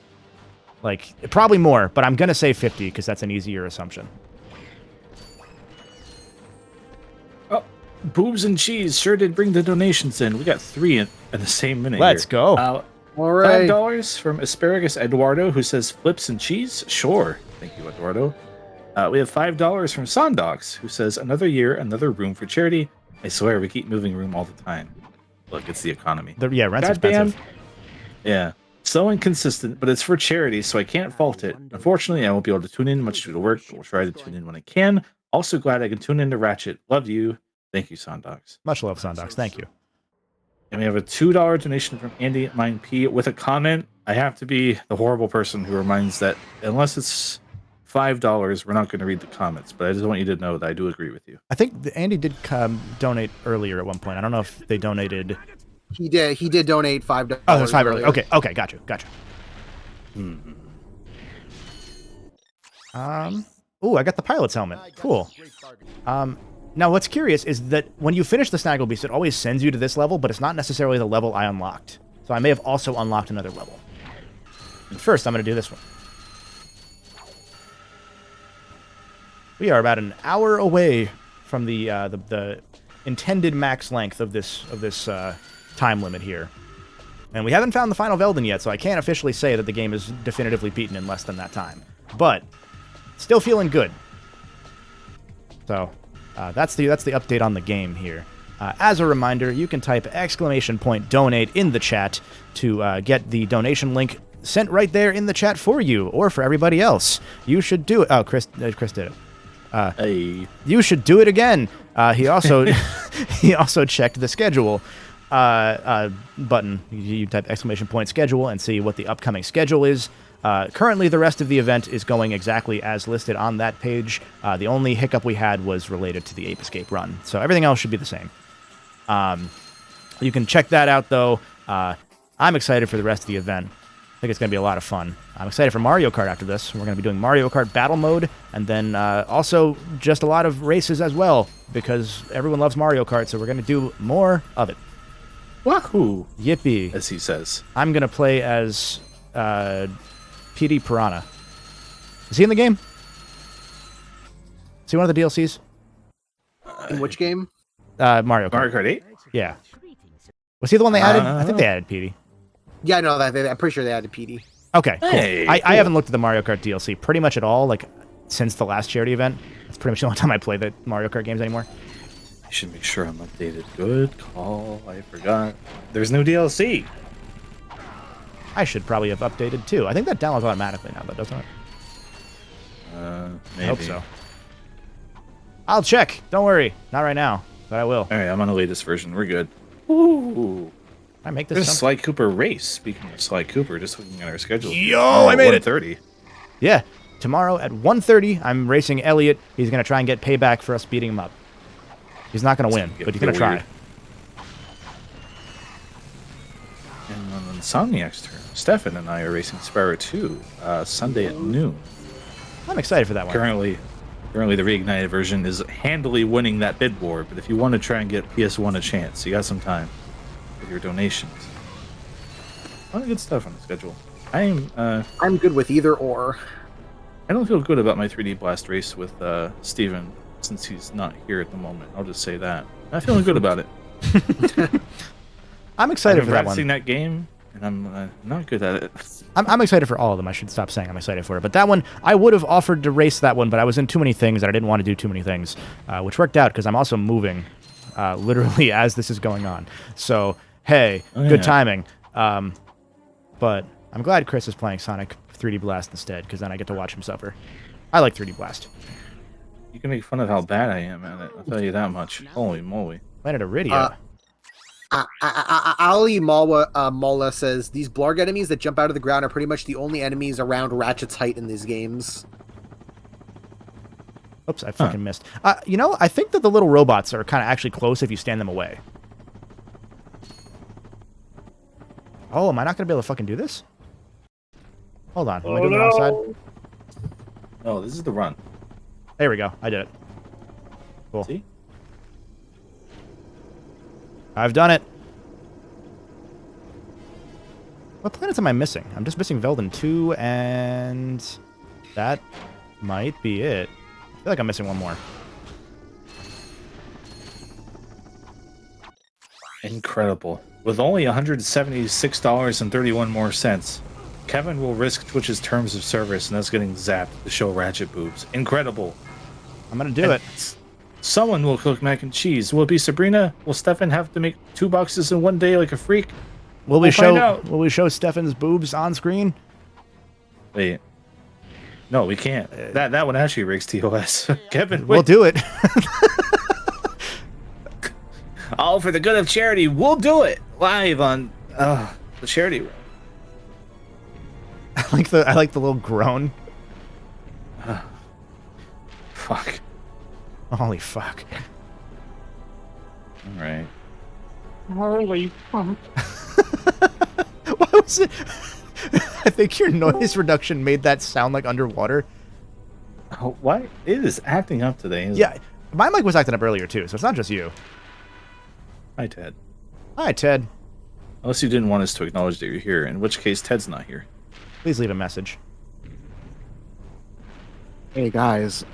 Like, probably more, but I'm going to say 50 because that's an easier assumption. Oh, Boobs and Cheese sure did bring the donations in. We got 3 in the same minute. Let's here. go. All right. $5 from Asparagus Eduardo, who says flips and cheese. Sure. Thank you, Eduardo. We have $5 from Sondox, who says another year, another room for charity. I swear we keep moving room all the time. Look, it's the economy. Yeah, rent's Goddamn. expensive. Yeah. So inconsistent, but it's for charity, so I can't fault it. Unfortunately, I won't be able to tune in much due to work, but we'll try to tune in when I can. Also glad I can tune in to Ratchet. Love you. Thank you, Sondox. Much love, Sondox. Thank you. And we have a $2 donation from Andy Mine P with a comment. I have to be the horrible person who reminds that unless it's $5, we're not going to read the comments. But I just want you to know that I do agree with you. I think Andy did donate earlier at one point. I don't know if they donated. He did donate $5. Oh, there's 5 earlier. Okay, got you. Oh, I got the pilot's helmet. Cool. Now, what's curious is that when you finish the Snaggle Beast, it always sends you to this level, but it's not necessarily the level I unlocked. So I may have also unlocked another level. And first, I'm going to do this one. We are about an hour away from the intended max length of this time limit here. And we haven't found the final Velden yet, so I can't officially say that the game is definitively beaten in less than that time. But still feeling good. So that's the update on the game here. As a reminder, you can type !donate in the chat to get the donation link sent right there in the chat for you or for everybody else. You should do it. Oh, Chris did it. Hey. You should do it again. He also he also checked the schedule button. You type !schedule and see what the upcoming schedule is. Currently, the rest of the event is going exactly as listed on that page. The only hiccup we had was related to the Ape Escape run. So everything else should be the same. You can check that out, though. I'm excited for the rest of the event. I think it's going to be a lot of fun. I'm excited for Mario Kart after this. We're going to be doing Mario Kart Battle Mode, and then also just a lot of races as well, because everyone loves Mario Kart, so we're going to do more of it. Wahoo! Yippee. As he says. I'm going to play as PD Piranha. Is he in the game? Is he one of the DLCs? In which game? Mario Kart. Mario Kart 8? Yeah. Was he the one they added? I think they added PD. Yeah, no, I'm pretty sure they added PD. Okay, cool. Hey, I cool. haven't looked at the Mario Kart DLC pretty much at all, like, since the last charity event. That's pretty much the only time I play the Mario Kart games anymore. I should make sure I'm updated. Good call. I forgot. There's no DLC. I should probably have updated, too. I think that downloads automatically now, though, doesn't it? Maybe. I hope so. I'll check. Don't worry. Not right now, but I will. All right, I'm on the latest version. We're good. Ooh. I make this There's a jump? Sly Cooper race. Speaking of Sly Cooper, just looking at our schedule. Yo, I made it. 1:30. Yeah. Tomorrow at 1:30, I'm racing Elliot. He's going to try and get payback for us beating him up. He's not going to win, but he's going to try. And on Insomniac's turn, Stefan and I are racing Sparrow 2 Sunday at noon. I'm excited for that one. Currently, the reignited version is handily winning that bid war, but if you want to try and get PS1 a chance, you got some time with your donations. A lot of good stuff on the schedule. I'm good with either or. I don't feel good about my 3D Blast race with Steven since he's not here at the moment. I'll just say that. I'm feeling good about it. I'm excited I've for been that practicing one. that game, and I'm not good at it. I'm excited for all of them. I should stop saying I'm excited for it. But that one, I would have offered to race that one, but I was in too many things and I didn't want to do too many things, which worked out because I'm also moving literally as this is going on. So, hey, good timing. But I'm glad Chris is playing Sonic 3D Blast instead because then I get to watch him suffer. I like 3D Blast. You can make fun of how bad I am at it. I'll tell you that much. Holy moly. Planet Iridia. Ali Mola says these Blarg enemies that jump out of the ground are pretty much the only enemies around Ratchet's height in these games. Oops, I fucking missed. You know, I think that the little robots are kind of actually close if you stand them away. Oh, am I not going to be able to fucking do this? Hold on. Am I doing the wrong side? Oh, this is the run. There we go. I did it. Cool. See? I've done it. What planets am I missing? I'm just missing Velden 2, and that might be it. I feel like I'm missing one more. Incredible. With only $176.31 more cents, Kevin will risk Twitch's terms of service and us getting zapped to show Ratchet boobs. Incredible. I'm gonna do it. Someone will cook mac and cheese. Will it be Sabrina? Will Stefan have to make 2 boxes in one day like a freak? Will we find out. Will we show Stefan's boobs on screen? Wait. No, we can't. That one actually rigs TOS. Kevin, We'll wait. do it. All for the good of charity. We'll do it live on the charity room. I like the little groan. Fuck. Holy fuck. All right. Holy fuck. Why was it? I think your noise reduction made that sound like underwater. Oh, why? It is acting up today. Isn't Yeah, it? my mic was acting up earlier too, so it's not just you. Hi, Ted. Hi, Ted. Unless you didn't want us to acknowledge that you're here, in which case Ted's not here. Please leave a message. Hey guys,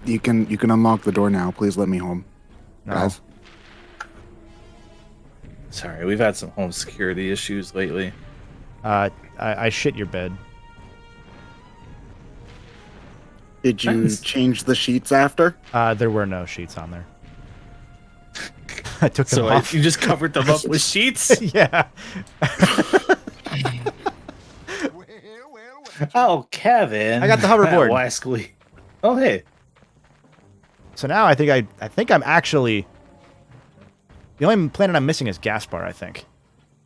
you can unlock the door now. Please let me home, No. guys. Sorry, we've had some home security issues lately. I shit your bed. Did you change the sheets after? There were no sheets on there. I took them So off. you just covered them up with sheets? Yeah. Oh, Kevin. I got the hoverboard. Wascally. Oh, hey. So now I think I'm actually the only planet I'm missing is Gaspar, I think.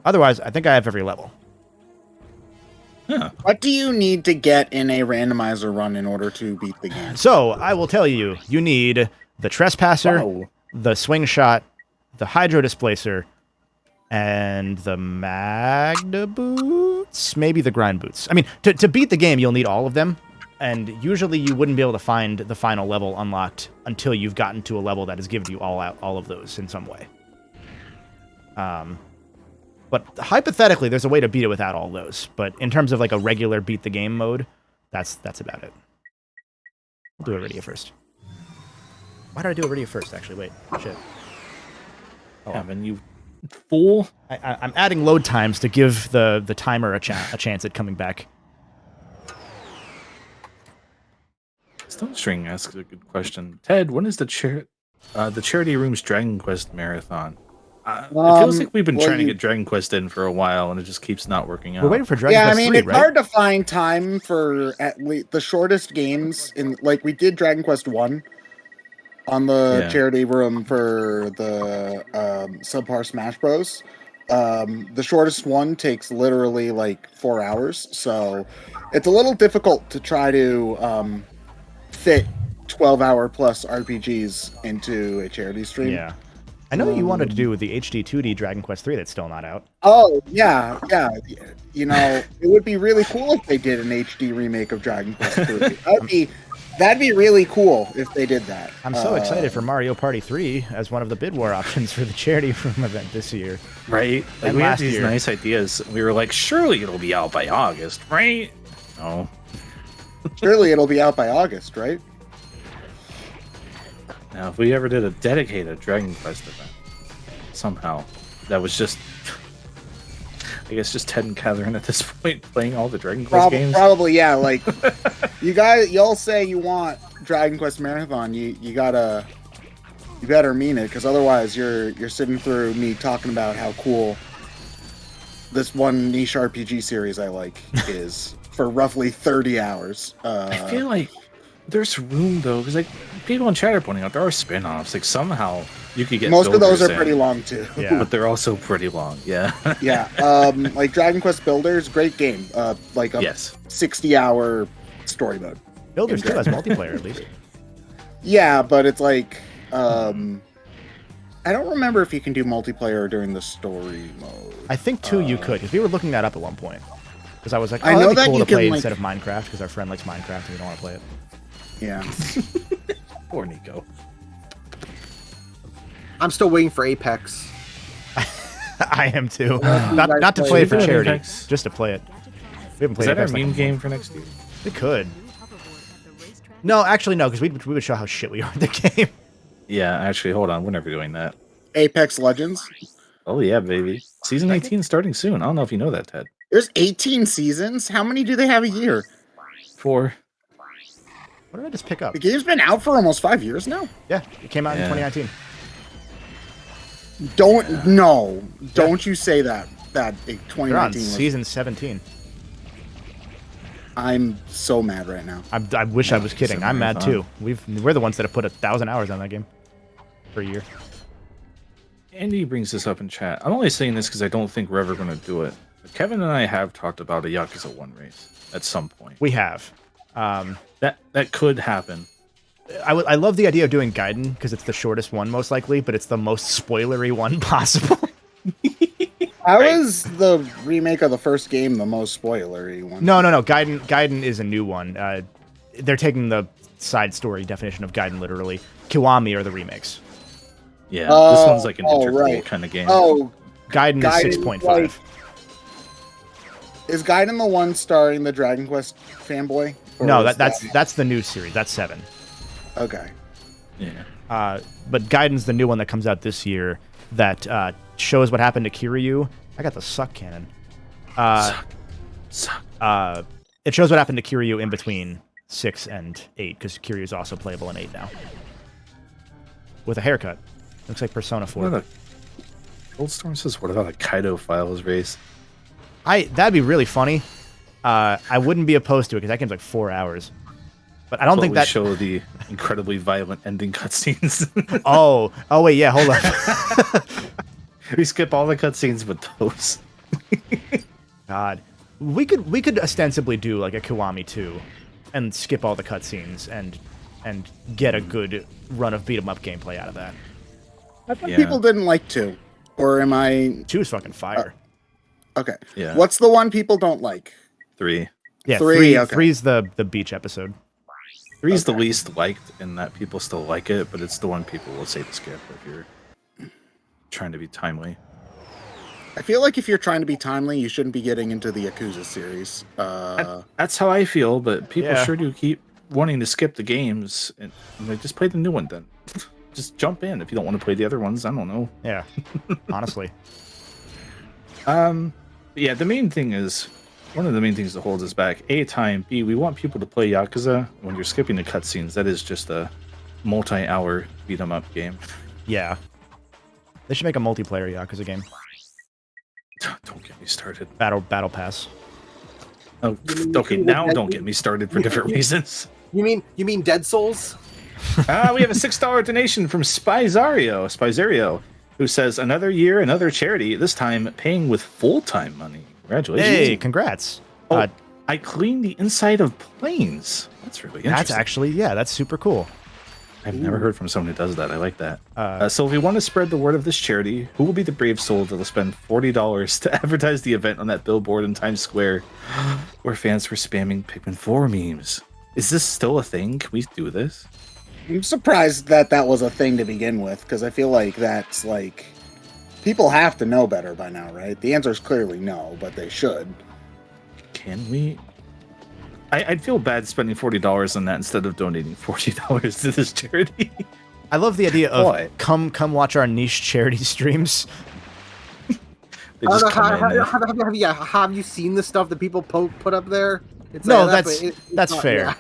Otherwise, I think I have every level. Huh. What do you need to get in a randomizer run in order to beat the game? So I will tell you, you need the Trespasser, Wow. the Swing Shot, the Hydro Displacer, and the Magna Boots? Maybe the Grind Boots. I mean, to beat the game, you'll need all of them. And usually you wouldn't be able to find the final level unlocked until you've gotten to a level that has given you all of those in some way. But hypothetically, there's a way to beat it without all those. But in terms of like a regular beat the game mode, that's about it. I'll do Iridia first. Why did I do Iridia first, actually? Wait, shit. Kevin, you fool. I'm adding load times to give the timer a chance at coming back. Stonestring asks a good question. Ted, when is the Charity Room's Dragon Quest marathon? It feels like we've been trying to get Dragon Quest in for a while, and it just keeps not working out. We're waiting for Dragon Quest 3, it's right? hard to find time for at least the shortest games. Like we did Dragon Quest 1 on the charity room for the Subpar Smash Bros. The shortest one takes literally like 4 hours, so it's a little difficult to try to fit 12-hour plus RPGs into a charity stream. Yeah. I know you wanted to do with the HD 2D Dragon Quest 3 that's still not out. Oh, yeah. You know, it would be really cool if they did an HD remake of Dragon Quest 3. That'd be really cool if they did that. I'm so excited for Mario Party 3 as one of the bid war options for the charity room event this year. Right? Like, And we had last these year. nice ideas. We were like, surely it'll be out by August, right? No. Surely it'll be out by August, right? Now, if we ever did a dedicated Dragon Quest event, somehow, that was just, I guess, just Ted and Catherine at this point playing all the Dragon Quest games. Probably, yeah. Like, y'all say you want Dragon Quest Marathon, you better mean it, because otherwise you're sitting through me talking about how cool this one niche RPG series I like is for roughly 30 hours. I feel like there's room though, because like people in chat are pointing out there are spin-offs. Like somehow you could get most of those are in, pretty long too. Yeah. but they're also pretty long. Yeah. Yeah. Like Dragon Quest Builders, great game. Like a 60-hour story mode. Builders too has multiplayer at least. Yeah, but it's like I don't remember if you can do multiplayer during the story mode. I think too you could, because we were looking that up at one point. Because I was like, I know that'd be that cool you to play can, instead of Minecraft, because our friend likes Minecraft and we don't want to play it. Yeah. Poor Nico. I'm still waiting for Apex. I am too. Not to play it for charity, Apex? just to play it. We haven't Is played that our Apex meme like game for next year? We could. No, actually no, because we would show how shit we are at the game. Yeah, actually, hold on. We're never doing that. Apex Legends. Oh yeah, baby. Season 18 starting soon. I don't know if you know that, Ted. There's 18 seasons. How many do they have a year? 4. What did I just pick up? The game's been out for almost 5 years now. Yeah, it came out in 2019. Don't you say that. That 2019 They're on was, season 17. I'm so mad right now. I wish I was kidding. I'm mad fun. too. We're the ones that have put 1,000 hours on that game per year. Andy brings this up in chat. I'm only saying this because I don't think we're ever going to do it. But Kevin and I have talked about a Yakuza 1 race at some point. We have. That could happen. I love the idea of doing Gaiden because it's the shortest one most likely, but it's the most spoilery one possible. How is the remake of the first game the most spoilery one? No. Gaiden is a new one. They're taking the side story definition of Gaiden literally. Kiwami are the remakes. Yeah, this one's like an integral right. kind of game. Oh, Gaiden is 6.5. like- is Gaiden the one starring the Dragon Quest fanboy? Or No, is that's the new series. That's 7. Okay. Yeah. But Gaiden's the new one that comes out this year that shows what happened to Kiryu. I got the suck cannon. Suck. It shows what happened to Kiryu in between 6 and 8 because Kiryu is also playable in 8 now with a haircut. Looks like Persona 4. Goldstorm says, "What about a Kaido Files race?" That'd be really funny. I wouldn't be opposed to it because that game's like 4 hours. But I don't think that show the incredibly violent ending cutscenes. Oh wait, yeah, hold on. We skip all the cutscenes with those. God, we could ostensibly do like a Kiwami 2 and skip all the cutscenes and get a good run of beat 'em up gameplay out of that. I thought people didn't like 2. Or am I... 2 is fucking fire. Okay. Yeah. What's the one people don't like? 3. Yeah, 3, okay. 3's the beach episode. 3's the least liked in that people still like it, but it's the one people will say to skip if you're trying to be timely. I feel like if you're trying to be timely, you shouldn't be getting into the Yakuza series. That's how I feel, but people Yeah. sure do keep wanting to skip the games, and I'm like, just play the new one then. Just jump in if you don't want to play the other ones. I don't know. Yeah, honestly. Yeah, the main thing is, one of the main things that holds us back, A, time, B, we want people to play Yakuza. When you're skipping the cutscenes, that is just a multi-hour beat-em-up game. Yeah. They should make a multiplayer Yakuza game. Don't get me started. Battle Pass. Oh, okay, now don't get me started for different reasons. You mean Dead Souls? We have a $6 donation from Spizario, who says, another year, another charity, this time paying with full-time money. Congratulations. Hey, congrats. I cleaned the inside of planes. That's really interesting. That's actually, that's super cool. I've never heard from someone who does that. I like that. So if we want to spread the word of this charity, who will be the brave soul that will spend $40 to advertise the event on that billboard in Times Square where fans were spamming Pikmin 4 memes? Is this still a thing? Can we do this? I'm surprised that was a thing to begin with, because I feel like that's like... People have to know better by now, right? The answer is clearly no, but they should. Can we? I'd feel bad spending $40 on that instead of donating $40 to this charity. I love the idea of What? come watch our niche charity streams. They just come in and- Have you seen the stuff that people put up there? It's No, like that, that's but it's that's not- fair. yeah.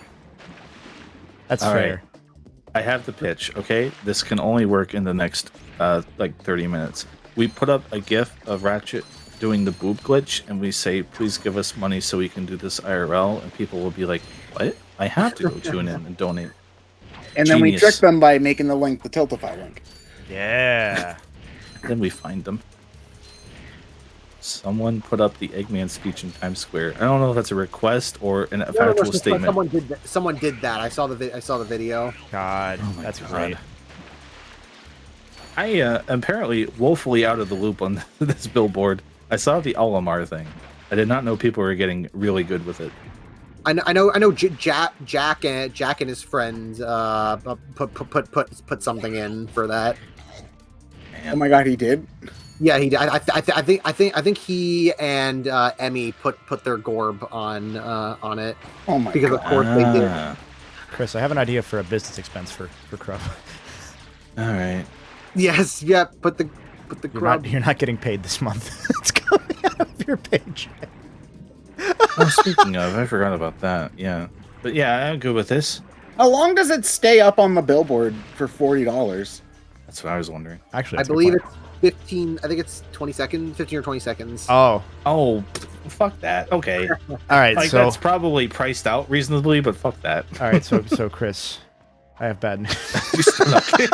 That's All fair. right. I have the pitch, okay? This can only work in the next, like, 30 minutes. We put up a GIF of Ratchet doing the boob glitch, and we say, please give us money so we can do this IRL, and people will be like, what? I have to go tune in and donate. And then we Genius. trick them by making the link the Tiltify link. Yeah. Then we find them. Someone put up the Eggman speech in Times Square. I don't know if that's a request or a factual statement. Someone did that. I saw the video. God, Oh my that's God. great. I am apparently woefully out of the loop on this billboard. I saw the Olimar thing. I did not know people were getting really good with it. I know. Jack and his friends put something in for that. Oh my god, he did. Yeah, he did. I think he and Emmy put their gorb on it Oh my because god. of course they did. Chris, I have an idea for a business expense for Crow. All right. Yes, yeah. Put the grub. You're not getting paid this month. It's coming out of your paycheck. Oh, speaking of, I forgot about that. Yeah. But yeah, I'm good with this. How long does it stay up on the billboard for $40? That's what I was wondering. Actually, I that's a good believe point. it's 15. I think it's 20 seconds, 15 or 20 seconds. Oh, Oh, fuck that. Okay. all right. Like, So, that's probably priced out reasonably, but fuck that. all right. So Chris, I have bad news.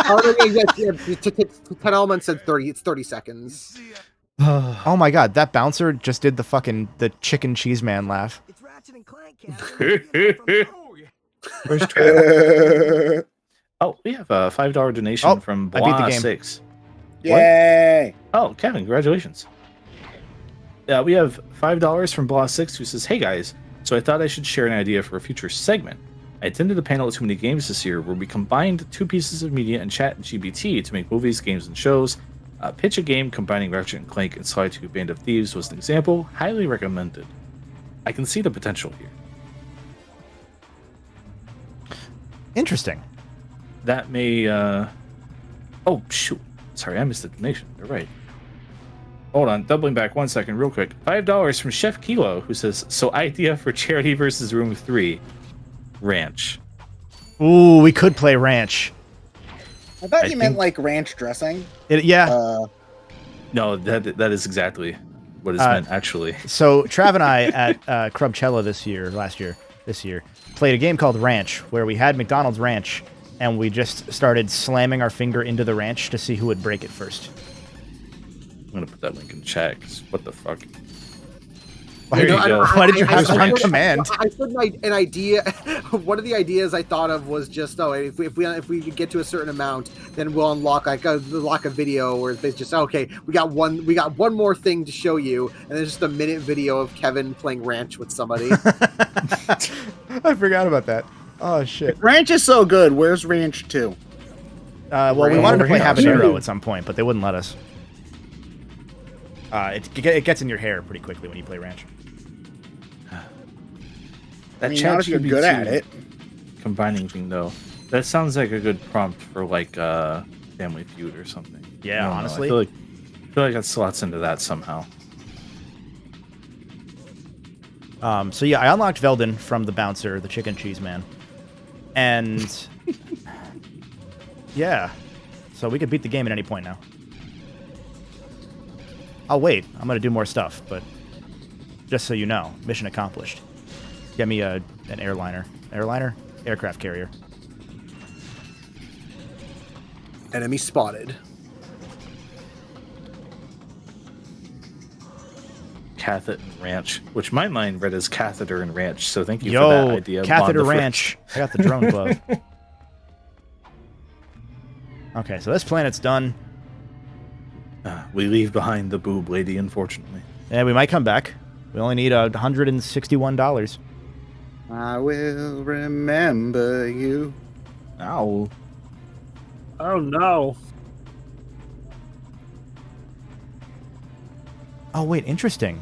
Oh, yeah, 10 elements said 30. It's 30 seconds. Oh my God, that bouncer just did the chicken cheese man laugh. It's Ratchet and Clank, Captain. Where's Travis? Oh, we have a $5 donation Oh, from I beat the Blah game. 6. Yay! Oh, Kevin, congratulations. Yeah, we have $5 from Blah 6 who says, hey guys, so I thought I should share an idea for a future segment. I attended a panel at Too Many Games this year where we combined two pieces of media and chat and GBT to make movies, games, and shows. Pitch a game combining Ratchet and Clank and Sly 2 Band of Thieves was an example. Highly recommended. I can see the potential here. Interesting. That may, Oh, shoot. Sorry, I missed the donation. You're right. Hold on, doubling back 1 second real quick. $5 from Chef Kilo, who says, so idea for Charity versus Room 3. Ranch. Ooh, we could play ranch. I thought I you meant think- like ranch dressing. Yeah. No, that is exactly what is meant, actually. So Trav and I at Crubcella this year, played a game called Ranch, where we had McDonald's ranch, and we just started slamming our finger into the ranch to see who would break it first. I'm going to put that link in chat, 'cause what the fuck? Why There you go. Why did your house run ranch. command? I said an idea. One of the ideas I thought of was just, if we get to a certain amount, then we'll unlock a video where it's just okay. We got one more thing to show you, and then just a minute video of Kevin playing ranch with somebody. I forgot about that. Oh shit. Ranch is so good. Where's Ranch 2? Well, we wanted to Over play here. Habanero at some point, but they wouldn't let us. It gets in your hair pretty quickly when you play ranch. That I mean, chat not if you're GBT good at it. combining thing, though. That sounds like a good prompt for, like, Family Feud or something. Yeah, I don't know. honestly. I feel like that slots into that somehow. So yeah, I unlocked Veldin from the bouncer, the chicken cheese man, and yeah, so we could beat the game at any point now. Oh wait, I'm gonna do more stuff, but just so you know, mission accomplished. Get me an aircraft carrier. Enemy spotted. Catheter and Ranch, which my mind read as Catheter and Ranch, so thank you for that Yo, idea. Catheter Bond the Ranch. I got the drone glove. Okay, so this planet's done. We leave behind the boob lady, unfortunately. Yeah, we might come back. We only need $161. I will remember you. Ow. Oh no. Oh, wait, interesting.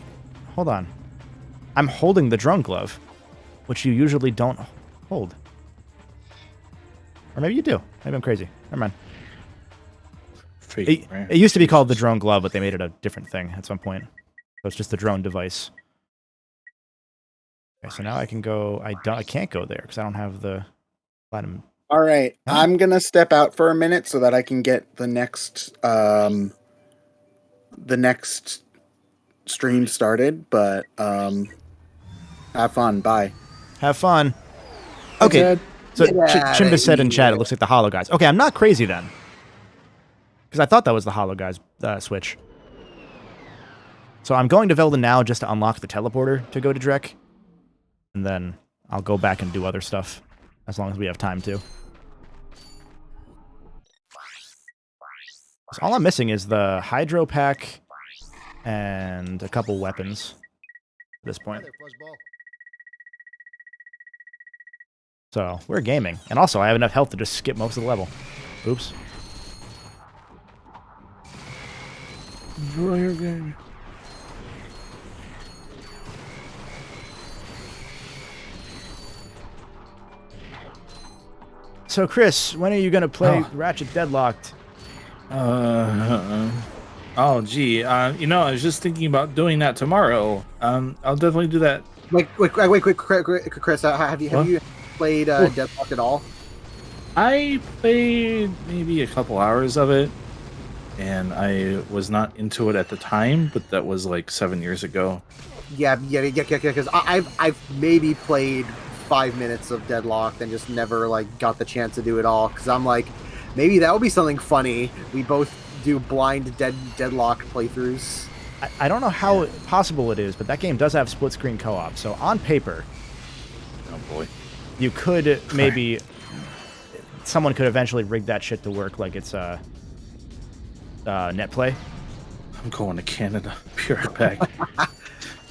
Hold on. I'm holding the drone glove, which you usually don't hold. Or maybe you do. Maybe I'm crazy. never mind. Fake It used to be called the drone glove, but they made it a different thing at some point. So it's just the drone device. Okay, so now I can go. I can't go there because I don't have the platinum. All right, I'm gonna step out for a minute so that I can get the next stream started. But have fun. Bye. Have fun. Okay. So Chimba said in chat, it looks like the Hollow Guys. Okay, I'm not crazy then. Because I thought that was the Hollow Guys switch. So I'm going to Velden now just to unlock the teleporter to go to Drek. And then I'll go back and do other stuff. As long as we have time to. So all I'm missing is the Hydro Pack and a couple weapons at this point. So, we're gaming. And also, I have enough health to just skip most of the level. Oops. Enjoy your game. So, Chris, when are you going to play Ratchet Deadlocked? Oh, gee. You know, I was just thinking about doing that tomorrow. I'll definitely do that. Wait, Chris. Have you played Deadlock at all? I played maybe a couple hours of it, and I was not into it at the time, but that was like 7 years ago. Yeah. Because I've maybe played 5 minutes of Deadlocked and just never like got the chance to do it all. Because I'm like, maybe that would be something funny. We both do blind Deadlock playthroughs. I don't know how possible it is, but that game does have split screen co-op. So on paper, Oh boy. you could maybe someone could eventually rig that shit to work like it's net play. I'm going to Canada. Be right back.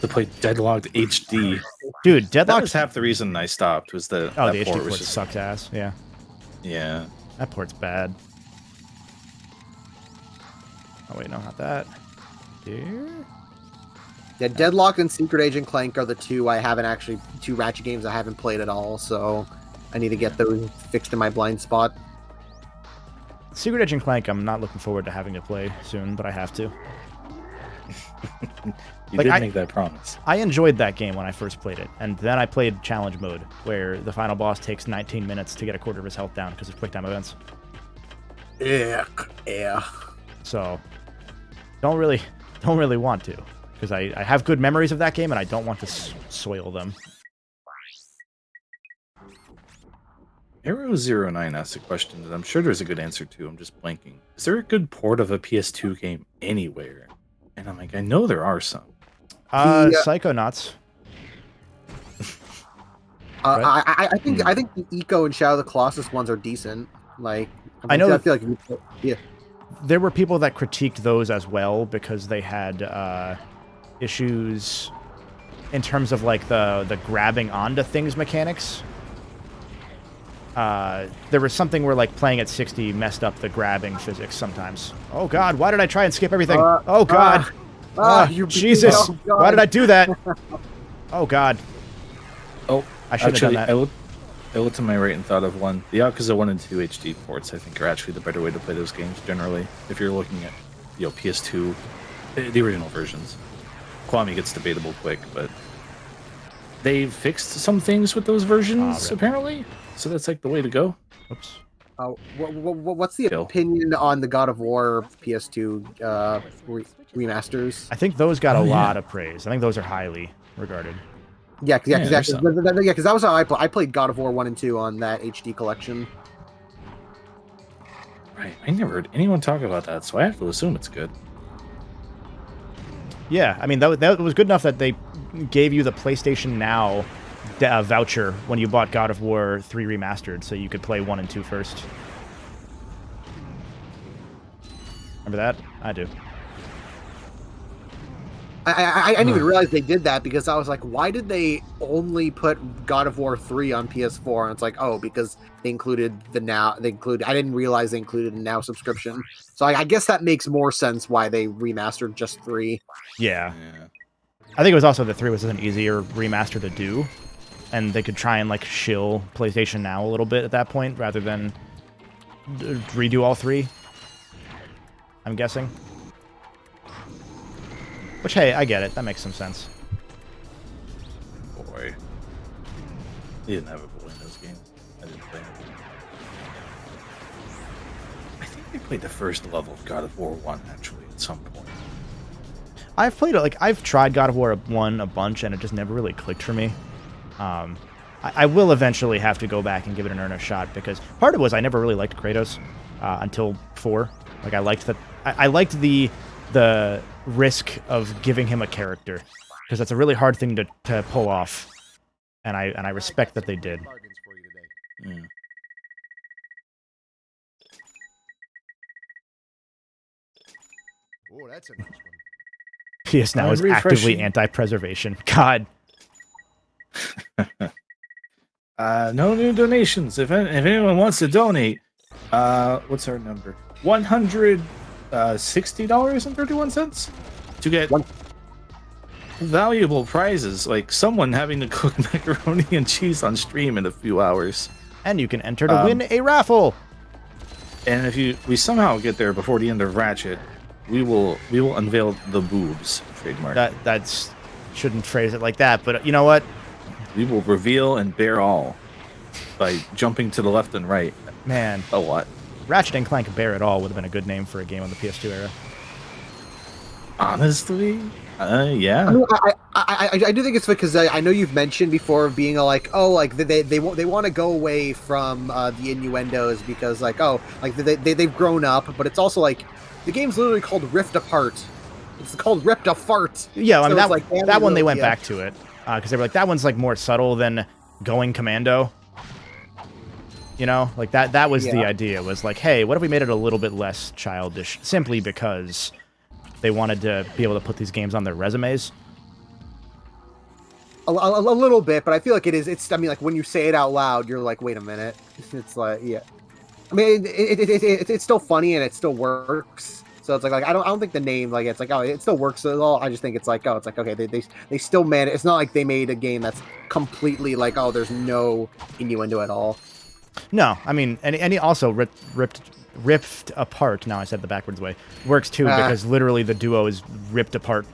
To play Deadlocked HD. Dude, That Deadlocked. was half the reason I stopped. Was the Oh, that the HD port port was just sucks ass. Yeah, yeah. that port's bad. Oh wait, no, not that. Here. Yeah, Deadlock and Secret Agent Clank are the two Ratchet games I haven't played at all. So I need to get those fixed in my blind spot. Secret Agent Clank, I'm not looking forward to having to play soon, but I have to. You Like, did make that promise. I enjoyed that game when I first played it, and then I played challenge mode, where the final boss takes 19 minutes to get a quarter of his health down because of quick time events. Yeah. So, don't really want to, because I have good memories of that game, and I don't want to soil them. Arrow09 asked a question that I'm sure there's a good answer to. I'm just blanking. Is there a good port of a PS2 game anywhere? And I'm like, I know there are some. Psychonauts. Right? I think the Eco and Shadow of the Colossus ones are decent. Like, I know I feel like yeah. There were people that critiqued those as well because they had issues in terms of like the grabbing onto things mechanics. There was something where like playing at 60 messed up the grabbing physics sometimes. Oh god, why did I try and skip everything? Oh god. Jesus. Oh, God. Why did I do that? Oh god. Oh, I should have done that. I looked to my right and thought of one. The Yakuza 1 and 2 HD ports, I think, are actually the better way to play those games generally. If you're looking at, PS2, the original versions. Kiwami gets debatable quick, but they fixed some things with those versions, apparently. So that's like the way to go. Oops. What's the opinion on the God of War PS2 remasters? I think those got a lot of praise. I think those are highly regarded. Yeah, because that was how I played God of War 1 and 2 on that HD collection. Right, I never heard anyone talk about that, so I have to assume it's good. Yeah, I mean, that was good enough that they gave you the PlayStation Now voucher when you bought God of War 3 Remastered, so you could play 1 and 2 first. Remember that? I do. I didn't even realize they did that because I was like, why did they only put God of War 3 on PS4? And it's like, oh, because they included I didn't realize they included a Now subscription. So I guess that makes more sense why they remastered just 3. Yeah. I think it was also that 3 was an easier remaster to do, and they could try and like shill PlayStation Now a little bit at that point rather than redo all 3. I'm guessing. Which, hey, I get it. That makes some sense. Boy. He didn't have a boy in those games. I didn't play it. I think I played the first level of God of War 1, actually, at some point. I've played it, like, I've tried God of War 1 a bunch, and it just never really clicked for me. I will eventually have to go back and give it an earnest shot, because part of it was I never really liked Kratos until 4. Like, I liked that. I liked the risk of giving him a character, because that's a really hard thing to pull off, and I respect that they did. Mm. Oh, that's a nice one. PS Now is actively anti-preservation. God. No new donations. If anyone wants to donate, what's our number? $160.31 to get valuable prizes, like someone having to cook macaroni and cheese on stream in a few hours. And you can enter to win a raffle. And if we somehow get there before the end of Ratchet, we will unveil the boobs trademark. That's shouldn't phrase it like that, but you know what? We will reveal and bear all by jumping to the left and right. Man, a lot. Ratchet Clank Bear It All would have been a good name for a game on the PS2 era. Honestly, yeah. I mean, I do think it's because I know you've mentioned before of being like, oh, like they want to go away from the innuendos because like, oh, like they've grown up, but it's also like the game's literally called Rift Apart. It's called Ripped a Fart. Yeah, I mean, so that, like, that one they went back to it because they were like, that one's like more subtle than going commando. You know, like that was the idea, was like, hey, what if we made it a little bit less childish, simply because they wanted to be able to put these games on their resumes. A little bit, but I feel like it's, I mean, like when you say it out loud, you're like, wait a minute. It's like, yeah. I mean, it's still funny and it still works. So it's like I don't think the name, like, it's like, oh, it still works at all. I just think it's like, oh, it's like, okay, they still managed. It's not like they made a game that's completely like, oh, there's no innuendo at all. No, I mean, and he also ripped apart. Now I said the backwards way. Works too because literally the duo is ripped apart.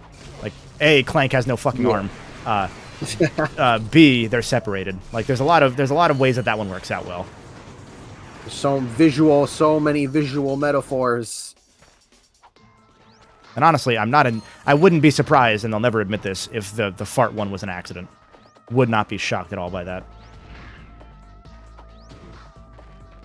Like, A, Clank has no fucking arm. B, they're separated. Like, there's a lot of ways that one works out well. So many visual metaphors. And honestly, I wouldn't be surprised, and they'll never admit this, if the fart one was an accident. Would not be shocked at all by that.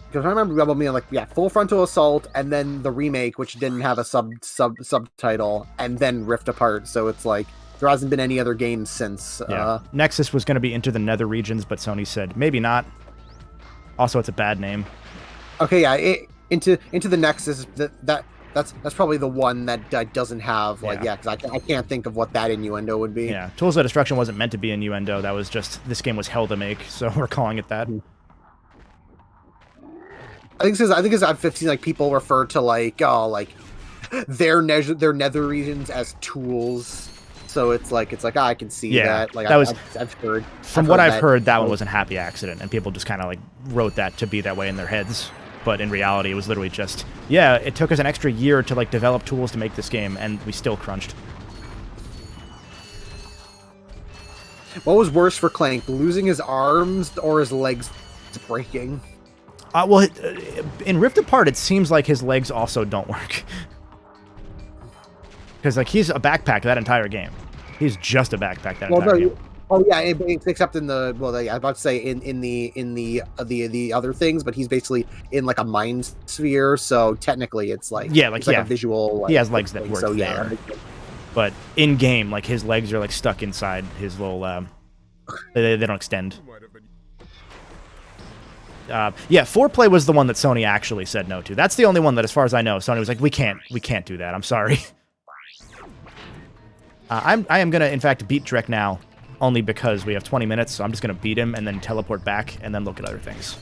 Because I remember Rebel being like, yeah, Full Frontal Assault, and then the remake, which didn't have a subtitle, and then Rift Apart. So it's like there hasn't been any other games since. Yeah. Nexus was going to be Into the Nether Regions, but Sony said maybe not. Also, it's a bad name. Okay, yeah, Into the Nexus. That's probably the one that doesn't have like because I can't think of what that innuendo would be. Yeah, Tools of Destruction wasn't meant to be innuendo. That was just this game was hell to make, so we're calling it that. I think I've seen like people refer to like their nether regions as tools, so it's like I can see that. Like I've heard. From what I've heard, that one was a happy accident, and people just kind of like wrote that to be that way in their heads. But in reality, it was literally just it took us an extra year to like develop tools to make this game, and we still crunched. What was worse for Clank, losing his arms or his legs breaking? Well, in Rift Apart, it seems like his legs also don't work. Because, like, he's a backpack that entire game. He's just a backpack that entire game. Oh, yeah, except in the... Well, I was about to say in the other things, but he's basically in, like, a mind sphere, so technically it's, like... Yeah, like, a visual... Like, he has legs that work there. Yeah. But in-game, like, his legs are, like, stuck inside his little... They don't extend. Foreplay was the one that Sony actually said no to. That's the only one that, as far as I know, Sony was like, we can't do that. I'm sorry. I am gonna, in fact, beat Drek now, only because we have 20 minutes. So I'm just gonna beat him and then teleport back and then look at other things.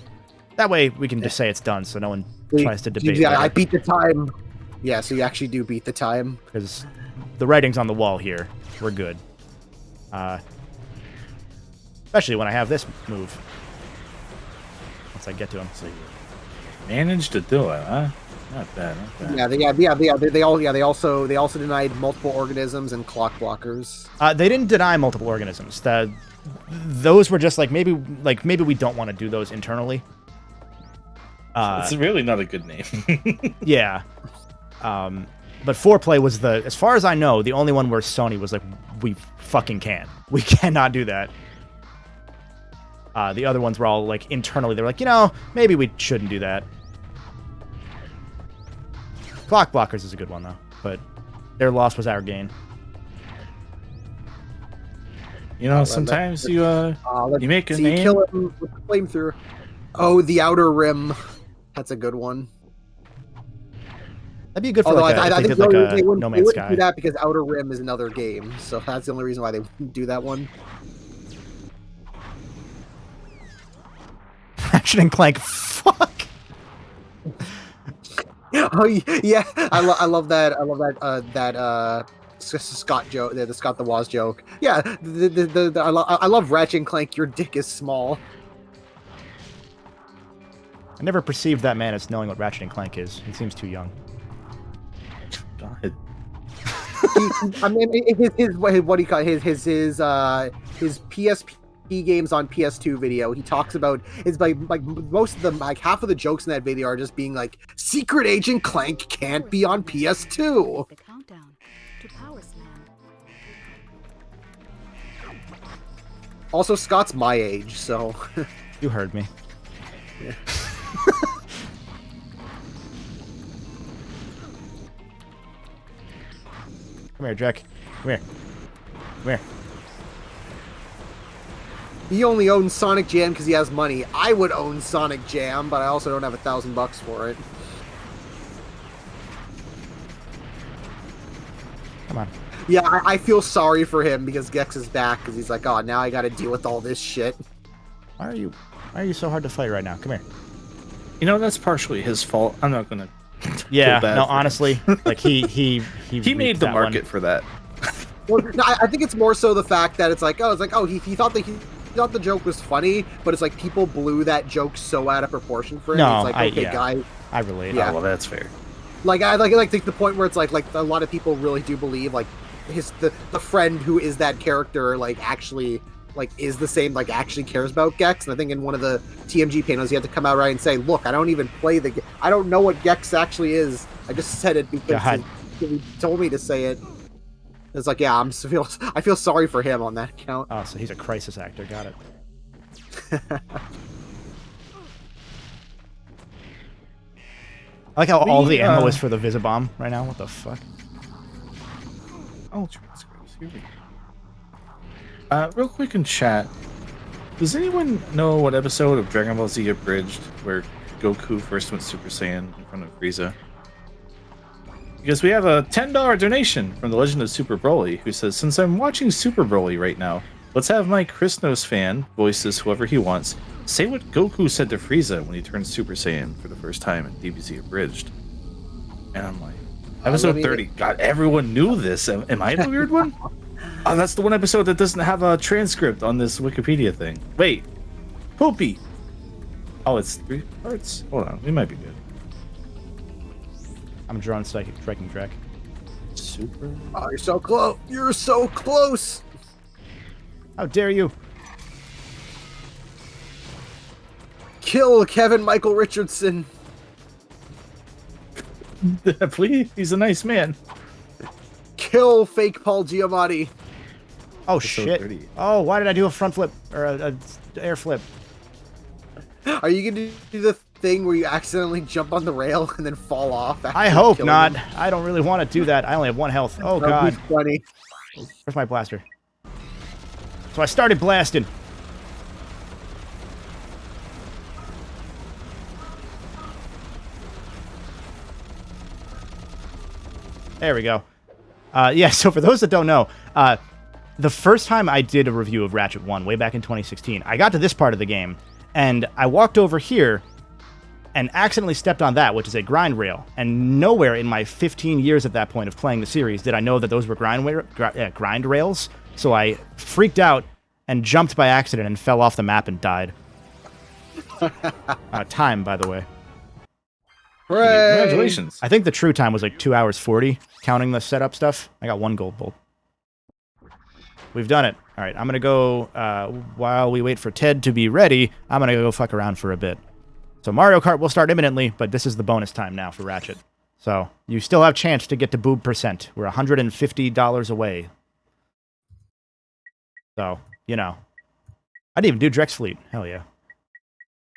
That way we can just say it's done, so no one tries to debate. Yeah, I beat the time. Yeah, so you actually do beat the time because the writing's on the wall here. We're good. Especially when I have this move. Once I get to him. Managed to do it, huh? Not bad. Not bad. They also denied multiple organisms and clock blockers. They didn't deny multiple organisms. Those were just maybe we don't want to do those internally. It's really not a good name. Yeah. But Foreplay was as far as I know, the only one where Sony was like, we fucking can't. We cannot do that. The other ones were all internally. They were like, maybe we shouldn't do that. Clock blockers is a good one though, but their loss was our gain. Sometimes you make a name. Kill him with the flamethrower. Oh, the Outer Rim. That's a good one. That'd be good for I think they wouldn't No Man's Sky. do that because Outer Rim is another game, so that's the only reason why they wouldn't do that one. Ratchet and Clank. Fuck. Oh yeah, I love that. I love that Scott joke, the Scott the Woz joke. Yeah, I love Ratchet and Clank. Your dick is small. I never perceived that man as knowing what Ratchet and Clank is. He seems too young. God. I mean, his what do you call it? His PSP games on PS2 video. He talks about it's like most of them, half of the jokes in that video are just being like, Secret Agent Clank can't be on PS2. The countdown to Power Slam. Also, Scott's my age, so You heard me. Yeah. Come here, Jack. Come here. Come here. He only owns Sonic Jam because he has money. I would own Sonic Jam, but I also don't have $1,000 for it. Come on. Yeah, I feel sorry for him because Gex is back because he's like, oh, now I got to deal with all this shit. Why are you so hard to fight right now? Come here. That's partially his fault. I'm not gonna. Yeah. No, honestly, he made the market for that. Well, no, I think it's more so the fact that it's like, he thought the joke was funny, but it's like people blew that joke so out of proportion for him. No, it's like, guys, I relate. Yeah. Oh, well, that's fair. I think the point where it's like a lot of people really do believe the friend who is that character actually is the same, actually cares about Gex. And I think in one of the TMG panels, he had to come out right and say, look, I don't even play I don't know what Gex actually is. I just said it because he told me to say it. It's like, yeah, I feel sorry for him on that account. Oh, so he's a crisis actor. Got it. I like how all the ammo is for the Visibomb right now. What the fuck? Oh, transcripts. Here we go. Real quick in chat, does anyone know what episode of Dragon Ball Z Abridged where Goku first went Super Saiyan in front of Frieza? Because we have a $10 donation from the Legend of Super Broly, who says, since I'm watching Super Broly right now, let's have my Chris Knows fan, voices whoever he wants, say what Goku said to Frieza when he turned Super Saiyan for the first time in DBZ Abridged. And I'm like, episode 30. God, everyone knew this. Am I the weird one? Oh, that's the one episode that doesn't have a transcript on this Wikipedia thing. Wait. Poopy. Oh, it's 3 parts? Hold on. We might be good. I'm drawing striking track. Super. Oh, you're so close. You're so close. How dare you? Kill Kevin Michael Richardson. Please, he's a nice man. Kill fake Paul Giamatti. Oh, Episode shit. 30. Oh, why did I do a front flip? Or a air flip? Are you going to do the thing where you accidentally jump on the rail and then fall off? I hope not. I don't really want to do that. I only have 1 health. Oh, God. That'd be funny. Where's my blaster? So I started blasting. There we go. Yeah, so for those that don't know, the first time I did a review of Ratchet 1, way back in 2016, I got to this part of the game, and I walked over here and accidentally stepped on that, which is a grind rail. And nowhere in my 15 years at that point of playing the series did I know that those were grind rails. So I freaked out and jumped by accident and fell off the map and died. Time, by the way. Hooray! Congratulations. I think the true time was like 2 hours 40, counting the setup stuff. I got 1 gold bolt. We've done it. All right, I'm going to go, while we wait for Ted to be ready, I'm going to go fuck around for a bit. So Mario Kart will start imminently, but this is the bonus time now for Ratchet. So you still have chance to get to boob %. We're $150 away. So, you know. I didn't even do Drex Fleet. Hell yeah.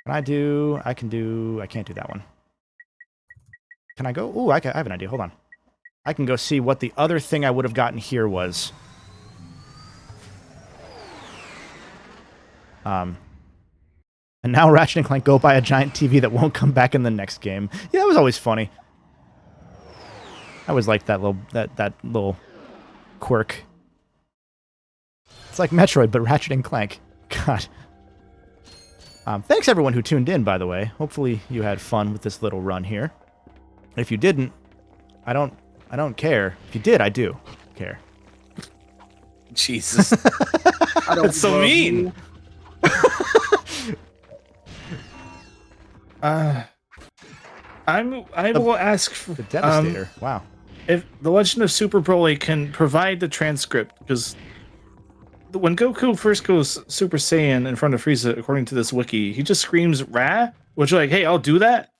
I can't do that one. Can I go? Ooh, I have an idea. Hold on. I can go see what the other thing I would have gotten here was. And now Ratchet and Clank go buy a giant TV that won't come back in the next game. Yeah, that was always funny. I always liked that little quirk. It's like Metroid, but Ratchet and Clank. God. Thanks everyone who tuned in, by the way. Hopefully you had fun with this little run here. If you didn't, I don't care. If you did, I do care. Jesus. That's so mean. I will ask for The Devastator. Wow. if the Legend of Super Broly can provide the transcript, because when Goku first goes Super Saiyan in front of Frieza, according to this wiki, he just screams "Ra," which like, hey, I'll do that.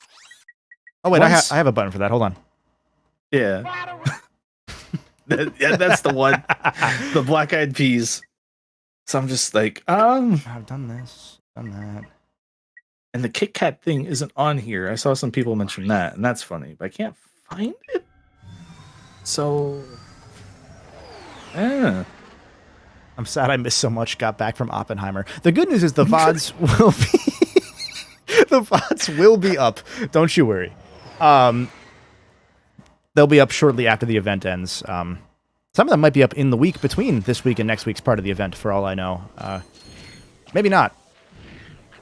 Oh wait, Once- I have a button for that. Hold on. Yeah. Yeah, that's the one. The Black Eyed Peas. So I'm just like, I've done this, done that. and the Kit Kat thing isn't on here. I saw some people mention that, and that's funny, but I can't find it. So, yeah. I'm sad I missed so much. Got back from Oppenheimer. The good news is the VODs will be the VODs will be up. Don't you worry. They'll be up shortly after the event ends. Some of them might be up in the week between this week and next week's part of the event, for all I know. Maybe not.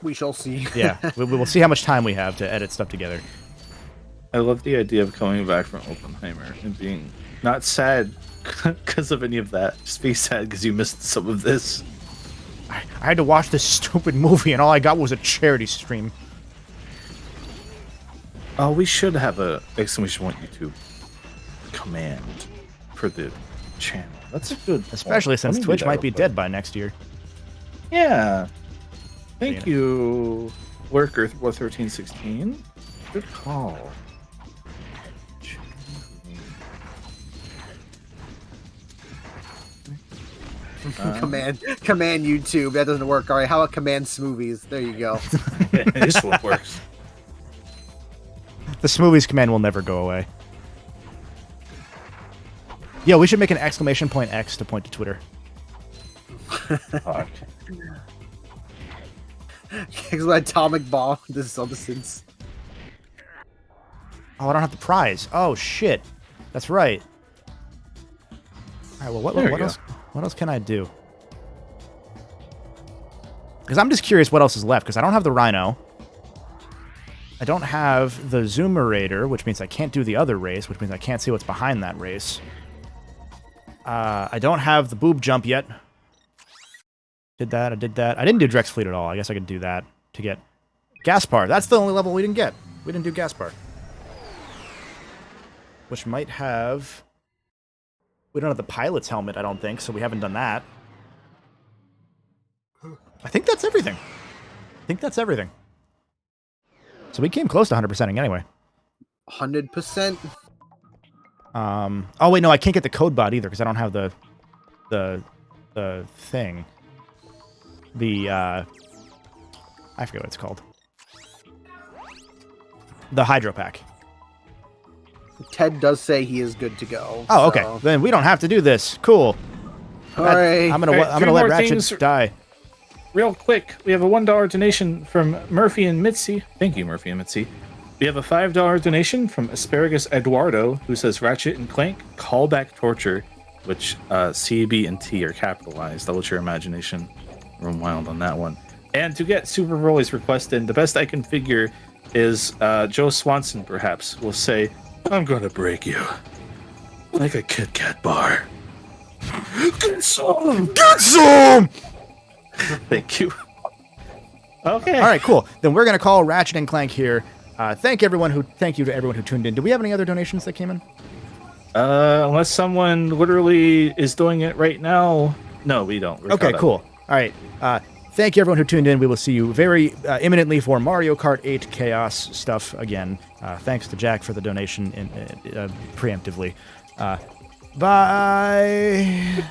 We shall see. Yeah, we will see how much time we have to edit stuff together. I love the idea of coming back from Oppenheimer and being not sad because of any of that. Just be sad because you missed some of this. I had to watch this stupid movie, and all I got was a charity stream. Oh, we should have a exclamation point YouTube command for the channel. That's a good point. Especially since Let me do Twitch that might real be quick. dead by next year. Yeah. Thank you, Worker 1316. Good call. Command YouTube. That doesn't work. All right, how about command smoothies? There you go. This one works. The Smoothies command will never go away. Yo, we should make an exclamation point X to point to Twitter. Because my atomic bomb. This is substance. Oh, I don't have the prize. Oh, shit. That's right. All right, well, There we what go. else? What else can I do? Because I'm just curious what else is left, because I don't have the Rhino. I don't have the Zoomerator, which means I can't do the other race, which means I can't see what's behind that race. I don't have the boob jump yet. I did that. I didn't do Drex Fleet at all. I guess I could do that to get Gaspar. That's the only level we didn't get. We didn't do Gaspar. Which might have... We don't have the pilot's helmet, I don't think, so we haven't done that. I think that's everything. So we came close to 100%ing anyway. 100%. Oh wait, no, I can't get the code bot either because I don't have the thing. I forget what it's called. The Hydro Pack. Ted does say he is good to go. Oh, okay. so- Then we don't have to do this. Cool. All right. I'm gonna All right, I'm three gonna let more Ratchet things. die. Real quick, we have a $1 donation from Murphy and Mitzi. Thank you, Murphy and Mitzi. We have a $5 donation from Asparagus Eduardo, who says Ratchet and Clank callback torture, which C, B, and T are capitalized. I'll let your imagination run wild on that one. And to get Super Broly's request in, the best I can figure is Joe Swanson, perhaps, will say, "I'm gonna break you like a Kit Kat bar." Get some! Get some! Thank you. Okay. All right, cool. Then we're gonna call Ratchet and Clank here. Thank you to everyone who tuned in. Do we have any other donations that came in? Unless someone literally is doing it right now. No, we don't. We're Okay, cool. All right. Thank you, everyone who tuned in. We will see you very imminently for Mario Kart 8 Chaos stuff again. Thanks to Jack for the donation preemptively. Bye.